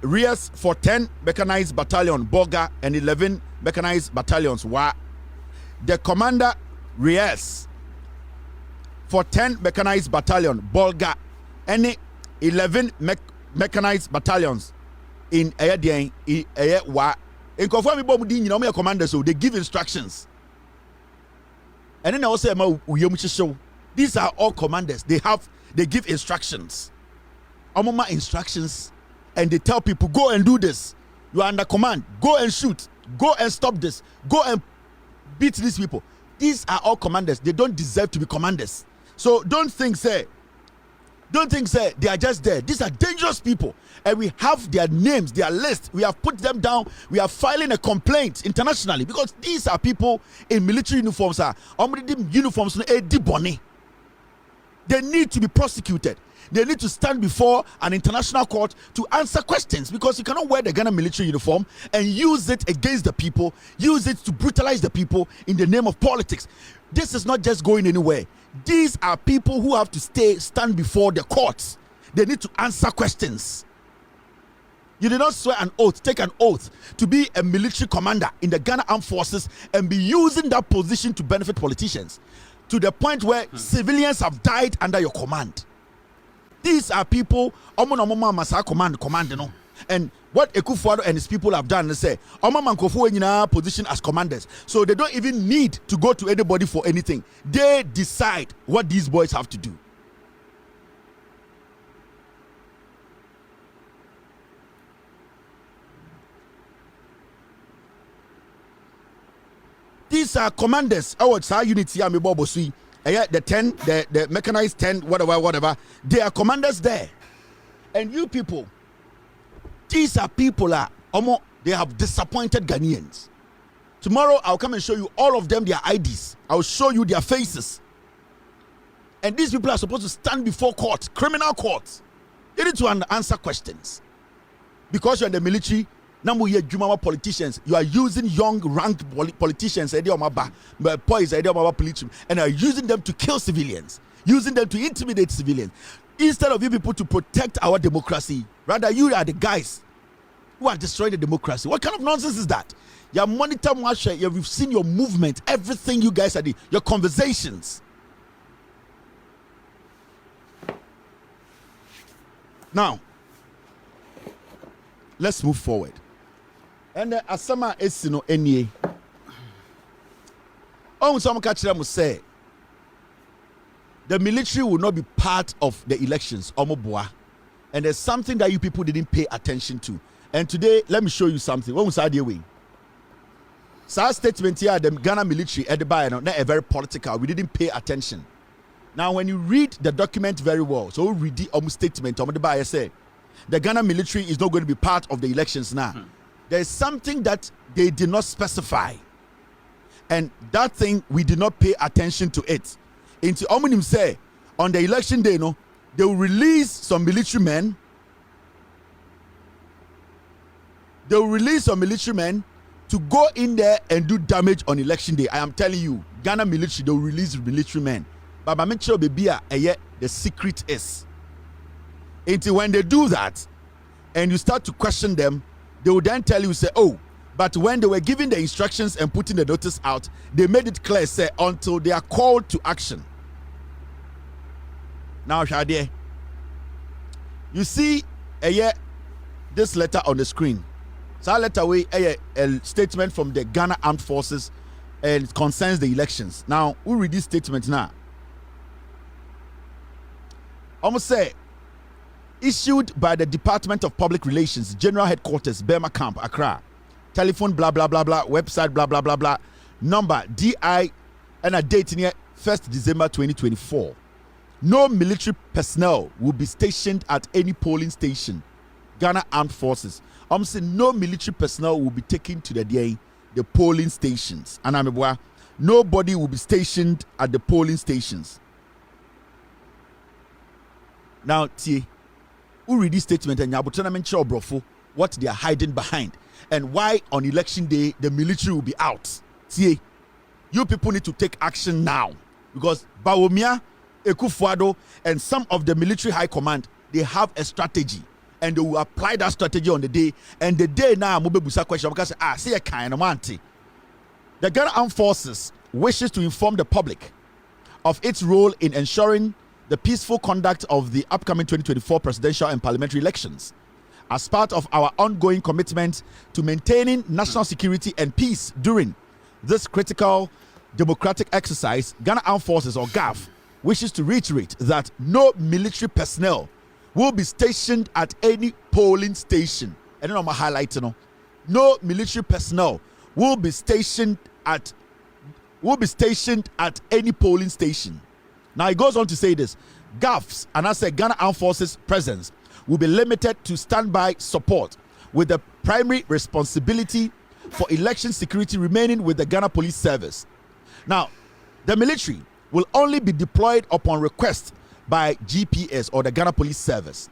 Rears for 10 Mechanized Battalion Boga and 11 Mechanized Battalions Wa. The Commander Rears for 10 Mechanized Battalion Bolga and 11 Mechanized Battalions in Wa. In conformity with the commanders, so they give instructions. And then I also say, these are all commanders. They give instructions. Instructions, and they tell people, go and do this. You are under command. Go and shoot. Go and stop this. Go and beat these people. These are all commanders. They don't deserve to be commanders. So don't think say they are just there. These are dangerous people, and we have their names, their list. We have put them down. We are filing a complaint internationally because these are people in military uniforms. Uniforms. They need to be prosecuted. They need to stand before an international court to answer questions because you cannot wear the Ghana military uniform and use it against the people, use it to brutalize the people in the name of politics. This is not just going anywhere. These are people who have to stand before the courts. They need to answer questions. You did not swear an oath, take an oath to be a military commander in the Ghana Armed Forces and be using that position to benefit politicians to the point where civilians have died under your command. These are people, command, and what Ekufuado and his people have done is say, in our position as commanders. So they don't even need to go to anybody for anything. They decide what these boys have to do. These are commanders. Our unity, the 10, the mechanized 10, whatever. They are commanders there. And you people, these are people they have disappointed Ghanaians. Tomorrow I'll come and show you all of them their IDs. I'll show you their faces. And these people are supposed to stand before court, criminal courts. They need to answer questions. Because you're in the military, politicians, you are using young ranked politicians and are using them to kill civilians, using them to intimidate civilians. Instead of you people to protect our democracy, rather you are the guys who are destroying the democracy. What kind of nonsense is that? You monitor you've seen your movement, everything you guys are doing, your conversations. Now, let's move forward. And Asama Esino Enye. Some catch them will say the military will not be part of the elections. And there's something that you people didn't pay attention to. And today, let me show you something. What was the way? So statement here, the Ghana military at the bar, not a very political. We didn't pay attention. Now, when you read the document very well, so read the statement. The bar say the Ghana military is not going to be part of the elections now. There is something that they did not specify, and that thing we did not pay attention to it. Into Omonim say on the election day, they will release some military men. They will release some military men to go in there and do damage on election day. I am telling you, Ghana military, they will release military men. But my mention baby, the secret is. Until when they do that, and you start to question them, they will then tell you, say, oh, but when they were giving the instructions and putting the notice out, they made it clear, say, until they are called to action. Now, Shadi, you see this letter on the screen. So I letter away a statement from the Ghana Armed Forces, and it concerns the elections. Now, we read this statement now. Almost say, issued by the Department of Public Relations, General Headquarters, Burma Camp, Accra, telephone blah blah blah blah, website blah blah blah blah, number DI and a date near 1st December 2024. No military personnel will be stationed at any polling station. Ghana Armed Forces. I'm saying no military personnel will be taken to the polling stations. And I'm nobody will be stationed at the polling stations. Now, T, who read this statement and Yabutana mention brofo what they are hiding behind and why on election day the military will be out. T, you people need to take action now because Bawumia, Ekufuado, and some of the military high command, they have a strategy and they will apply that strategy on the day. And the day now, Mubebusa question because see a kind of auntie. The Ghana Armed Forces wishes to inform the public of its role in ensuring the peaceful conduct of the upcoming 2024 presidential and parliamentary elections. As part of our ongoing commitment to maintaining national security and peace during this critical democratic exercise, Ghana Armed Forces, or GAF, wishes to reiterate that no military personnel will be stationed at any polling station. And then I'm highlighting no military personnel will be stationed at any polling station. Now it goes on to say this: GAFs, and I say Ghana Armed Forces presence will be limited to standby support, with the primary responsibility for election security remaining with the Ghana Police Service. Now, the military will only be deployed upon request by GPS or the Ghana Police Service.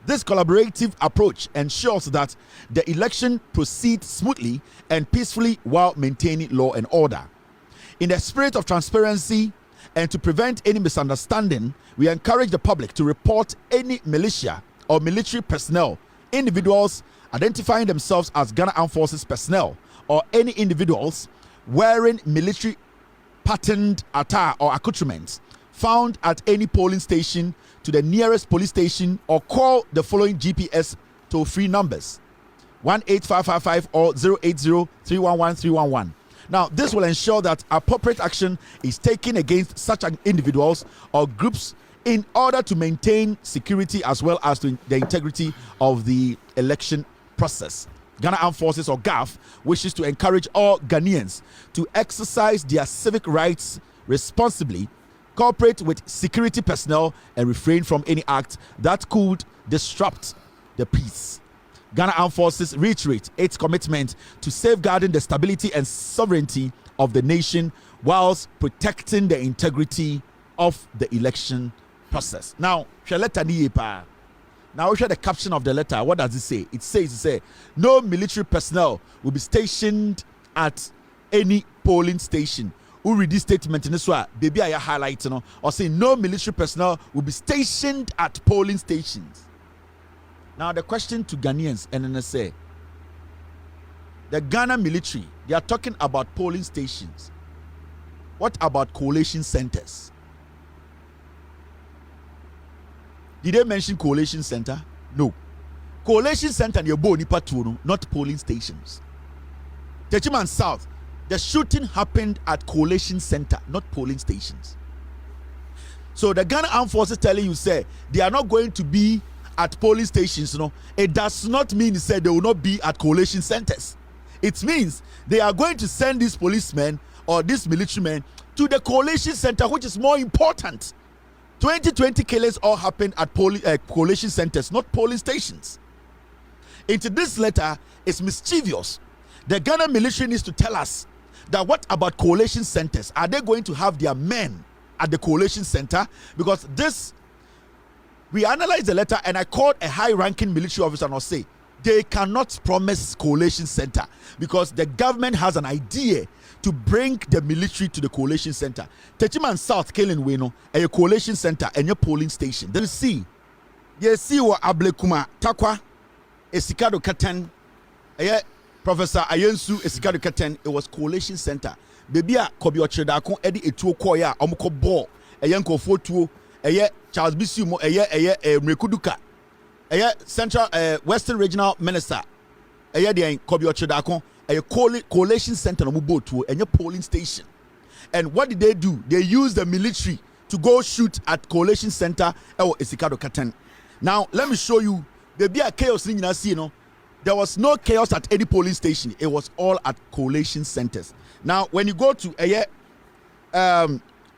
This collaborative approach ensures that the election proceeds smoothly and peacefully while maintaining law and order. In the spirit of transparency and to prevent any misunderstanding, we encourage the public to report any militia or military personnel, individuals identifying themselves as Ghana Armed Forces personnel, or any individuals wearing military patterned attire or accoutrements found at any polling station to the nearest police station, or call the following GPS toll-free numbers: 18555 or 080-311-311. Now, this will ensure that appropriate action is taken against such individuals or groups in order to maintain security as well as the integrity of the election process. Ghana Armed Forces, or GAF, wishes to encourage all Ghanaians to exercise their civic rights responsibly, cooperate with security personnel, and refrain from any act that could disrupt the peace. Ghana Armed Forces reiterate its commitment to safeguarding the stability and sovereignty of the nation whilst protecting the integrity of the election process. Now, now we share the caption of the letter. What does it say? It says, no military personnel will be stationed at any polling station. Who read this statement in this way? Baby, I highlight, or say no military personnel will be stationed at polling stations. Now the question to Ghanaians and NSA, the Ghana military, they are talking about polling stations. What about coalition centers? Did they mention coalition center? No. Coalition center near Nipa, not polling stations. Techiman South, the shooting happened at coalition center, not polling stations. So the Ghana Armed Forces telling you, say, they are not going to be at polling stations, it does not mean they will not be at coalition centers. It means they are going to send these policemen or these militarymen to the coalition center, which is more important. 2020 killings all happened at coalition centers, not polling stations. Into this letter is mischievous. The Ghana military needs to tell us that what about coalition centers? Are they going to have their men at the coalition center? Because we analyzed the letter and I called a high-ranking military officer and I say, they cannot promise coalition center because the government has an idea to bring the military to the coalition center. Techiman South, Kelen Weno, a coalition center and your polling station. Then you see what Ablekuma Takwa, Esikado Katan, Professor Ayensu Esikado Katan, it was coalition center. Baby a Kobi Ochedakon Edi Etuo Koya, Omoko Bo, a Yanko Fotuo, Charles Bisumo, Mrekuduka, Central Western Regional Minister, the Kobi Ochedakon, a coalition center on Mubotu and your polling station. And what did they do? They used the military to go shoot at coalition center or Esikado Katan. Now let me show you. There be a chaos in There was no chaos at any polling station. It was all at collation centers. Now, when you go to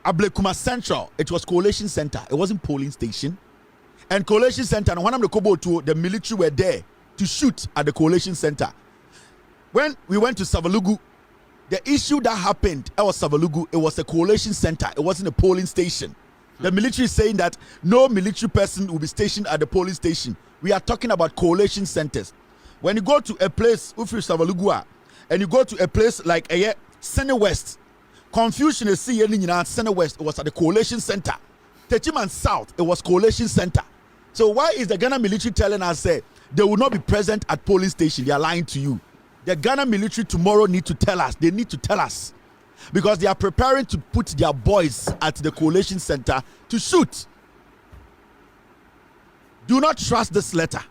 Ablekuma Central, it was collation center. It wasn't polling station. And collation center, and one of the Kobo to the military were there to shoot at the collation center. When we went to Savalugu, the issue that happened at Savalugu, it was a collation center. It wasn't a polling station. The military is saying that no military person will be stationed at the polling station. We are talking about collation centers. When you go to a place, Ufi Savalugua, and you go to a place like Sene West, confusion is seeing in Sene West, it was at the collation center. Techiman South, it was collation center. So why is the Ghana military telling us they will not be present at polling station? They are lying to you. The Ghana military tomorrow need to tell us. They need to tell us. Because they are preparing to put their boys at the collation center to shoot. Do not trust this letter.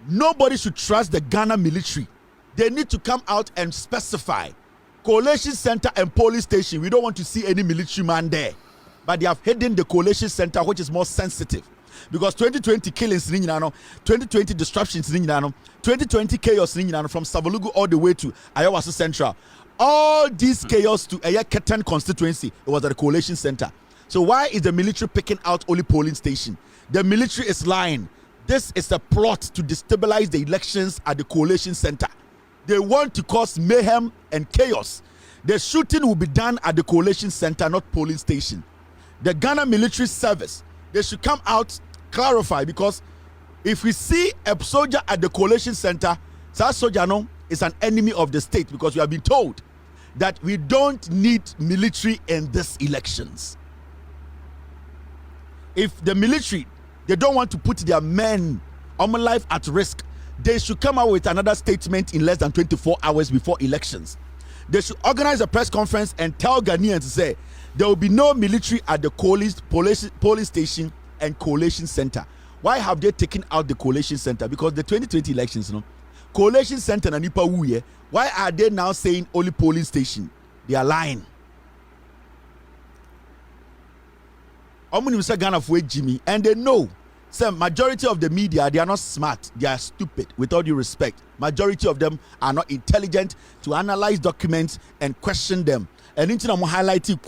Nobody should trust the Ghana military. They need to come out and specify. Collation center and polling station, we don't want to see any military man there. But they have hidden the collation center, which is more sensitive. Because 2020 killings, 2020 disruptions, 2020 chaos from Savalugu all the way to Ayawaso Central. All these chaos to Ketan constituency, it was at the collation center. So why is the military picking out only polling station? The military is lying. This is a plot to destabilize the elections at the collation center. They want to cause mayhem and chaos. The shooting will be done at the collation center, not polling station. The Ghana military service, they should come out, clarify, because if we see a soldier at the collation center, that soldier is an enemy of the state, because we have been told that we don't need military in these elections. If the military, they don't want to put their men on life at risk, they should come out with another statement in less than 24 hours before elections. They should organize a press conference and tell Ghanaians to say there will be no military at the polling station and collation center. Why have they taken out the collation center? Because the 2020 elections, collation center and Nipa Wuye, why are they now saying only polling station? They are lying. Jimmy, and they know. Some majority of the media, they are not smart, they are stupid, with all due respect. Majority of them are not intelligent to analyze documents and question them. And into I'm highlighting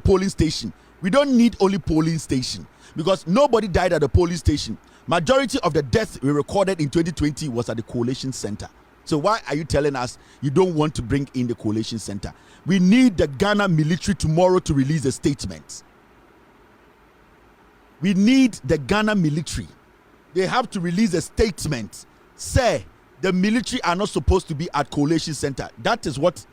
polling station. We don't need only polling station, because nobody died at the polling station. Majority of the deaths we recorded in 2020 was at the collation center. So why are you telling us you don't want to bring in the collation center? We need the Ghana military tomorrow to release a statement. We need the Ghana military. They have to release a statement. Say the military are not supposed to be at collation center. That is what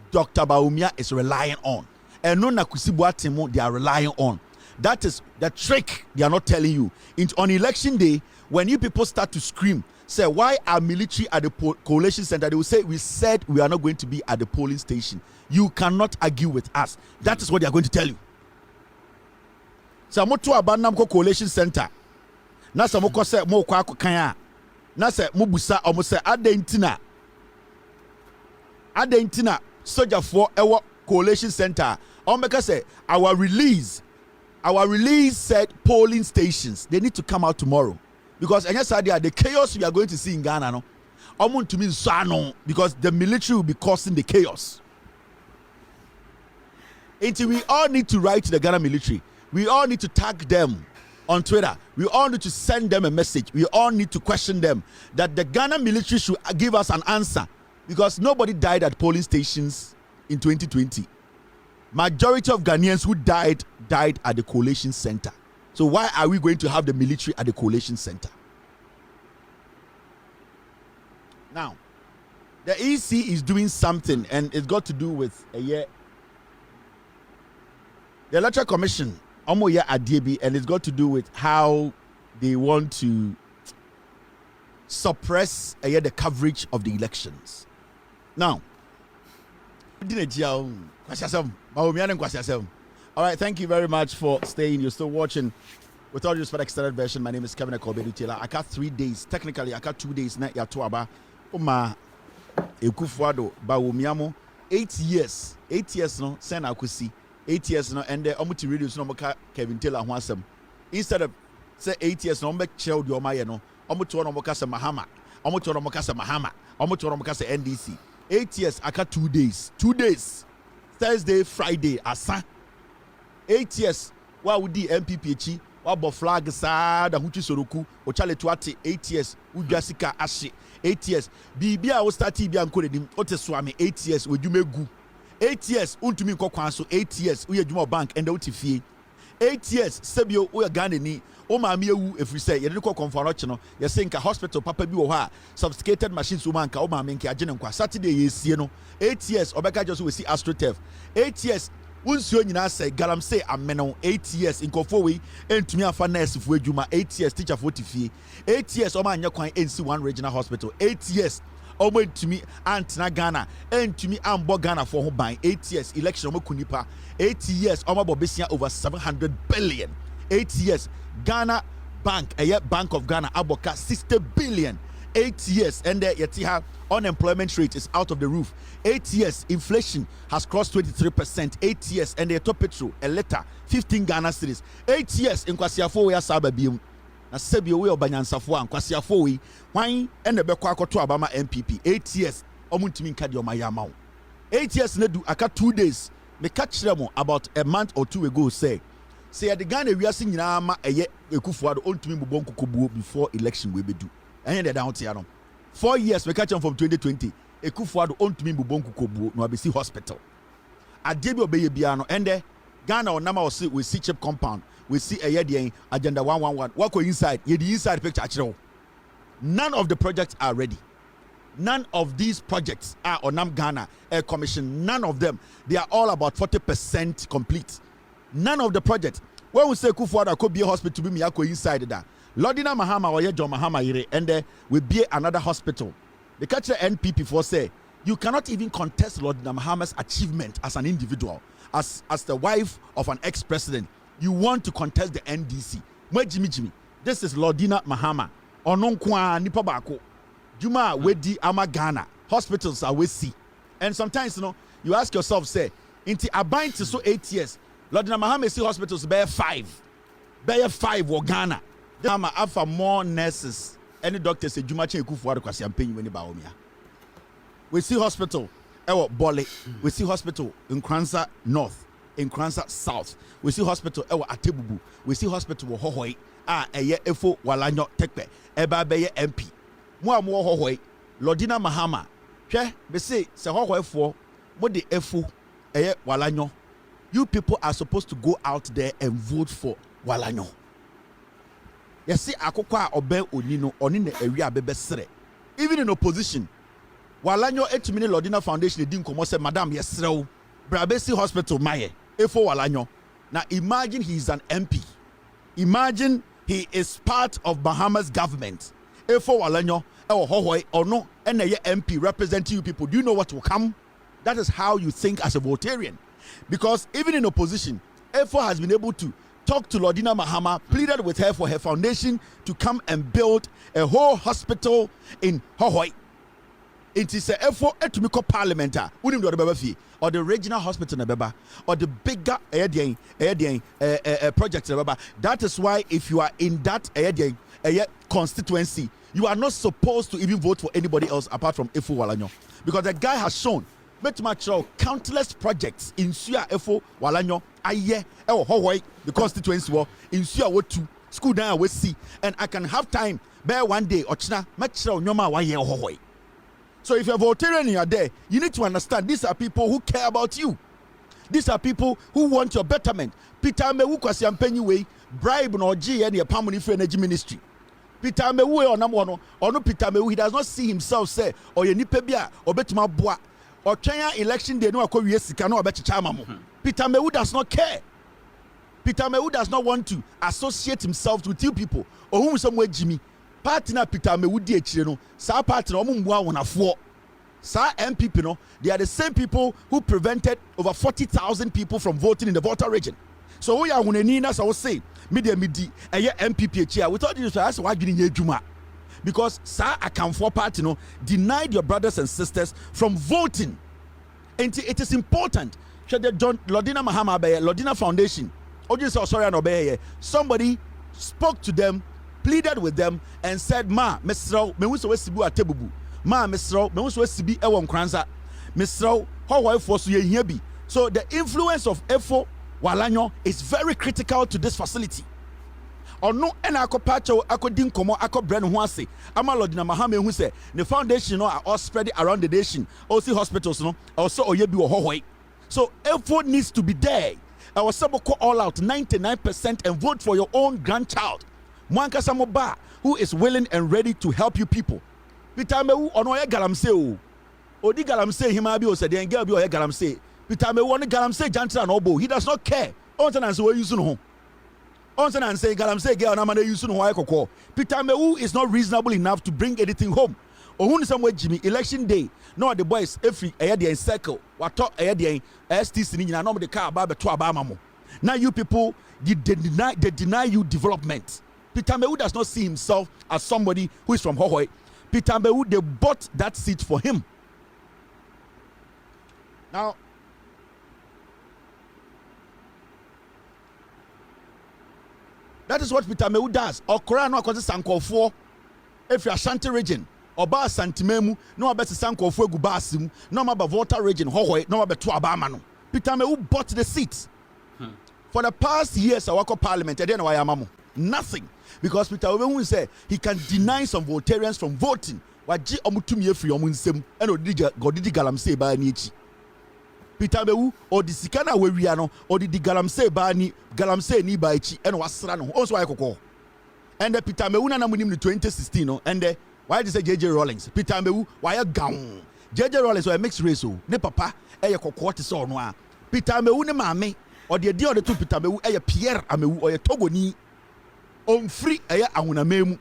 Dr. Baumia is relying on. And no Nakusibuatimo they are relying on. That is the trick they are not telling you. On election day, when you people start to scream, say, why are military at the collation center? They will say, we said we are not going to be at the polling station. You cannot argue with us. That is what they are going to tell you. So to abandon collation center. Na se moko se mo kwa kan na se mo busa o mo se adentina soldier for ewo collation center. O make say our release said polling stations. They need to come out tomorrow, because the chaos we are going to see in Ghana no. To mean no, because the military will be causing the chaos. Until we all need to write to the Ghana military. We all need to tag them on Twitter. We all need to send them a message. We all need to question them that the Ghana military should give us an answer, because nobody died at polling stations in 2020. Majority of Ghanaians who died at the collation center. So why are we going to have the military at the collation center? Now, the EC is doing something, and it's got to do with the Electoral Commission. And it's got to do with how they want to suppress the coverage of the elections. Now, all right, thank you very much for staying. You're still watching With All Due Respect extended version. My name is Kevin Taylor. I got 3 days. Technically, I got 2 days. Na ya toaba. Oma ekufuado ba womiamo 8 years. 8 years no send akusi. 8 years no and the omuti radio so no Kevin Taylor ho asem. Instead of say 8 years no omo child your my no omuto no mo kasa mahama omo to omo kasa Mahama omo to omo kasa NDC 8 years aka 2 days Thursday Friday asa 8 years wa wudi MPP echi wa bo flag saa da huchi soroku o chale to ate 8 years udwa sika ahye 8 years bibia wo start bia nkoredim o te so ame 8 years wedwumegu 8 years untumi nkokwan so 8 years uye dwuma bank enda uti fie 8 years sebio uye Ghana ni o maame ewu efrise ye de ko konfaro no ye se nka hospital papa bi wo ha sophisticated machines wo manka o maame nka agene nkwa Saturday ye sie no 8 years obeka just we see AstroTurf 8 years unsuo nyina say galamsey ameno 8 years nkofo we entumi afa nurse fu adwuma 8 years teacher for tifie 8 years o ma anya kwan NC1 regional hospital 8 years omo entumi antena Ghana entumi ambo Ghana for ho ban 8 years election omo kunipa 8 years omo bobesia over 700 billion 8 years Ghana Bank Bank of Ghana aboka 60 billion 8 years and yeti ha unemployment rate is out of the roof 8 years inflation has crossed 23% 8 years and the top petrol a letter 15 Ghana cedis 8 years in kwasiafo we asaba biom na sebio we obanyansafo an kwasiafo we hwan and the bekwa akoto abama MPP 8 years omuntimi nka de omayama 8 years na do aka 2 days me catch them about a month or two ago say the Ghana wiase nyina ma eye ekufuado ontumi bobon kokobuo before election we bedu and they down here 4 years we catch them from 2020 ekufuado ontumi bobon kokobuo no abesi hospital adebi obeye bia no and Ghana onama we see chip compound we see agenda 111 what go inside ye the inside picture achiro none of the projects are ready. None of these projects are Onam Ghana Air Commission. None of them. They are all about 40% complete. None of the projects. When we say Kufuada could be a hospital, be miyako inside that. Lordina Mahama or John Mahama ire, and there will be another hospital. The catcher NPP for say you cannot even contest Lordina Mahama's achievement as an individual, as the wife of an ex-president. You want to contest the NDC. Jimmy. This is Lordina Mahama. Ononkwa nipa bako. Juma wedi ama Ghana. Hospitals are we see. And sometimes you ask yourself, say, inti abind to so 8 years. Lordina Mahama see hospitals bear 5. Bear 5 or Ghana. Then after more nurses. Any doctor say Juma chen kufu kwasi ampenyi weni baomia. We see hospital Ballot. We see hospital in Kransa North, in Kransa South. We see hospital Atebubu. We see hospital Hohoi. Eye efo walanyo tekpe. Eba beye MP. Mo hohoi Lordina Mahama hwe be say se hohoi fo mo de efo eye walanyo. You people are supposed to go out there and vote for walanyo. You see akokwa obe oni no oni na ewi abebe sere. Even in opposition walanyo etumini Lordina Foundation di nkomo say madam yesrew Brabesi Hospital maye efo walanyo. Now imagine he is an MP. Imagine he is part of Bahamas government. Efo walanyo hohoi or no and MP representing you people. Do you know what will come? That is how you think as a Votarian. Because even in opposition, Efo has been able to talk to Lordina Mahama, pleaded with her for her foundation to come and build a whole hospital in Hohoi. It is a Efo etumiko parliamenta unim do beba fi or the regional hospital na beba or the bigger project na beba. That is why if you are in that constituency, you are not supposed to even vote for anybody else apart from Efo Walanyo, because the guy has shown countless projects in Suya Efo Walanyo aye Hawaii the constituency war in Suya Wotu school down we see, and I can have time bear one day or china matchro nyoma wa ye Hawaii. So if you're Votarian and you're there, you need to understand these are people who care about you. These are people who want your betterment. Peter Mewu kwasi ampenyi we bribe no G and your Pamuni for energy ministry. Peter Mewu or no Peter Mewu, he does not see himself say or ye nipebia or betuma boa or Kenya election day no akwa sika no abechi chama mo. Peter Mewu does not care. Peter Mewu does not want to associate himself with you people or whom somewhere Jimmy. Partner Peter Mewu di echire no sa partner omumboa wonafo. Sa MPP no, they are the same people who prevented over 40,000 people from voting in the Volta region. So we are huneni na so say media midi eye MPP chia. We thought this was why giving juma, because sa akamfo party no denied your brothers and sisters from voting. And it is important. Lordina Mahama Lordina Foundation. Sorry, somebody spoke to them pleaded with them and said, Ma, Mesro, me wuso wesibu atebubu. Ma, Mesro, me wuso wesibi ewon kranza. Mesro, how force ye here be. So the influence of Efo Walanyo is very critical to this facility. Or no, and I pacho, I could dinkomo, I could brand huase. Amalodina Mahame who say the foundation are all spread around the nation. Also hospitals, no, also Oyebi or Hawaii. So effort needs to be there. Our Saboko all out 99% and vote for your own grandchild. Mwanka Samoba, who is willing and ready to help you people. Pitamewu onoye galamse o. Odi galamse himabi o said girl bi oye galamse. Pitamewu oni galamse jantra no bo. He does not care. Onsen and say we use no. Onsen and say galamse girl na man use no why kokko. Pitamewu is not reasonable enough to bring anything home. Ohun somewhere Jimmy election day. No the boys every aya circle. What talk aya STC ni nyina no the car ba beto abama mo. Now you people they deny you development. Peter Mbewu does not see himself as somebody who is from Hohoi. Peter Mbewu, they bought that seat for him. Now, that is what Peter Mbewu does. Okora no akwase sankofo if you Ashanti region oba santimemu no abese sankofo egu baasimu no maba Volta region Hohoi no mabeto abama no. Peter Mbewu bought the seat. For the past years awako parliament e dey na wayamamo. Nothing. Because Peter Obenwu said he can deny some Voltarians from voting. Waji omutumi efri omunsem and odidi galamse ba ni echi. Peter Obenwu odi sika na wewia no odidi galamse ba ni galamse ni ba echi and wasra no onso why kokko. And Peter Obenwu na namunim ni 2016 no and why did say JJ Rawlings? Peter Obenwu why gown. JJ Rawlings was a mixed race o. Ne papa e ye kokko te so no a. Peter Obenwu ne maame odi edi odi to Peter Obenwu e ye Pierre Amewu o ye Togoni. On free aya ahunamemu.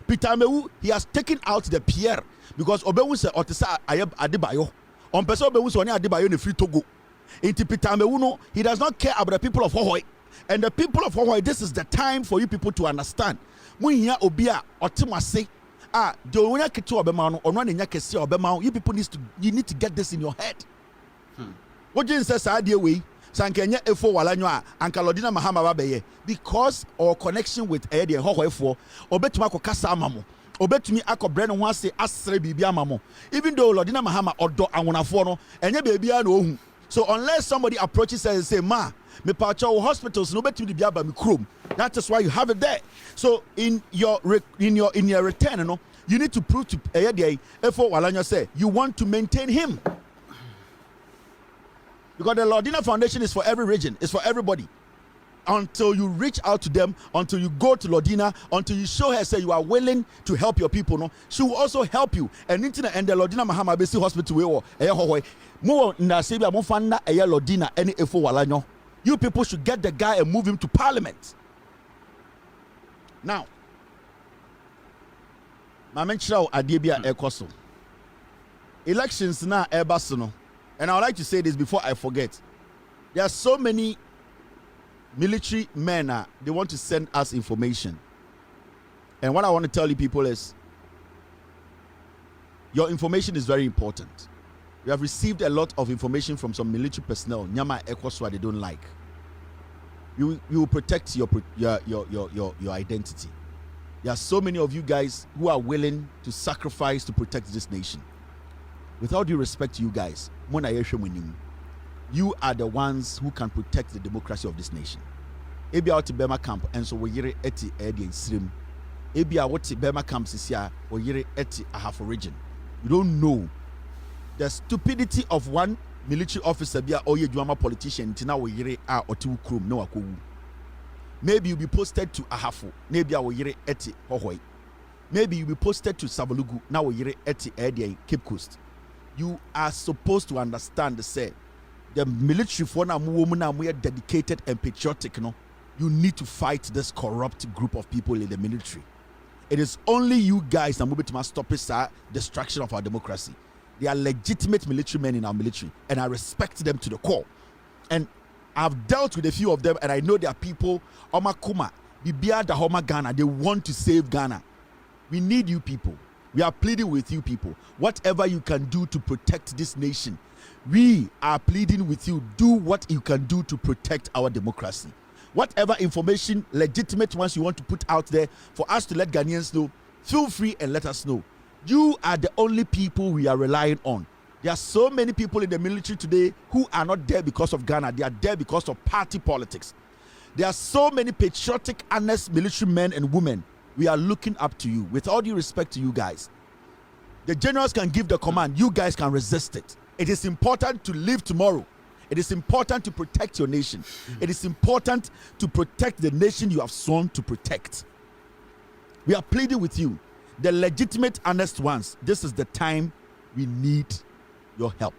Peter Obenwu, he has taken out the Pierre because Obenwu say otisa ayeb Adebayo. On person Obenwu say oni Adebayo ne free Togo. Inti Peter Obenwu no, he does not care about the people of Hohoi. And the people of Hohoi, this is the time for you people to understand. When here obia otimase the onya keto obema no ono anya kese obema you people need to get this in your head. What you say say we Sankenya Efo Walanyo a Ankalodina Mahama babeye because our connection with the Hohoefo obetuma ko kasa amamo obetumi akobre no ho ase asre bibia amamo even though Lodina Mahama odo anwonafo no enye bebia na ohun. So unless somebody approaches and say ma me pacho hospitals no betumi bia ba me krom, that is why you have it there. So in your return no you need to prove to Efo Walanyo say you want to maintain him. Because the Lordina Foundation is for every region, it's for everybody. Until you reach out to them, until you go to Lordina, until you show her, say you are willing to help your people, no, she will also help you. And the Lordina Mahama Basi Hospital, more Nasibia Mofana, Lordina, any Efo Walanyo. You people should get the guy and move him to parliament. Now, Mamenchao Adibia Ekoso. Elections now, Ebasono. And I would like to say this before I forget. There are so many military men, they want to send us information. And what I want to tell you people is, your information is very important. We have received a lot of information from some military personnel. Nyama Ekoswa they don't like. You will protect your identity. There are so many of you guys who are willing to sacrifice to protect this nation. Without due respect to you guys, you are the ones who can protect the democracy of this nation. Ebi out Bema camp and so we yere eti edi slim. Ebi out Bema camp sisia we yere eti a half a region. You don't know the stupidity of one military officer bia oye juama politician tina we yere a otu krum no akowu. Maybe you be posted to Ahafo, maybe we yere eti Hohoi. Maybe you be posted to Sabalugu, now we yere eti edi Cape Coast. You are supposed to understand the military for now we are dedicated and patriotic. No, you need to fight this corrupt group of people in the military. It is only you guys that must stop this destruction of our democracy. They are legitimate military men in our military, and I respect them to the core. And I've dealt with a few of them, and I know there are people Omakuma, Bibia da Homa Ghana. They want to save Ghana. We need you people. We are pleading with you people. Whatever you can do to protect this nation, we are pleading with you. Do what you can do to protect our democracy. whatever information, legitimate ones you want to put out there for us to let Ghanaians know, feel free and let us know. You are the only people we are relying on. There are so many people in the military today who are not there because of Ghana. They are there because of party politics. There are so many patriotic, honest military men and women. We are looking up to you. With all due respect to you guys, the generals can give the command. You guys can resist it. It is important to live tomorrow. It is important to protect your nation. It is important to protect the nation you have sworn to protect. We are pleading with you, the legitimate, honest ones. This is the time we need your help.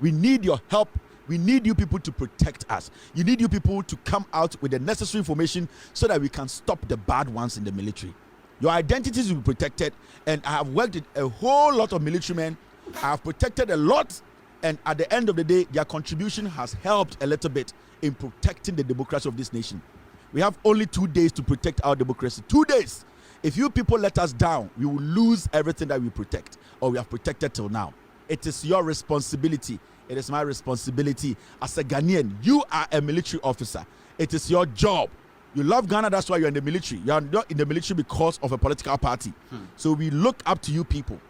We need your help. We need you people to protect us. You need you people to come out with the necessary information so that we can stop the bad ones in the military. Your identities will be protected, and I have worked with a whole lot of military men. I have protected a lot, and at the end of the day, their contribution has helped a little bit in protecting the democracy of this nation. We have only 2 days to protect our democracy. 2 days. If you people let us down, we will lose everything that we protect or we have protected till now. It is your responsibility. It is my responsibility as a Ghanaian. You are a military officer. It is your job. You love Ghana, that's why you're in the military. You are not in the military because of a political party. So we look up to you people.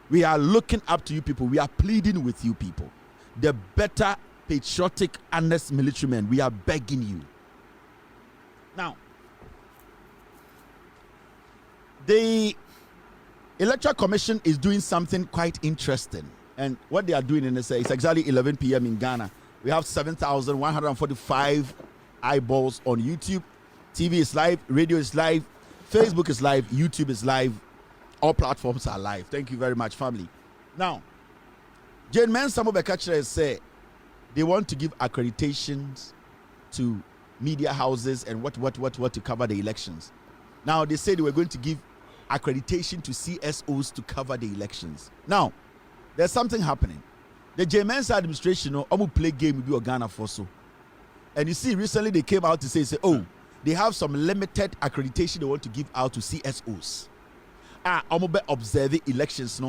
We are looking up to you people. We are pleading with you people. The better, patriotic, honest military men. We are begging you. Now, the Electoral Commission is doing something quite interesting. And what they are doing in this, it's exactly 11 p.m. in Ghana. We have 7,145 eyeballs on YouTube. TV is live, radio is live, Facebook is live, YouTube is live. All platforms are live. Thank you very much, family. Now, Jean Mensa say they want to give accreditations to media houses and what to cover the elections. Now, they say they were going to give accreditation to CSOs to cover the elections. Now, there's something happening. The Jean Mensa administration, play game with Ghana for so. And you see, recently they came out to say, they have some limited accreditation they want to give out to CSOs. Observe elections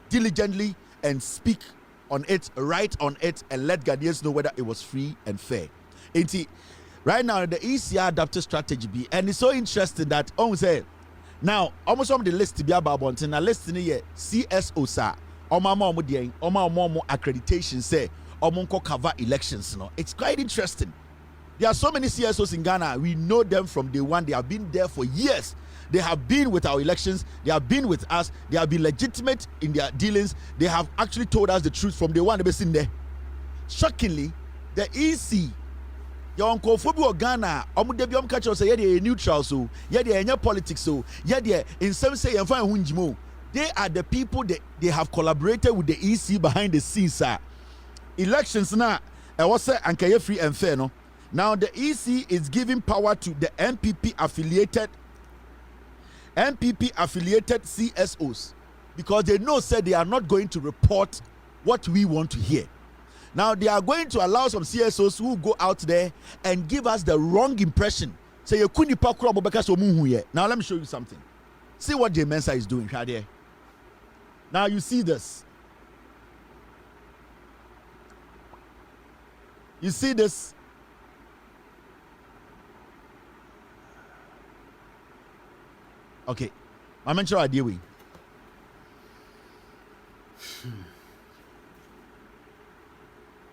diligently and speak on it, write on it, and let Ghanaians know whether it was free and fair. Right now, the ECR adopted strategy be, and it's so interesting that say now almost on the list to be about and a list in here CSO sir, accreditation say cover elections. It's quite interesting. There are so many CSOs in Ghana. We know them from day one. They have been there for years. They have been with our elections. They have been with us. They have been legitimate in their dealings. They have actually told us the truth from day one. They've been there. Shockingly, the EC, your uncle Fobu Ghana, Omudebium catcher say, yeah, neutral, so yeah, they are politics, so yeah, in some say, and find Hunjimo. They are the people that they have collaborated with the EC behind the scenes, sir. Elections now, I was say, and free and fair, no. Now the EC is giving power to the MPP affiliated CSOs because they know said they are not going to report what we want to hear. Now they are going to allow some CSOs who go out there and give us the wrong impression. Say you couldn't now let me show you something. See what Jean Mensa is doing right here. Now you see this. You see this. Okay, I'm not sure I deal with.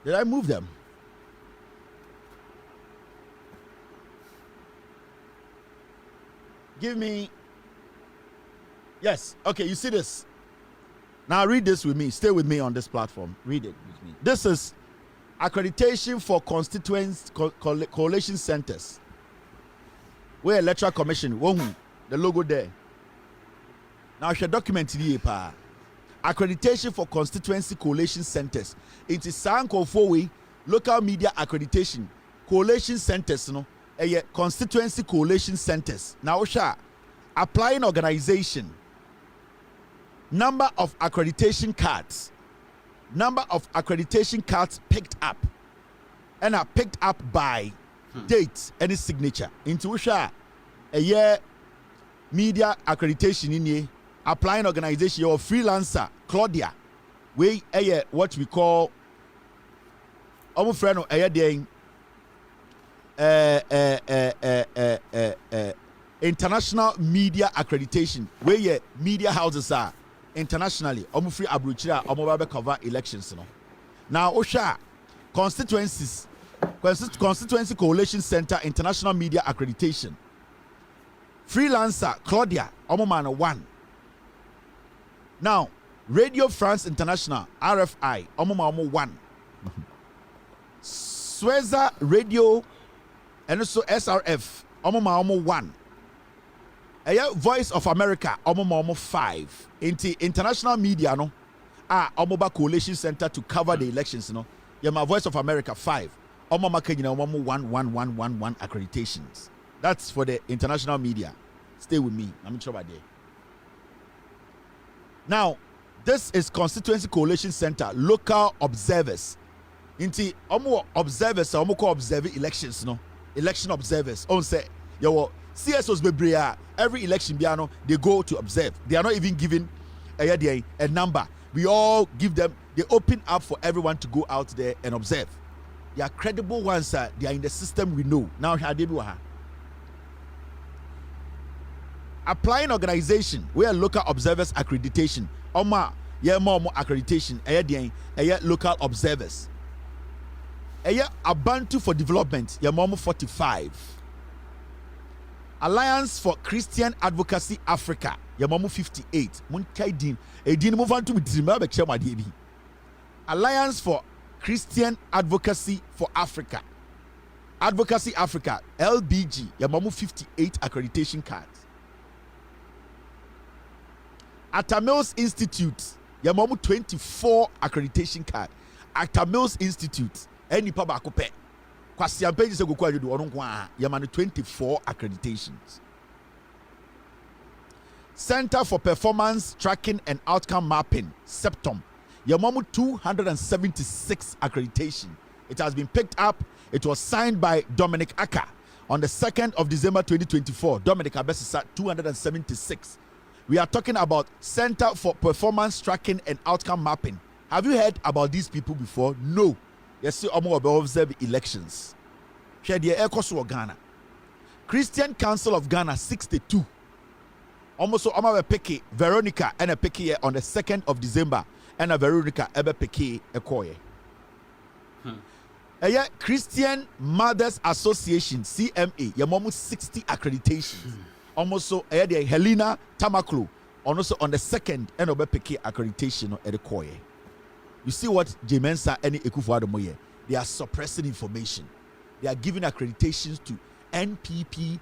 Did I move them? Give me. Yes. Okay, you see this. Now read this with me. Stay with me on this platform. Read it with me. This is accreditation for constituents coalition centers. Where Electoral Commission. The logo there. Now, she documented here. Accreditation for constituency coalition centers. It is Sanko Fowe local media accreditation coalition centers. Constituency coalition centers. Now, applying organization. Number of accreditation cards. Number of accreditation cards picked up. And are picked up by date and its signature. Into a year. Media accreditation in here, applying organization, your freelancer, Claudia, we what we call almost friend of international media accreditation, where your media houses are internationally. Omo free abrochira omo ba cover elections no. Now Osha constituency coalition center international media accreditation. Freelancer Claudia omo man 1. Now Radio France International RFI omo 1. Sweza Radio and also SRF omo 1. Voice of America omo 5. International media no omo coalition center to cover the elections no. My Voice of America 5. Omo makanyina omo 1 accreditations. That's for the international media. Stay with me. I'm sure about there. Now, this is Constituency Coalition Center, local observers. Inti omo observers omo ko observe elections no. Election observers. On say your CSOs bebrea every election biano they go to observe. They are not even given a number. We all give them, they open up for everyone to go out there and observe. They are credible ones, they are in the system we know. Now applying organization where local observers accreditation. Oma more accreditation local observers. Abantu for development, more 45. Alliance for Christian Advocacy Africa, Yamamu 58. Move on to Alliance for Christian Advocacy for Africa. Advocacy Africa, LBG, Yamamu 58 accreditation cards. Atamils Institute, Yamamu 24 accreditation card. Atamils Institute, any pabakope. Kwasiam pages go kwa do ononkwa yamane 24 accreditations. Center for Performance Tracking and Outcome Mapping, Septum, Yamamu 276 accreditation. It has been picked up. It was signed by Dominic Aka on the 2nd of December 2024. Dominic Abesisa 276. We are talking about Center for Performance Tracking and Outcome Mapping. Have you heard about these people before? No. Yes, observe elections. Share the Ecoso Ghana. Christian Council of Ghana 62. Almost so peke Veronica and a peke on the 2nd of December and a Veronica ebe peke ekoye. Christian Mothers Association CMA yamomu 60 accreditations. Almost so the Helena Tamaklo also on the 2nd and obe peke accreditation at the koye. You see what Jean Mensa and Ekufuadomoye, they are suppressing information. They are giving accreditations to NPP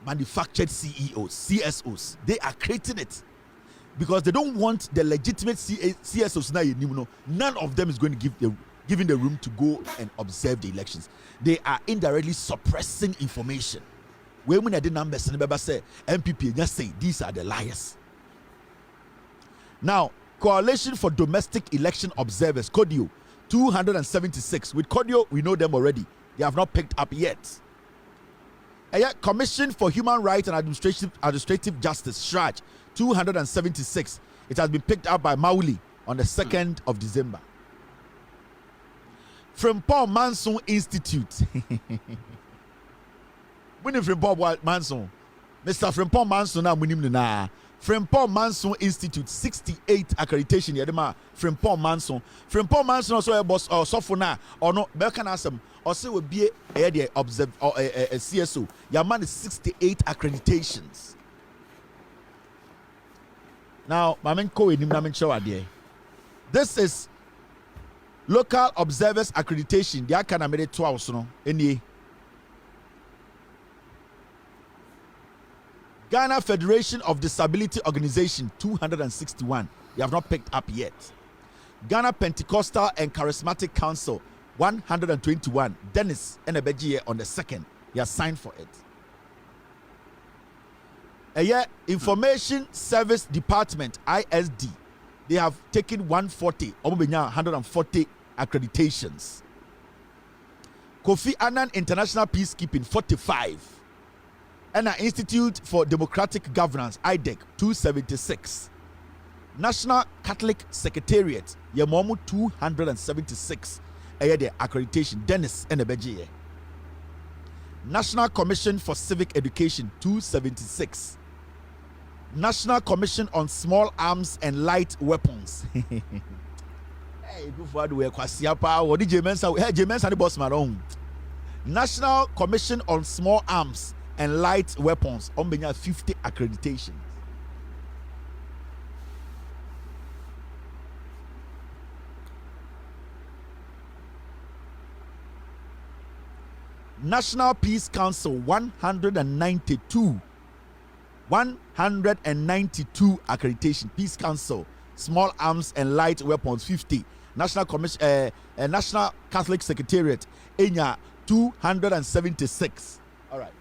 manufactured CEOs, CSOs. They are creating it because they don't want the legitimate CSOs now. None of them is going to giving the room to go and observe the elections. They are indirectly suppressing information. When the numbers say MPP just say these are the liars. Now, Coalition for Domestic Election Observers, CODIO, 276. With CODIO, we know them already. They have not picked up yet. Commission for Human Rights and Administrative Justice, SHRAJ, 276. It has been picked up by Mauli on the 2nd of December. Frimpong Manson Institute. When Frimpong Manson, Mr. Frimpong Manson, now we na. Frimpong Manson Institute 68 accreditation. Yadema Frimpong Manson. Frimpong Manson also a boss or sofona or no. Belkan asem also will be a observe or a CSO. Yaman is 68 accreditations. Now, Mamen Ko in Namen show idea. This is local observers accreditation. The Akana made it 12 no. Any Ghana Federation of Disability Organization 261. They have not picked up yet. Ghana Pentecostal and Charismatic Council 121. Dennis Enebejiye on the 2nd. He has signed for it. Information Service Department ISD. They have taken 140. 140 accreditations. Kofi Annan International Peacekeeping 45. And an Institute for Democratic Governance, IDEC, 276. National Catholic Secretariat, Yamomu 276. The accreditation, Dennis Enebejiye. National Commission for Civic Education 276. National Commission on Small Arms and Light Weapons. Hey, before we kwasiapa, what did Jean Mensa? Hey, Jean Mensa the boss man. National Commission on Small Arms and Light Weapons on 50 accreditations. National Peace Council 192 accreditation. Peace Council, Small Arms and Light Weapons 50. National Commission, National Catholic Secretariat, Enya 276. All right.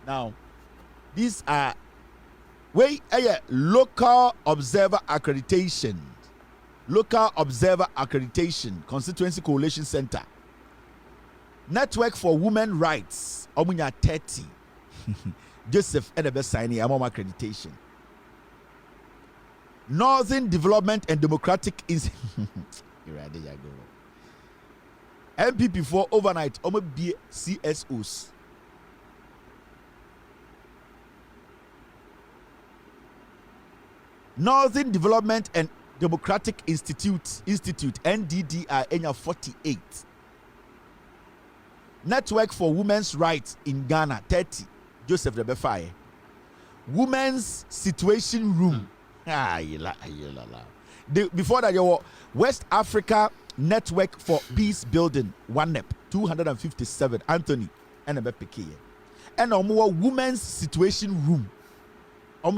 Now, these are local observer accreditation. Local observer accreditation. Constituency Coalition Center. Network for Women Rights. Omunya 30. Joseph Edebe I'm on accreditation. Northern Development and Democratic Institute. Right, there you go. MPP for overnight. Omo be CSOs. Northern Development and Democratic Institute NDDI Enya 48. Network for Women's Rights in Ghana 30. Joseph Rebefaye. Women's Situation Room. Before that, you were West Africa Network for Peace Building, WANEP 257. Anthony and Ebepeke. And more Women's Situation Room.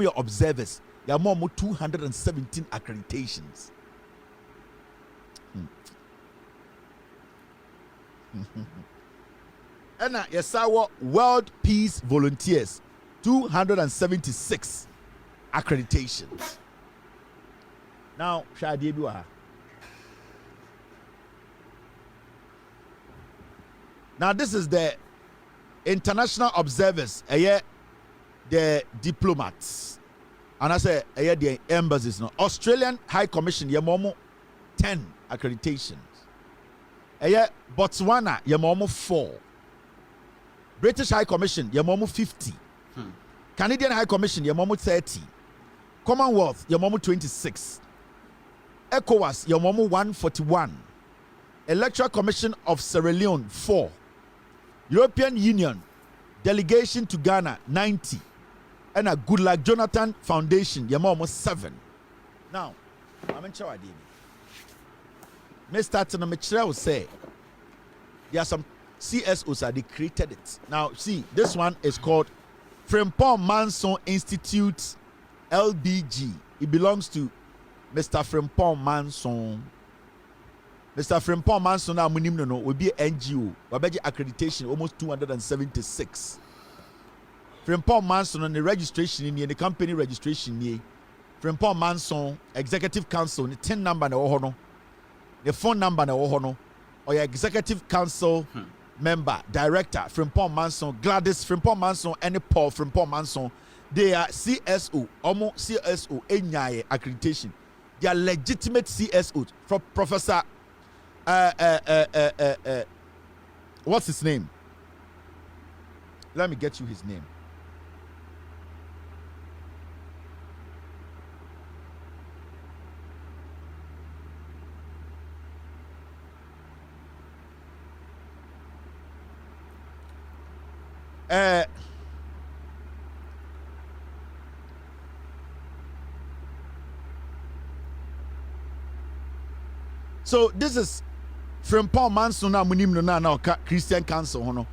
Your observers. There are more 217 accreditations. And yes, our World Peace Volunteers 276 accreditations. Now, this is the international observers, the diplomats, and I say the embassies. No, Australian High Commission, Yamomo 10 accreditations. Botswana, Yamomo 4. British High Commission, Yamomo 50. Canadian High Commission, Yamomo 30. Commonwealth, Yamomo 26. ECOWAS, Yamomo 141. Electoral Commission of Sierra Leone 4. European Union Delegation to Ghana 90. And a Good Luck Jonathan Foundation, Yamomo 7. Now, I'm in charge. Mr. Tanometre will say there are some CSOs they created it. Now, see, this one is called Frimpong Manson Institute LBG. It belongs to Mr. Frimpong Manson. Mr. Frimpong Manson now will be an NGO. Wabeji accreditation almost 276. Frimpong Manson on the registration in the company registration here. Frimpong Manson Executive Council the 10 number na ohono. The phone number na ohono. Or your Executive Council member, director, Frimpong Manson, Gladys Frimpong Manson, and Paul Frimpong Manson. They are CSO, almost CSO, NIA accreditation. They are legitimate CSOs. From Professor, what's his name? Let me get you his name. So this is Frimpong Manson now Christian Council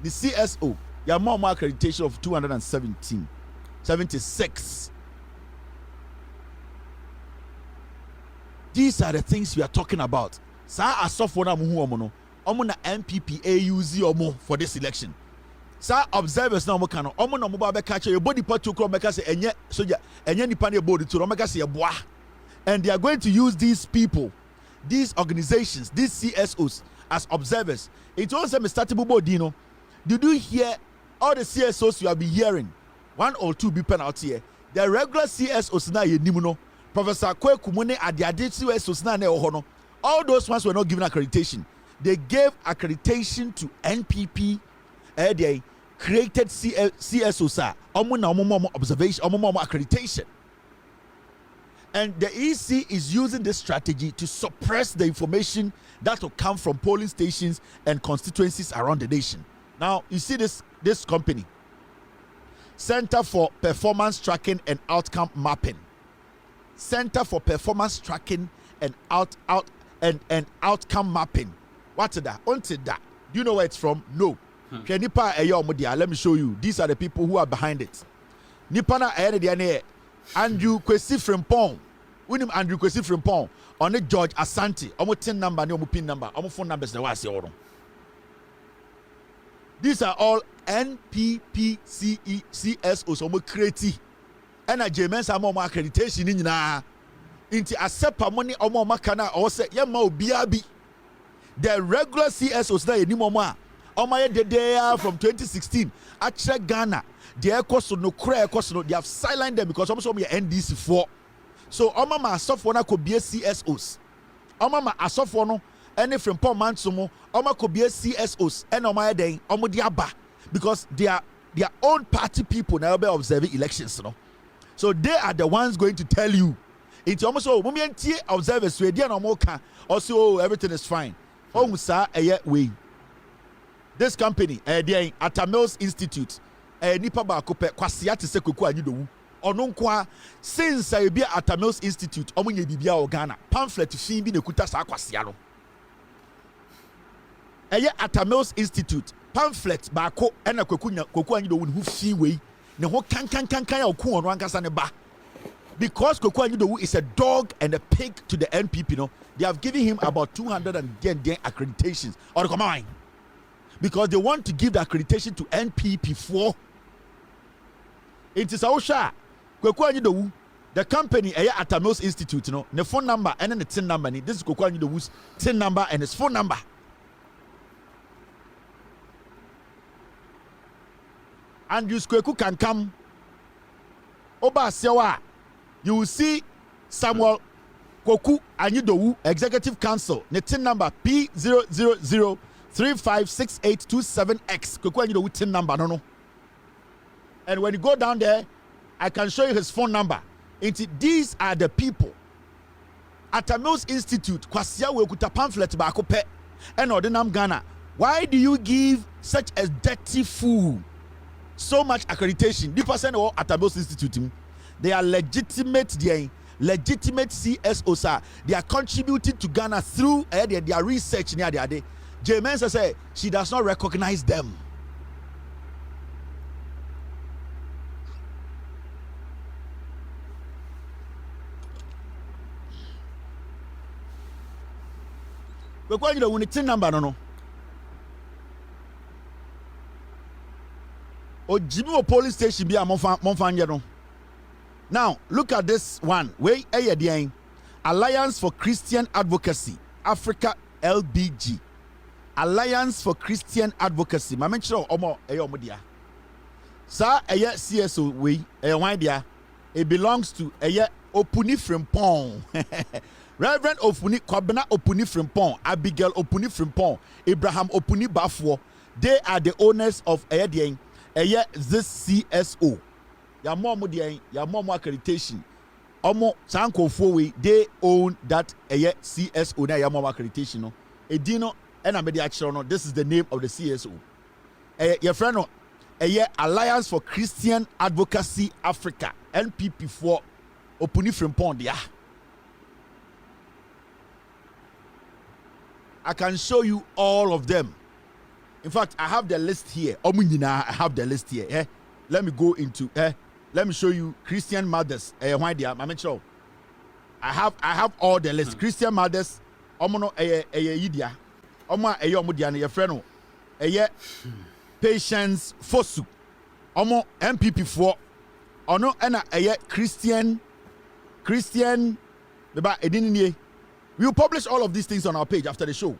the CSO you have more accreditation of 276. These are the things we are talking about. Sa asofo na muhu omo na MPP AUZ for this election. Sa observers na omo kano omo na omo ba catch your body part to come say enye soldier enye nipa na body to omo say eboa, and they are going to use these people, these organizations, these CSOs as observers. It also me startable body, did you hear all the CSOs you have been hearing? One or two be penalty here. The regular CSOs na ye nimu Professor Kwekumune Adiade CSOs na ohono. All those ones were not given accreditation. They gave accreditation to NPP, created CSOs observation accreditation. And the EC is using this strategy to suppress the information that will come from polling stations and constituencies around the nation. Now, you see this company, Center for Performance Tracking and Outcome Mapping. Center for Performance Tracking and Outcome Mapping. What's that? Until that. Do you know where it's from? No. Let me show you. These are the people who are behind it. Nipana Andrew Kwesi Frimpong. We name Andrew Kwesi Frimpong. On the George Asante. Omo tin number, omo pin number, omo phone numbers. These are all NPPCECSOs. Omo creative. And Jean Mensa omo accreditation in na. Inti asepa money omo makana or say yema obiabi. The regular CSOs na yeni momo. Omo ye from 2016. Actually Ghana. They have sidelined them because almost NDC 4. So ma asofo na could be CSOs. Ma asofo no any from poor man sumo could be CSOs and den diaba because they are their own party people now be observing elections, no. So they are the ones going to tell you. It's almost so observers we also everything is fine. Way. This company Atamils Institute nipa ba kope kwasia te se Kweku Anyidowu ono nkwa since I be at Atamils Institute omunye bibia o Ghana pamphlet fin bi na kuta sa kwasia no Atamils Institute pamphlet ba ko na Kweku Anyidowu hu fi wei ne ho kan ya oku ono ankasa ne ba because Kweku Anyidowu is a dog and a pig to the NPP, no. They have given him about 210 accreditations or come on, because they want to give the accreditation to NPP 4. It is Ausha Kweku Anyidowu, the company Atamils Institute, no, the phone number and then the TIN number. This is Kweku Anyidowu's TIN number and his phone number. And you Kweku can come Oba Sewa. You will see Samuel Kweku Anyidowu, Executive Council, the TIN number P000356827X. Kweku Anyidowu TIN number, no. And when you go down there, I can show you his phone number. These are the people. Atamils Institute, kwasia we kuta pamphlet ba akope, and ordinam Ghana. Why do you give such a dirty fool so much accreditation? The person or Atamils Institute, they are legitimate CSOs. They are contributing to Ghana through their research near their day. Jean Mensa said she does not recognize them. Because you know when it's number no. O Jimmy police station be a monfan no. Now look at this one. Wait, Alliance for Christian Advocacy, Africa LBG. Alliance for Christian Advocacy. My mention omo dia. Sa CSO we why dia. It belongs to Opuni Frimpong. Reverend Opuni Kwabena Opuni Frimpong, Abigail Opuni Frimpong, Abraham Opuni Bafwo. They are the owners of this CSO. Ya more accreditation. Omo sanko fowe, they own that CSO na ya more accreditation no. Edino ena medi actual no. This is the name of the CSO. Your friend no. Alliance for Christian Advocacy Africa, NPP4 Opuni Frimpong dia. I can show you all of them. In fact, I have the list here. I have the list here. Let me go into let me show you Christian mothers. Why they are? I have all the list. Christian mothers. Omono yidia. Omo omudia na your friend. Patience Fosu. Omo MPP4. Ono ena Christian. Beba edini. We will publish all of these things on our page after the show.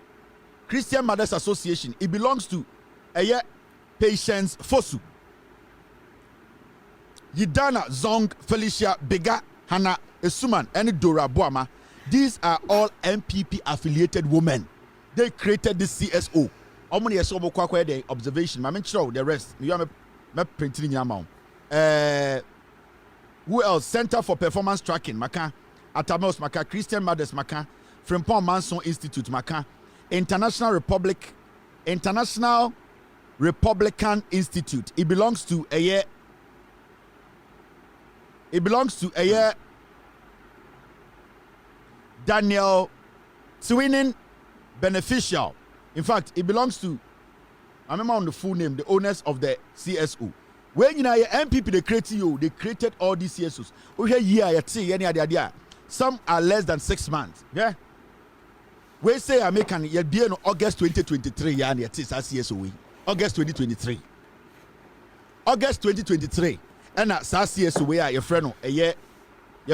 Christian Mothers Association. It belongs to Patience Fosu. Yidana Zong Felicia Bega Hannah Esuman and Dora Boama. These are all MPP affiliated women. They created this CSO. Omo ye so kwa the observation. Ma mention the rest. You are me printing nyama. Who else? Center for Performance Tracking, Maka. Atamos Maka. Christian Mothers Maka. Frimpong Manson Institute Maka. International Republican Institute. It belongs to a year. Daniel Swinning Beneficial. In fact, it belongs to, I remember on the full name, the owners of the CSO. When you know your MPP, they created all these CSOs. Some are less than 6 months. Yeah. We say American, you're in August 2023, yeah, and it's CSO. August 2023. August 2023. And that's CSO, where your friend, your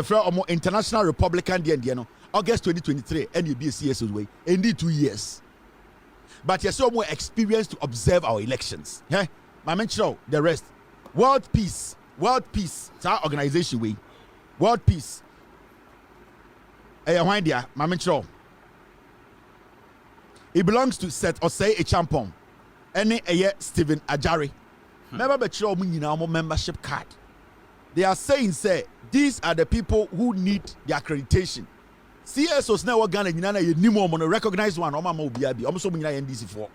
friend, International Republican, August 2023, and you be a CSO way. Indeed, 2 years. But you're so more experienced to observe our elections. Yeah, my mention the rest. World Peace. It's our organization way. World Peace. My mention. It belongs to Set or say a champion. Any Stephen Ajari. Member betray membership card. They are saying, say, these are the people who need the accreditation. CSOs now Ghana nyina ye ni mo no recognize one oma ma obi abi omo so nyina NDC for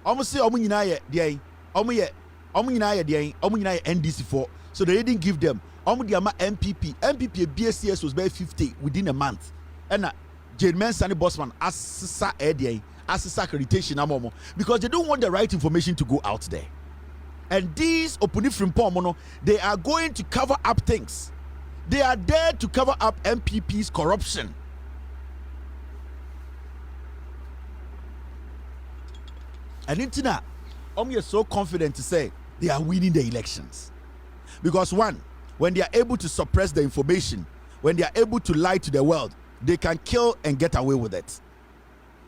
omo say omo nyina ye dey omo nyina ye NDC for, so they didn't give them omo dia ma MPP BCSOs by 50 within a month. And Jean Mensa and Bossman assessa assessa accreditation amomo because they don't want the right information to go out there. And these Opunifrimpomono, they are going to cover up things. They are there to cover up MPP's corruption. And Intina, you're so confident to say they are winning the elections. Because one, when they are able to suppress the information, when they are able to lie to the world, they can kill and get away with it.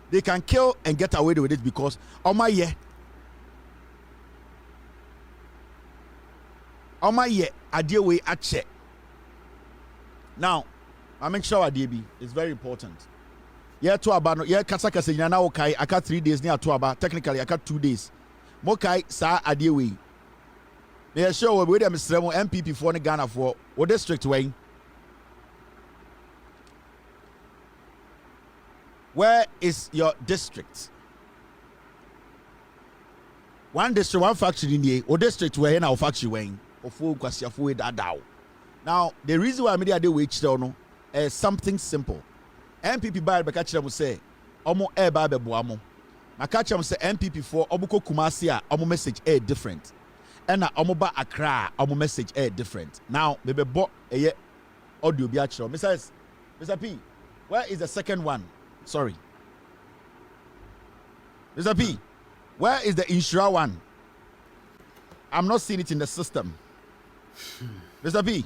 They can kill and get away with it because, idea way at check. Now, I make sure idea is very important. Yeah, to about yeah, Kasaka say now okay, I got 3 days near to about technically I got 2 days. Mokai sa idea way. They show we them MPP for Ghana for what district way. Where is your district? One district, one factory in the or district where in our factory way. Now, the reason why media do wage down is something simple. MPP by the catcher will say, Omo air babe boamo. My catcher will say MPP for Obuko Kumasia, Omo message air different. And Omo ba Accra, Omo message air different. Now, baby bought a year audio biatcho. Mr. P, where is the second one? Sorry. Mr. P, where is the insura one? I'm not seeing it in the system. Mr. P.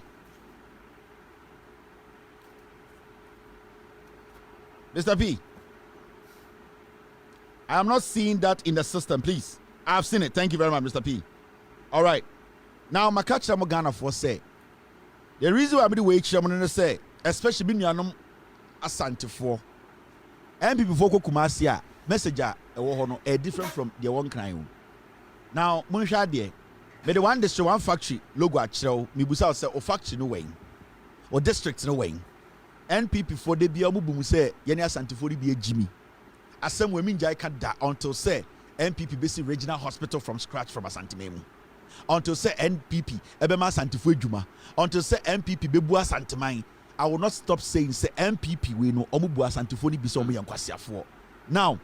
Mr. P. I am not seeing that in the system, please. I have seen it. Thank you very much, Mr. P. All right. Now, my catch I'm Ghana for say. The reason why I'm doing wait, I'm going to say, especially being Yanum Asante for MPP for Kumasia, messenger a different from the one crying. Now, Munsha dear. But the one district, one factory logo at show, Mibusa say, or factory no way, or district no way. NPP for the Biamu say, Yenia Santifori be a Jimmy. As some women Jai can da until say NPP basic regional hospital from scratch from a Santimemu. Until say NPP, Ebema Santifo Juma. Until say NPP Bebua Santimai. I will not stop saying say NPP we know Omubua Santifoni Bisomi and Kwasia for. Now,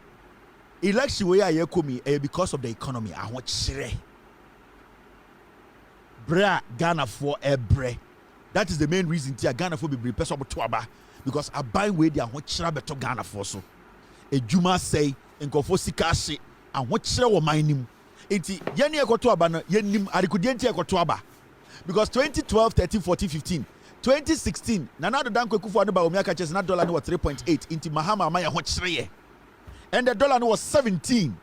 election where I come because of the economy. I want share. Bra Ghana for a bre. That is the main reason tia Ghana for be person to aba because I buy way they want chira beto Ghana for so. A Juma say and go for sikashi and what chira wo minim. Enti yeni ekoto aba no yenim adikudienti ekoto aba because 2012, 13, 14, 15, 2016 Nana Danquah kufu ado ba omiaka chese na dollar no was 3.8 inti Mahama amaya ho chire. And the dollar no was 17.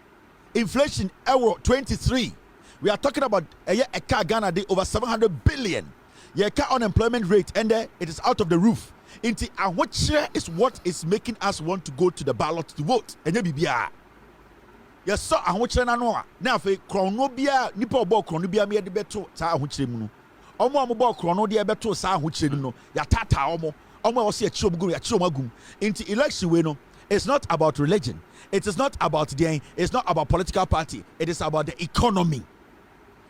Inflation euro 23. We are talking about a car Ghana day over 700 billion. Your car unemployment rate and it is out of the roof. Inti ahokyere is what is making us want to go to the ballot to vote. Enye bibia. Yes, so ahokyere na no a. Na afi krono bia nipa obo krono bia me de beto sa ahokyere mu no. Omo amobo krono de beto sa ahokyere mu no. Ya tata omo. Omo wo se ya chiom gum ya chiom agum. Inti election we no. It's not about religion. It is not about it's not about political party. It is about the economy.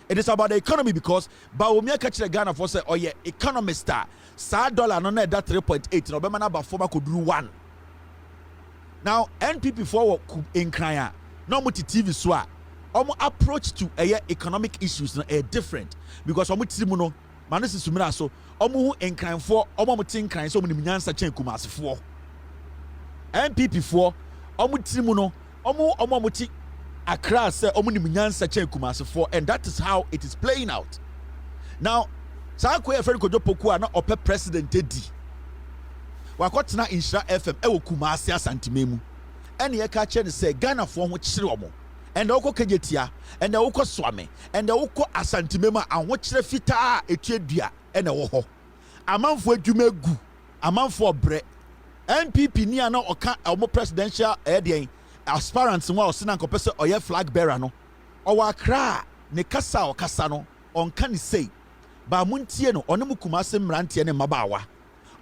It is about the economy because Bawumia catch the Ghana for say, oh yeah, economist sa dollar no that 3.8 no be man about former could do 1. Now NPP forward in Kraya, no muti TV swa. Omo approach to economic issues no different because omo timu no manisi sumira so omo hu enkran for omo muti enkran so omo nimnyansa chen kumase for NPP for omo timu no omo muti Accra say omuni munyansa chen kumase for, and that is how it is playing out. Now, sa ko e feri kojo poku na ope president edi. Wakotena Insha FM e Kumase asantememu. Ene ye ka che ne say Ghana for ho kire omo. And woko kejetia, and woko swame, and woko asantememu a ho kire fita etuedua ene wo ho. Amanfo adwumegu, amanfo bre. NPP ni ana oka omo presidential aspirants nwa osina nkopese oye flag bearer no owa kra ne kasa okasa no onka ne sei ba muntie no one mu Kumase mrantie ne mabawa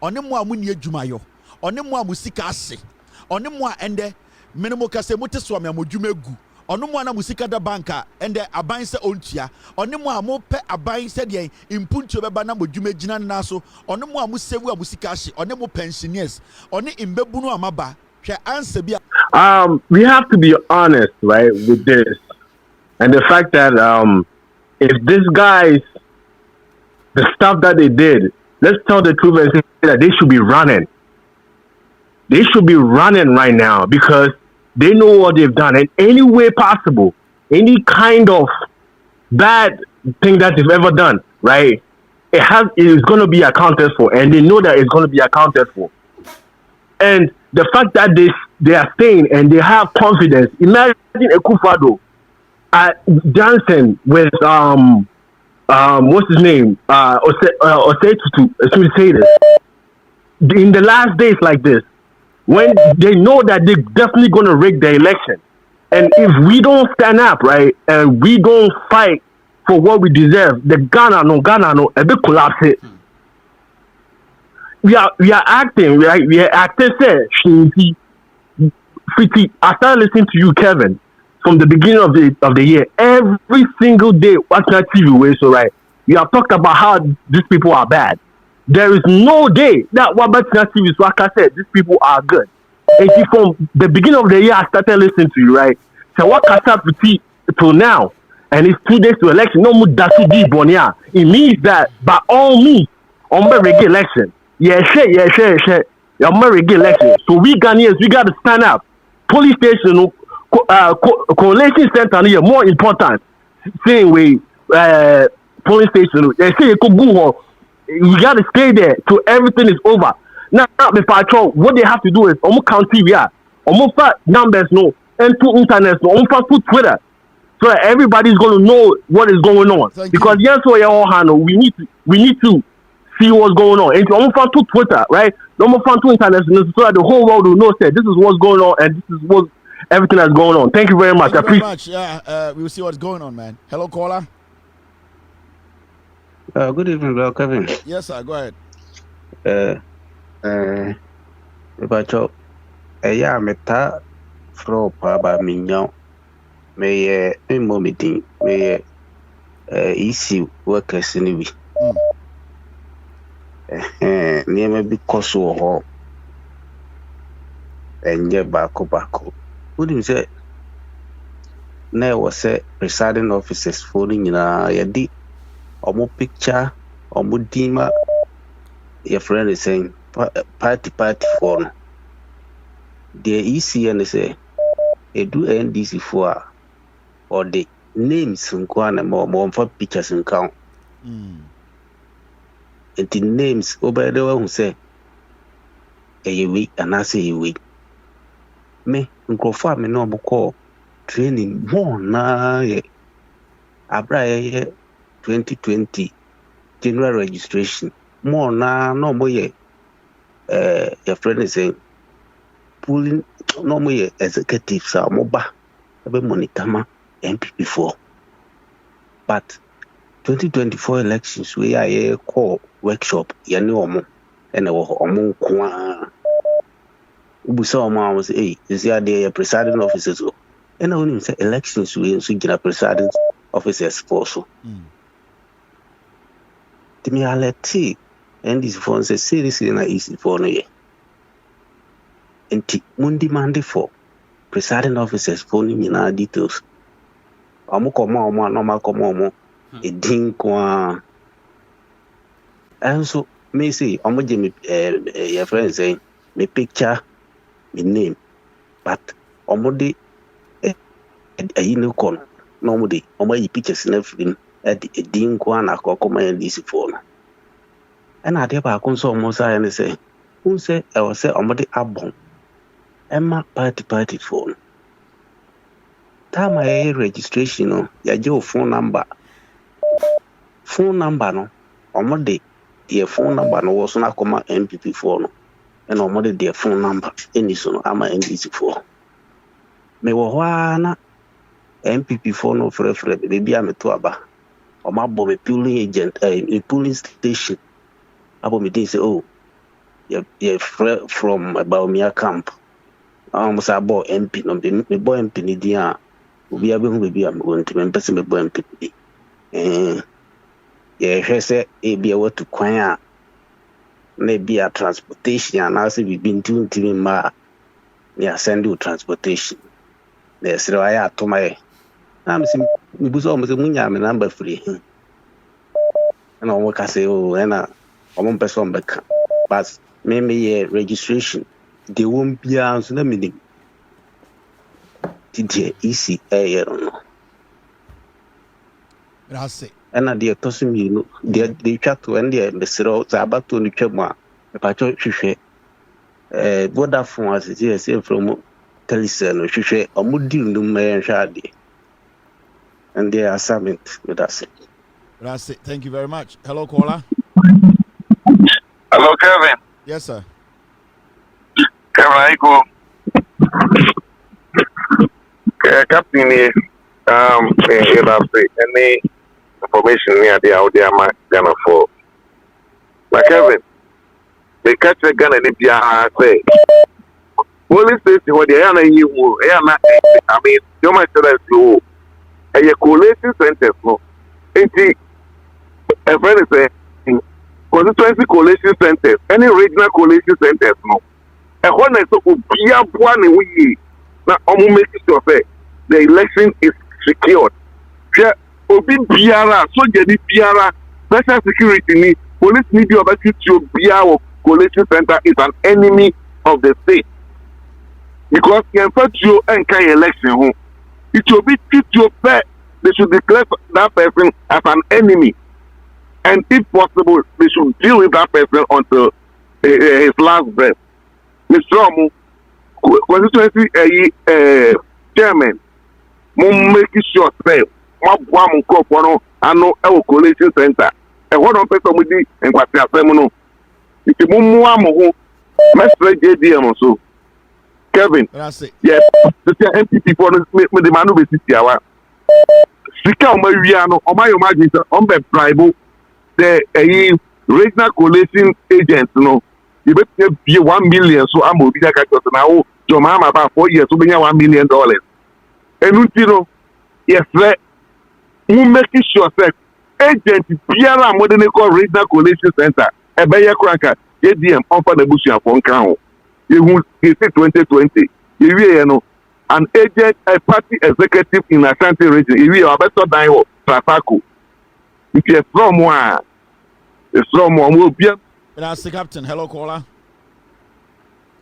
one mu amuni adwumayo one mu amusika ase one mu ende minimum kase muteso am adwuma gu one mu na musika da banka ende aban se ontua one mu amope aban se de impuntuo beba na adwuma gina na so one mu amusewu amusika ase one mu pensioners one imbebunu amaba. We have to be honest, right, with this. And the fact that if these guys, the stuff that they did, let's tell the truth and say that they should be running. They should be running right now because they know what they've done. In any way possible, any kind of bad thing that they've ever done, right, it is going to be accounted for. And they know that it's going to be accounted for. And the fact that they are staying and they have confidence. Imagine Akufo-Addo dancing with what's his name? Osetutu. Say this. In the last days like this, when they know that they're definitely gonna rig the election. And if we don't stand up, right, and we don't fight for what we deserve, the Ghana no a bit collapse. We are acting, right? We are acting. I started listening to you, Kevin, from the beginning of the year. Every single day, watching that TV way, so right. You have talked about how these people are bad. There is no day that watching that TV, so like I said, these people are good. And from the beginning of the year, I started listening to you, right? So what I start to see till now, and it's 2 days to election. No more dasu di bonia. It means that by all means, on the regular election. Yeah. Your regular election. So we Ghanaians, we got to stand up. Police station, coalition center here more important. Same way, police station. They say we got to stay there till everything is over. Now, the patrol, what they have to do is count TV, numbers, no, and to internet, no, to Twitter, so that everybody's going to know what is going on. Because yes, we need to see what's going on. And to Twitter, right? No more fun to internet, so that the whole world will know that this is what's going on and this is what everything that's going on. Thank you very much. Thank you very much. Yeah, we will see what's going on, man. Hello, caller. Good evening, Kevin. Yes, sir. Go ahead. Bacho, yeah, meta fro pa minyon. May meeting may issue workers anyway. Near be coso ho and yet bako. Would you say? Now was a presiding officers falling in a yadi or more picture or more dima. Your friend is saying party for the ECN say a do NDC for or the names in Kwana more for pictures in count. And the names over the one who say a week and I say a week. Me, go for me no call training more na Abra 2020 general registration more na no more ye your friend is saying pulling normally executives are mobile monitor MPP for. But 2024 elections we are a core workshop yani and omo kwa ubusa omo was is there presiding officers and I only say elections we so gina presiding officers for so timi aleti and this phone say seriously na easy for no ye enti mun demand for presiding officers for ni na details omo normal komo edin kwa and so me say omo je me your friend saying me picture me name but omo de no kon no omo de omo yi pictures na film edin kwa na kokoma NDC for no and ade ba kon so omo say and say un say I was say omo de abon emma party for no time I registration no ya je phone number no omo de their phone number no was na koma MPP for no and omo de their phone number any so no ama NDC for me wo hwa na MPP for no frefre baby am to aba omo abo me polling agent a polling station abo me dey say oh you from about me camp say abo MP no me boy MP ni dia obi abehu baby am go nti me pese me boy MP hwe say e bia what to kwan a na bia transportation and as we been doing ma ya send you transportation na sire wa ya to mai na me sim me buso mo se munya me number free na o ka say o na o mo person back but me registration they won't be so na me did easy no that's it. And the tossing you they chat to end the mesero zabato ni twema e pa cho hwehwe Vodafone as it is from Telecel no hwehwe omudi ndum ma hwade and their assignment with us. That's it. Thank you very much. Hello caller. Hello Kevin. Yes sir. Kevin Aiko. Captain any information near the out there Ghana for. But Kevin, they catch the gun and if you say police station what they are you I mean you might say that you a coalition centers no. A friend is saying constituency coalition centers, any regional coalition centers no. A one is so one we now almost make sure say the election is secured. Obi biara so jadi biara special security ni police need your ability to biara coalition center is an enemy of the state because in fact you enkai election home it will be to fair they should declare that person as an enemy and if possible they should deal with that person until his last breath. Mr. Omu constituency chairman make sure say one no ano e coalition center e one person with the enkwati asem no iti mumu amoho mestre JDM so Kevin yes the MPP for me the manu be sisi awa sika o ma wia no o ma yo ma jinsa on be bribe the regional coalition agents no you bet be 1 million so am obi ka just na o jo ma ba 4 years so be $1 million enu no yes who making sure that agent biara modern regional coalition center ebeye kranka JDM offer the bush and phone crown you say 2020 you know an agent a party executive in Ashanti region you are better than your Trafako if you from one will be that's the captain. Hello caller.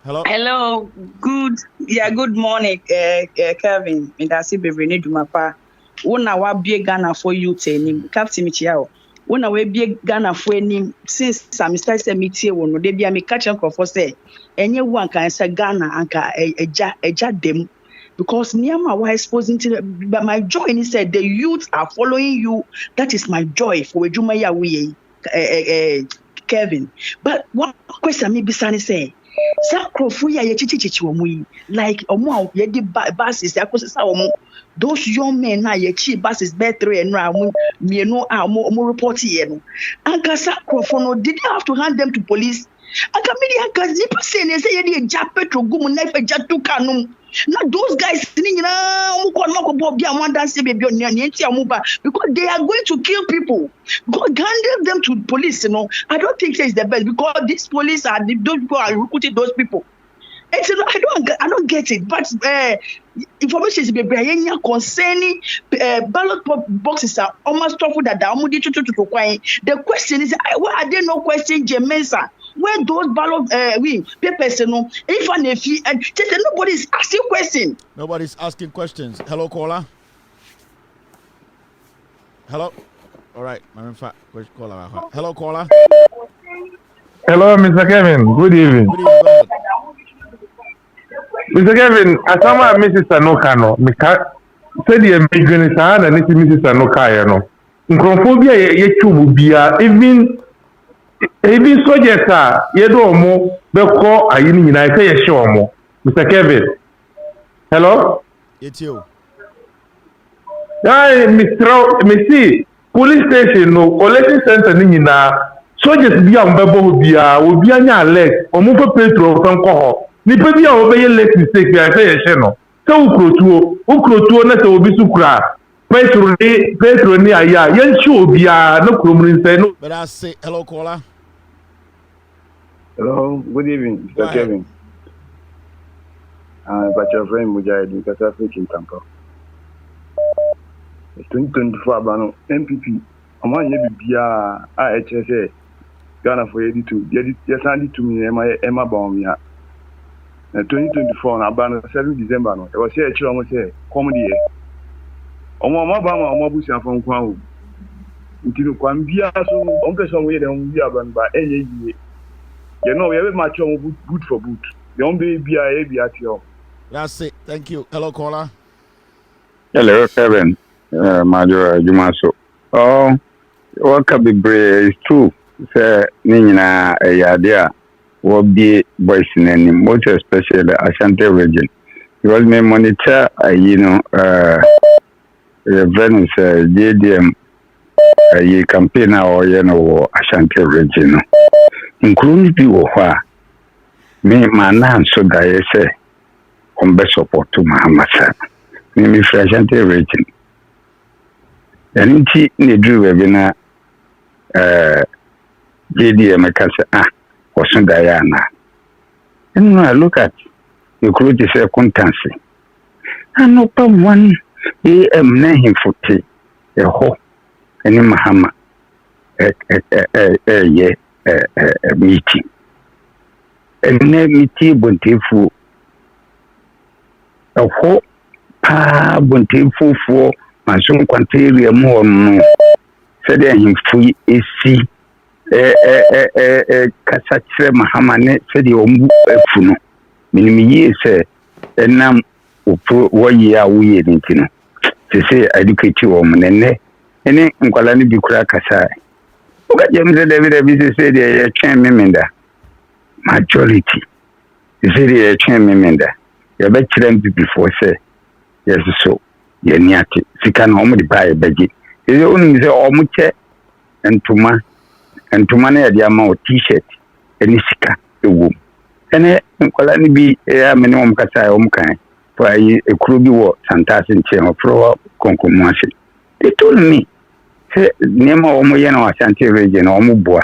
Hello good morning Kevin ndasi bebrene dumapa wona wa bie Ghana for youth enim captain michiao wona we bie Ghana for enim since some start say metie wo no de bia me catch for say enye wu anka say Ghana anka eja dem because niama wa exposing to but my joy is said the youth are following you that is my joy for ejuma ya we Kevin. But one question me bisani say, Sakrofu ya yechichichi omu like omu ye di buses yakosesa omu those young men na yechi buses betre and amu mienu amu report here no. Anka Sakrofu no did they have to hand them to police? Anka media anka zipa say ne say ye di japetro gumu na ife jatu kanum. Now those guys because they are going to kill people. God handle them to police, I don't think it's the best because these police are those people are recruiting those people. And so I don't get it. But information is concerning ballot boxes are almost awful that the question is why are there no question Jean Mensa? Where those ballot papers, if nobody is asking questions. Nobody's asking questions. Hello, caller. Hello. All right, which caller? Hello, caller. Hello, Mr. Kevin. Good evening. Good evening. Mr. Kevin, asama Mrs. Sanoka no, mika said the immigration side and Mrs. Sanoka no. Nkrofobia ye chubu bia even soldiers are yedo omo be call ayini nyina say ye show omo. Mr. Kevin. Hello? It's you. Hey, Mr. Police station no collection center ni nyina soldiers bia mbebo bia obi anya alert omo for petrol fan ko ho. Nipa bia obeye late mistake bia say ye she no. So ukrotuo na se obi sukura. Petro ni aya yen show bia no kromrin say no. But I say hello caller. Hello, good evening, Mr. Kevin. But your friend Mujahid in Patriotic in Danquah. It's 2024 Bano MPP. Among you be HSA Ghana for 82. Yes, I to me, Emma Baumia. 2024 Abano 7 December. No, it was here, I almost say, comedy. Omama Bama, Omabusia from Kwau. Until Kwambia, so Uncle somewhere, then we are by any. You know, we have much good for boot. The only BIA at you. That's it. Thank you. Hello, caller. Hello, Kevin. Major Jumaso. Oh, what can be brave is true. Say, Nina, a idea will be boys in any, most especially the Ashanti region. Because me monitor, Venus, JDM, a campaigner or, Ashanti region. Including people who are me, my nan, so that I say, on best support to Muhammad. Me, Ashanti region. And in the drew webinar, JDM, or some Diana. And when I look at the crew, is a contancy. And no one AM name for tea, a ho, and in Muhammad, a meeting. And name meeting buntifu a ho pa buntifu for my son quantity more no. Said him free AC Casatre Mahamane said the Ombu Funo. Minimi say, and now 1 year we ain't to say educate you woman and then Nkwalani Bikura Kasai. James David said a chain member. Majority. He said a chain member. You bet them before say, yes, so, you're near it. She can only buy a budget. It's only the omuche and Tuma and Tumane at the amount t-shirt and Isika, the womb. And Nkwalani be a minimum Kasai Omkai for a crude war, Santas and Chain of Pro Concomuation. They told me. Name of Moyano Ashanti region or Mubua,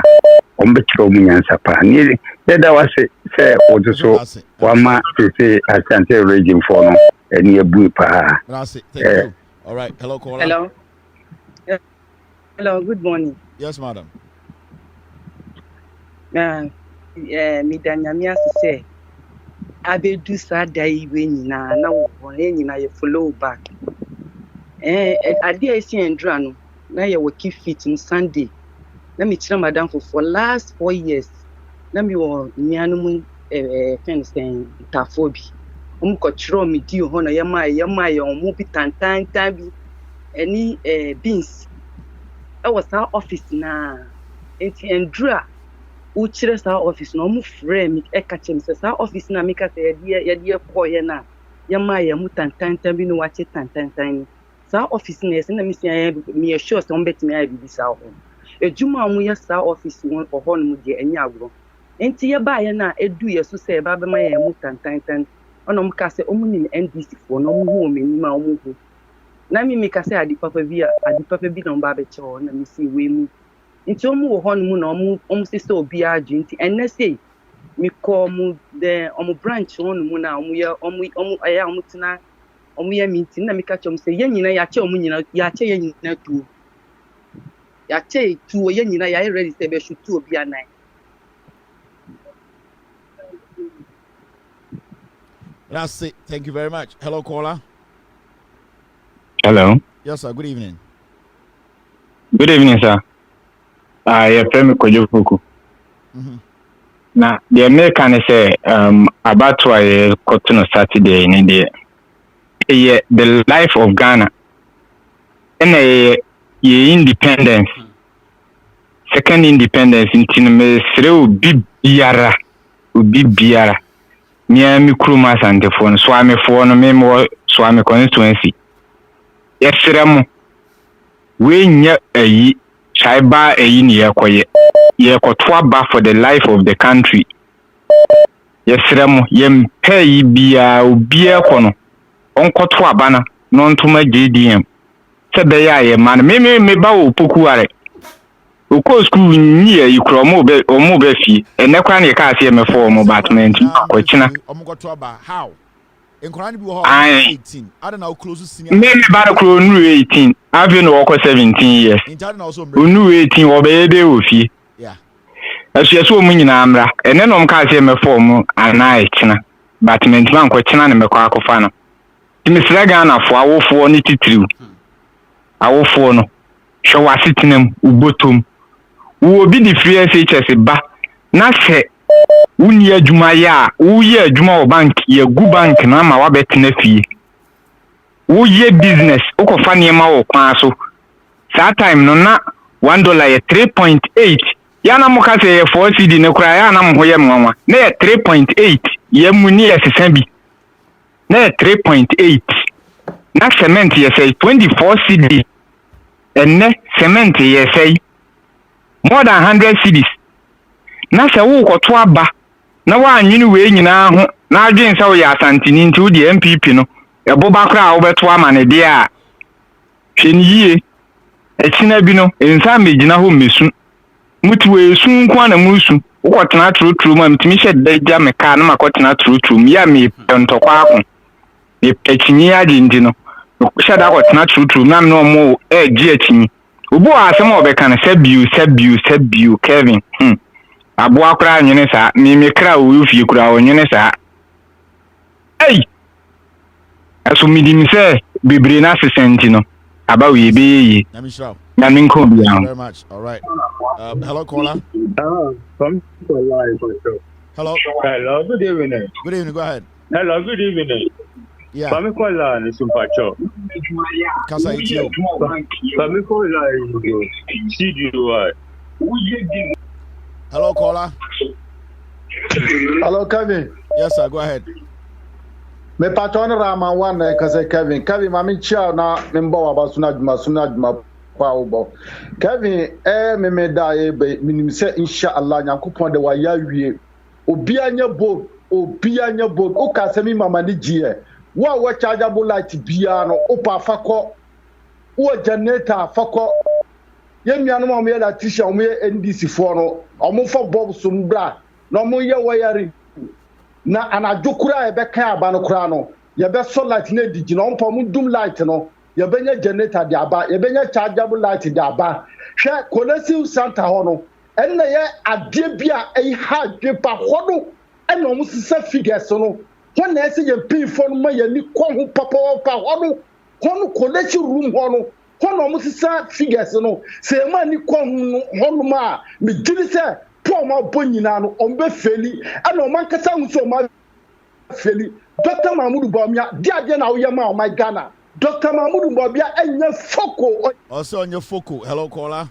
Ombetro Miansapa. Nearly that was say, also one man to say Ashanti region for no, and near Bupa. Thank you. All right. Hello, caller. Hello. Hello, good morning. Yes, madam. Midanyamia say, I be do sad day when now you follow back. I dare see and drano. Now you will keep fit on Sunday. Let me tell madam for last 4 years. Let me want Mianum fence and Tafobi. Control me deal honor yamai or movie time any beans. I was our office now. And draw uchire sa office no mu frame me e ka chem se sa office na me ka se ye de ko ye na ye ma ye mu tantantan bi no wache tantantan sa office na se na me sia me sure se on betimi ai bi sa ho ejuma mu ye sa office won ho no mu de anya agro enti ye ba ye na edu ye so se ba be ma ye mu tantantan ono mu ka se omu ni NDC fo no mu hu o meni ma omu hu na me ka se adi papa bi no ba be che na me si we mu nti omu wo ho no mu na omu sisi obi aju nti enne sei mi ko mu de omu branch ho no mu na omu aya omu tina omu ye meeting na mi ka chom se ye nyina ya che omu nyina ya che ye nyina tu ya che tu ye nyina ya ready se be shutu obi anan. That's it. Thank you very much. Hello, caller. Hello. Yes, sir. Good evening. Good evening, sir. Your friend Kojofuku. Now, the American say about why cotton Saturday in India. The life of Ghana and a independence. Second independence in Tiname Sre Ubi Biara. Miami Krumas and the phone, Swami for no memo, Swami constituency. Yes, Siramu. We nya a Shaiba a yin ye kotwa for the life of the country. Yes, Siramu, yem pay bia ubia kono. On kotwa bana, non to my JDM. Sabeya ye man, me ba upukuare. Uko school near you cromo be or mobile fee, and never can you cast him a form of batman. How? In Koran be 18. I don't know close to senior. Maybe Baracro new 18. I've been over 17 years. New 18 or baby with you. Yeah. As you saw me in Amra, and then on cast him a form and night. Batman question and Macquaco Fana. Miss Ragana for our 492. Our phone. Show us sitting him, Ubotum. Wo bi di free SHS ba na se wuni adwuma ya wo ye adwuma o bank ye gu bank na ma wa betena fie wo ye business wo ko fa ne ma wo kwan so that time no na $1 ye 3.8 ya na mo ka se ye 4 cd ne kura ya na mo ho ye nwanwa na ye 3.8 ye mu ni ye sesan bi na ye 3.8 na cement ye say 24 cd enne cement ye say more than 100 cities. Na se wo koto aba na wa nyini we nyina ho na adwen se wo ya asantini nti wo di MPP no e boba kra wo beto ama ne de a hweniye e china bi no ensa megina ho mesu mutu we su nkwa na musu wo kotena trotro ma mtimi hye da me ka na makotena trotro mi ya me ntokwa akon e pechinyi ade ndi no hye da kotena trotro na me no mo e gi achinyi Ubu asem obeka na sabiu Kevin. Abu akra nyene sa mi kra wo fie kura onyene sa. Hey. Aso midim se bebre na sesenti no. Aba we be yi. Na min ko bia. Very much. All right. Hello caller. From live. Hello. Hello. Good evening. Good evening. Go ahead. Hello. Good evening. Yeah. Fami kola ni sumpacho. Kasa itio. Fami kola ni CDY. Hello caller. Hello Kevin. Yes sir, go ahead. Me patron Rama one kasa Kevin. Kevin mami chia na membo aba suna djuma pa obo. Kevin me da e be minim se inshallah nyankopon de wa ya wie. Obi anya bold o ka se mi mama ni gie. Wa chargeable light bia no opa fakọ wo generator fakọ ye mianu mo ye da tisha mo ye NDC fo no omo fo bob so mbra no mo ye wiring na anadwokura e be kan aba no kura no ye be so light na digi no mpo mo dum light no ye be nya generator de aba ye be nya chargeable light de aba hwe collective center ho no en na ye ade bia e ha dwepa ho no en no mo sisa figures no when I see your pay for my ni kwon papa hono collection room hono almost figures no say man ni kwon hono ma me giri say poor ma bonyina no on be feli and o man kasa nso ma feli Dr. Mahmoud Bawumia dia na wo ma o my Ghana Dr. Mahmoud Bawumia enye foko also on your foko. Hello caller.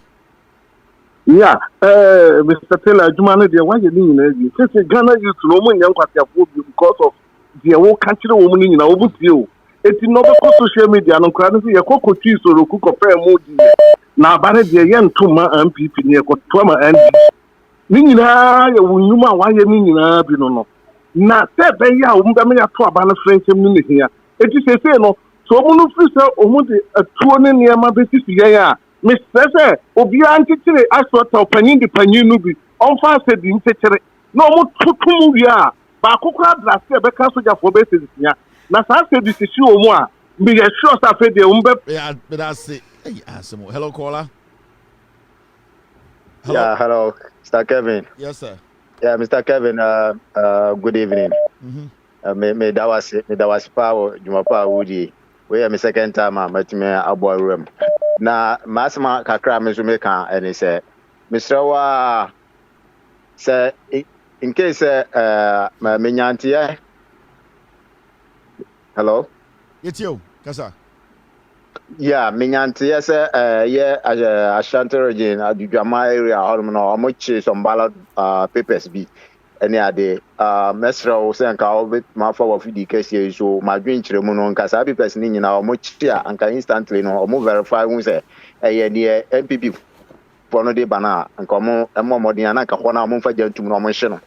Yeah, Mr. Taylor, Jumano, why you mean? Since Ghana used to know young because of the old country woman in our you. It's not because social media and currently a cocoa cheese or a cook of fair mood. Now, but the young Tuma MPP near Kotoma and Nina, you know why you mean, you know. Now, said they are Umdamia to a banner French minute here. It is a say no, so one of you a 20 near my basis. Yeah. Mr. Obi antitire asota opanyin de panyin no bi onfa said di ntechere na omo tutum wi a ba kokora drase e be ka soja fo be sesia na sa said di sisi omo a me ye sure sa fe de umbe Yeah, but that's it. Hey, hello, caller. Hello. Yeah, hello, Mr. Kevin. Yes, sir. Yeah, Mr. Kevin. Good evening. Me that was power. Juma power Woody. We are my second time. I met me aboard room. Na masma kakra me so make and he said, Mr. Wa say in case me nyantie. Hello. It's you, Kasa. Yeah, me nyantie say Ashanti region Adujama area holm no omochi some ballot papers be any ade mesra wo say nka obet ma for of the case so ma dwen kire mu no nka sa papers ni nyina omochi a nka instantly no omo verify hu say ne MPP for no de bana nka omo modin na nka ho na omo fa jantum no omo hye no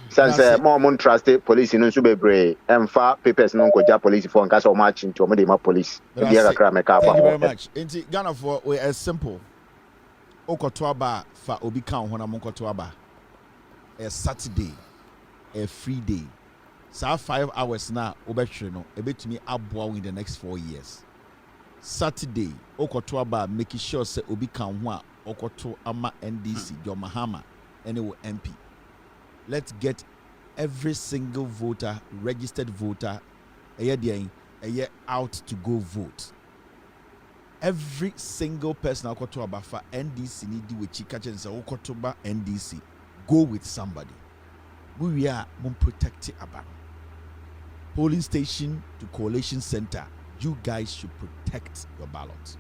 sense mo trust police no so bebre emfa papers no nkoja police for nka so omo achi nti omo de ma police e dia kakra me ka fa. Thank you very much. Inti Ghana for we as simple okoto aba fa obi kan ho na mo koto aba a Saturday, a free day. So 5 hours now, obetri no, ebetumi aboa in the next 4 years. Saturday, okoto aba making sure say obi kan ho a okoto ama NDC, your Mahama, and MP. Let's get every single voter, registered voter, a year out to go vote. Every single person okoto aba for NDC need do with chikache and say okoto ba NDC. Go with somebody. We are protecting about polling station to coalition center. You guys should protect your ballot.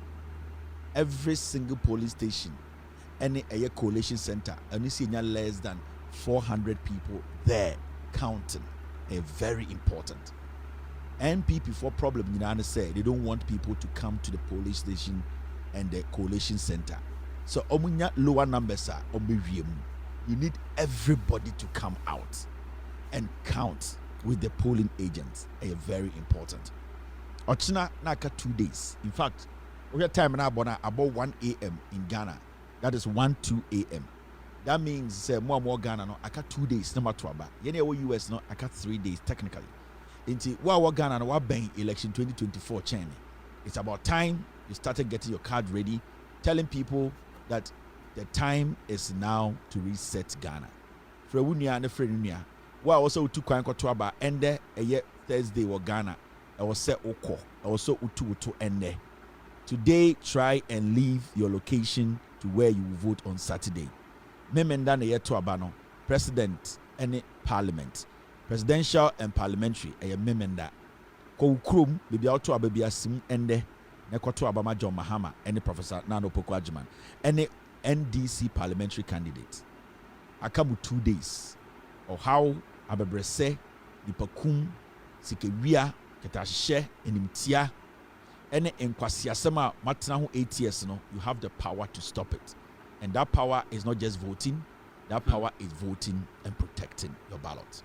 Every single polling station, any coalition center, and you see less than 400 people there counting. Very important. NPP for problem, say they don't want people to come to the polling station and the coalition center. So omunya lower numbers are you need everybody to come out and count with the polling agents. Very important. Ochina naka 2 days. In fact, we have time now about 1 a.m. in Ghana. That is 1-2 a.m. That means more Ghana no aka 2 days number 2 aba. Yene US no aka 3 days technically. Inti wa Ghana no wa ben election 2024 chain. It's about time you started getting your card ready, telling people that the time is now to reset Ghana. Frewunia and Frewunia. Wa also to kwan koto aba ende eye Thursday wa Ghana. I was set oko. I was so utu ende. Today try and leave your location to where you will vote on Saturday. Memenda na yeto abano. President and parliament. Presidential and parliamentary memenda. Ko ukrum bibi auto ababi asim ende na koto abama John Mahama and Professor Nano Pokwajiman. And NDC parliamentary candidate. Akamu 2 days. Or how abebrese dipakum sikewia ketashe enimtia ene enkwasiasema matna ho 8 years no, you have the power to stop it. And that power is not just voting, that power is voting and protecting your ballot.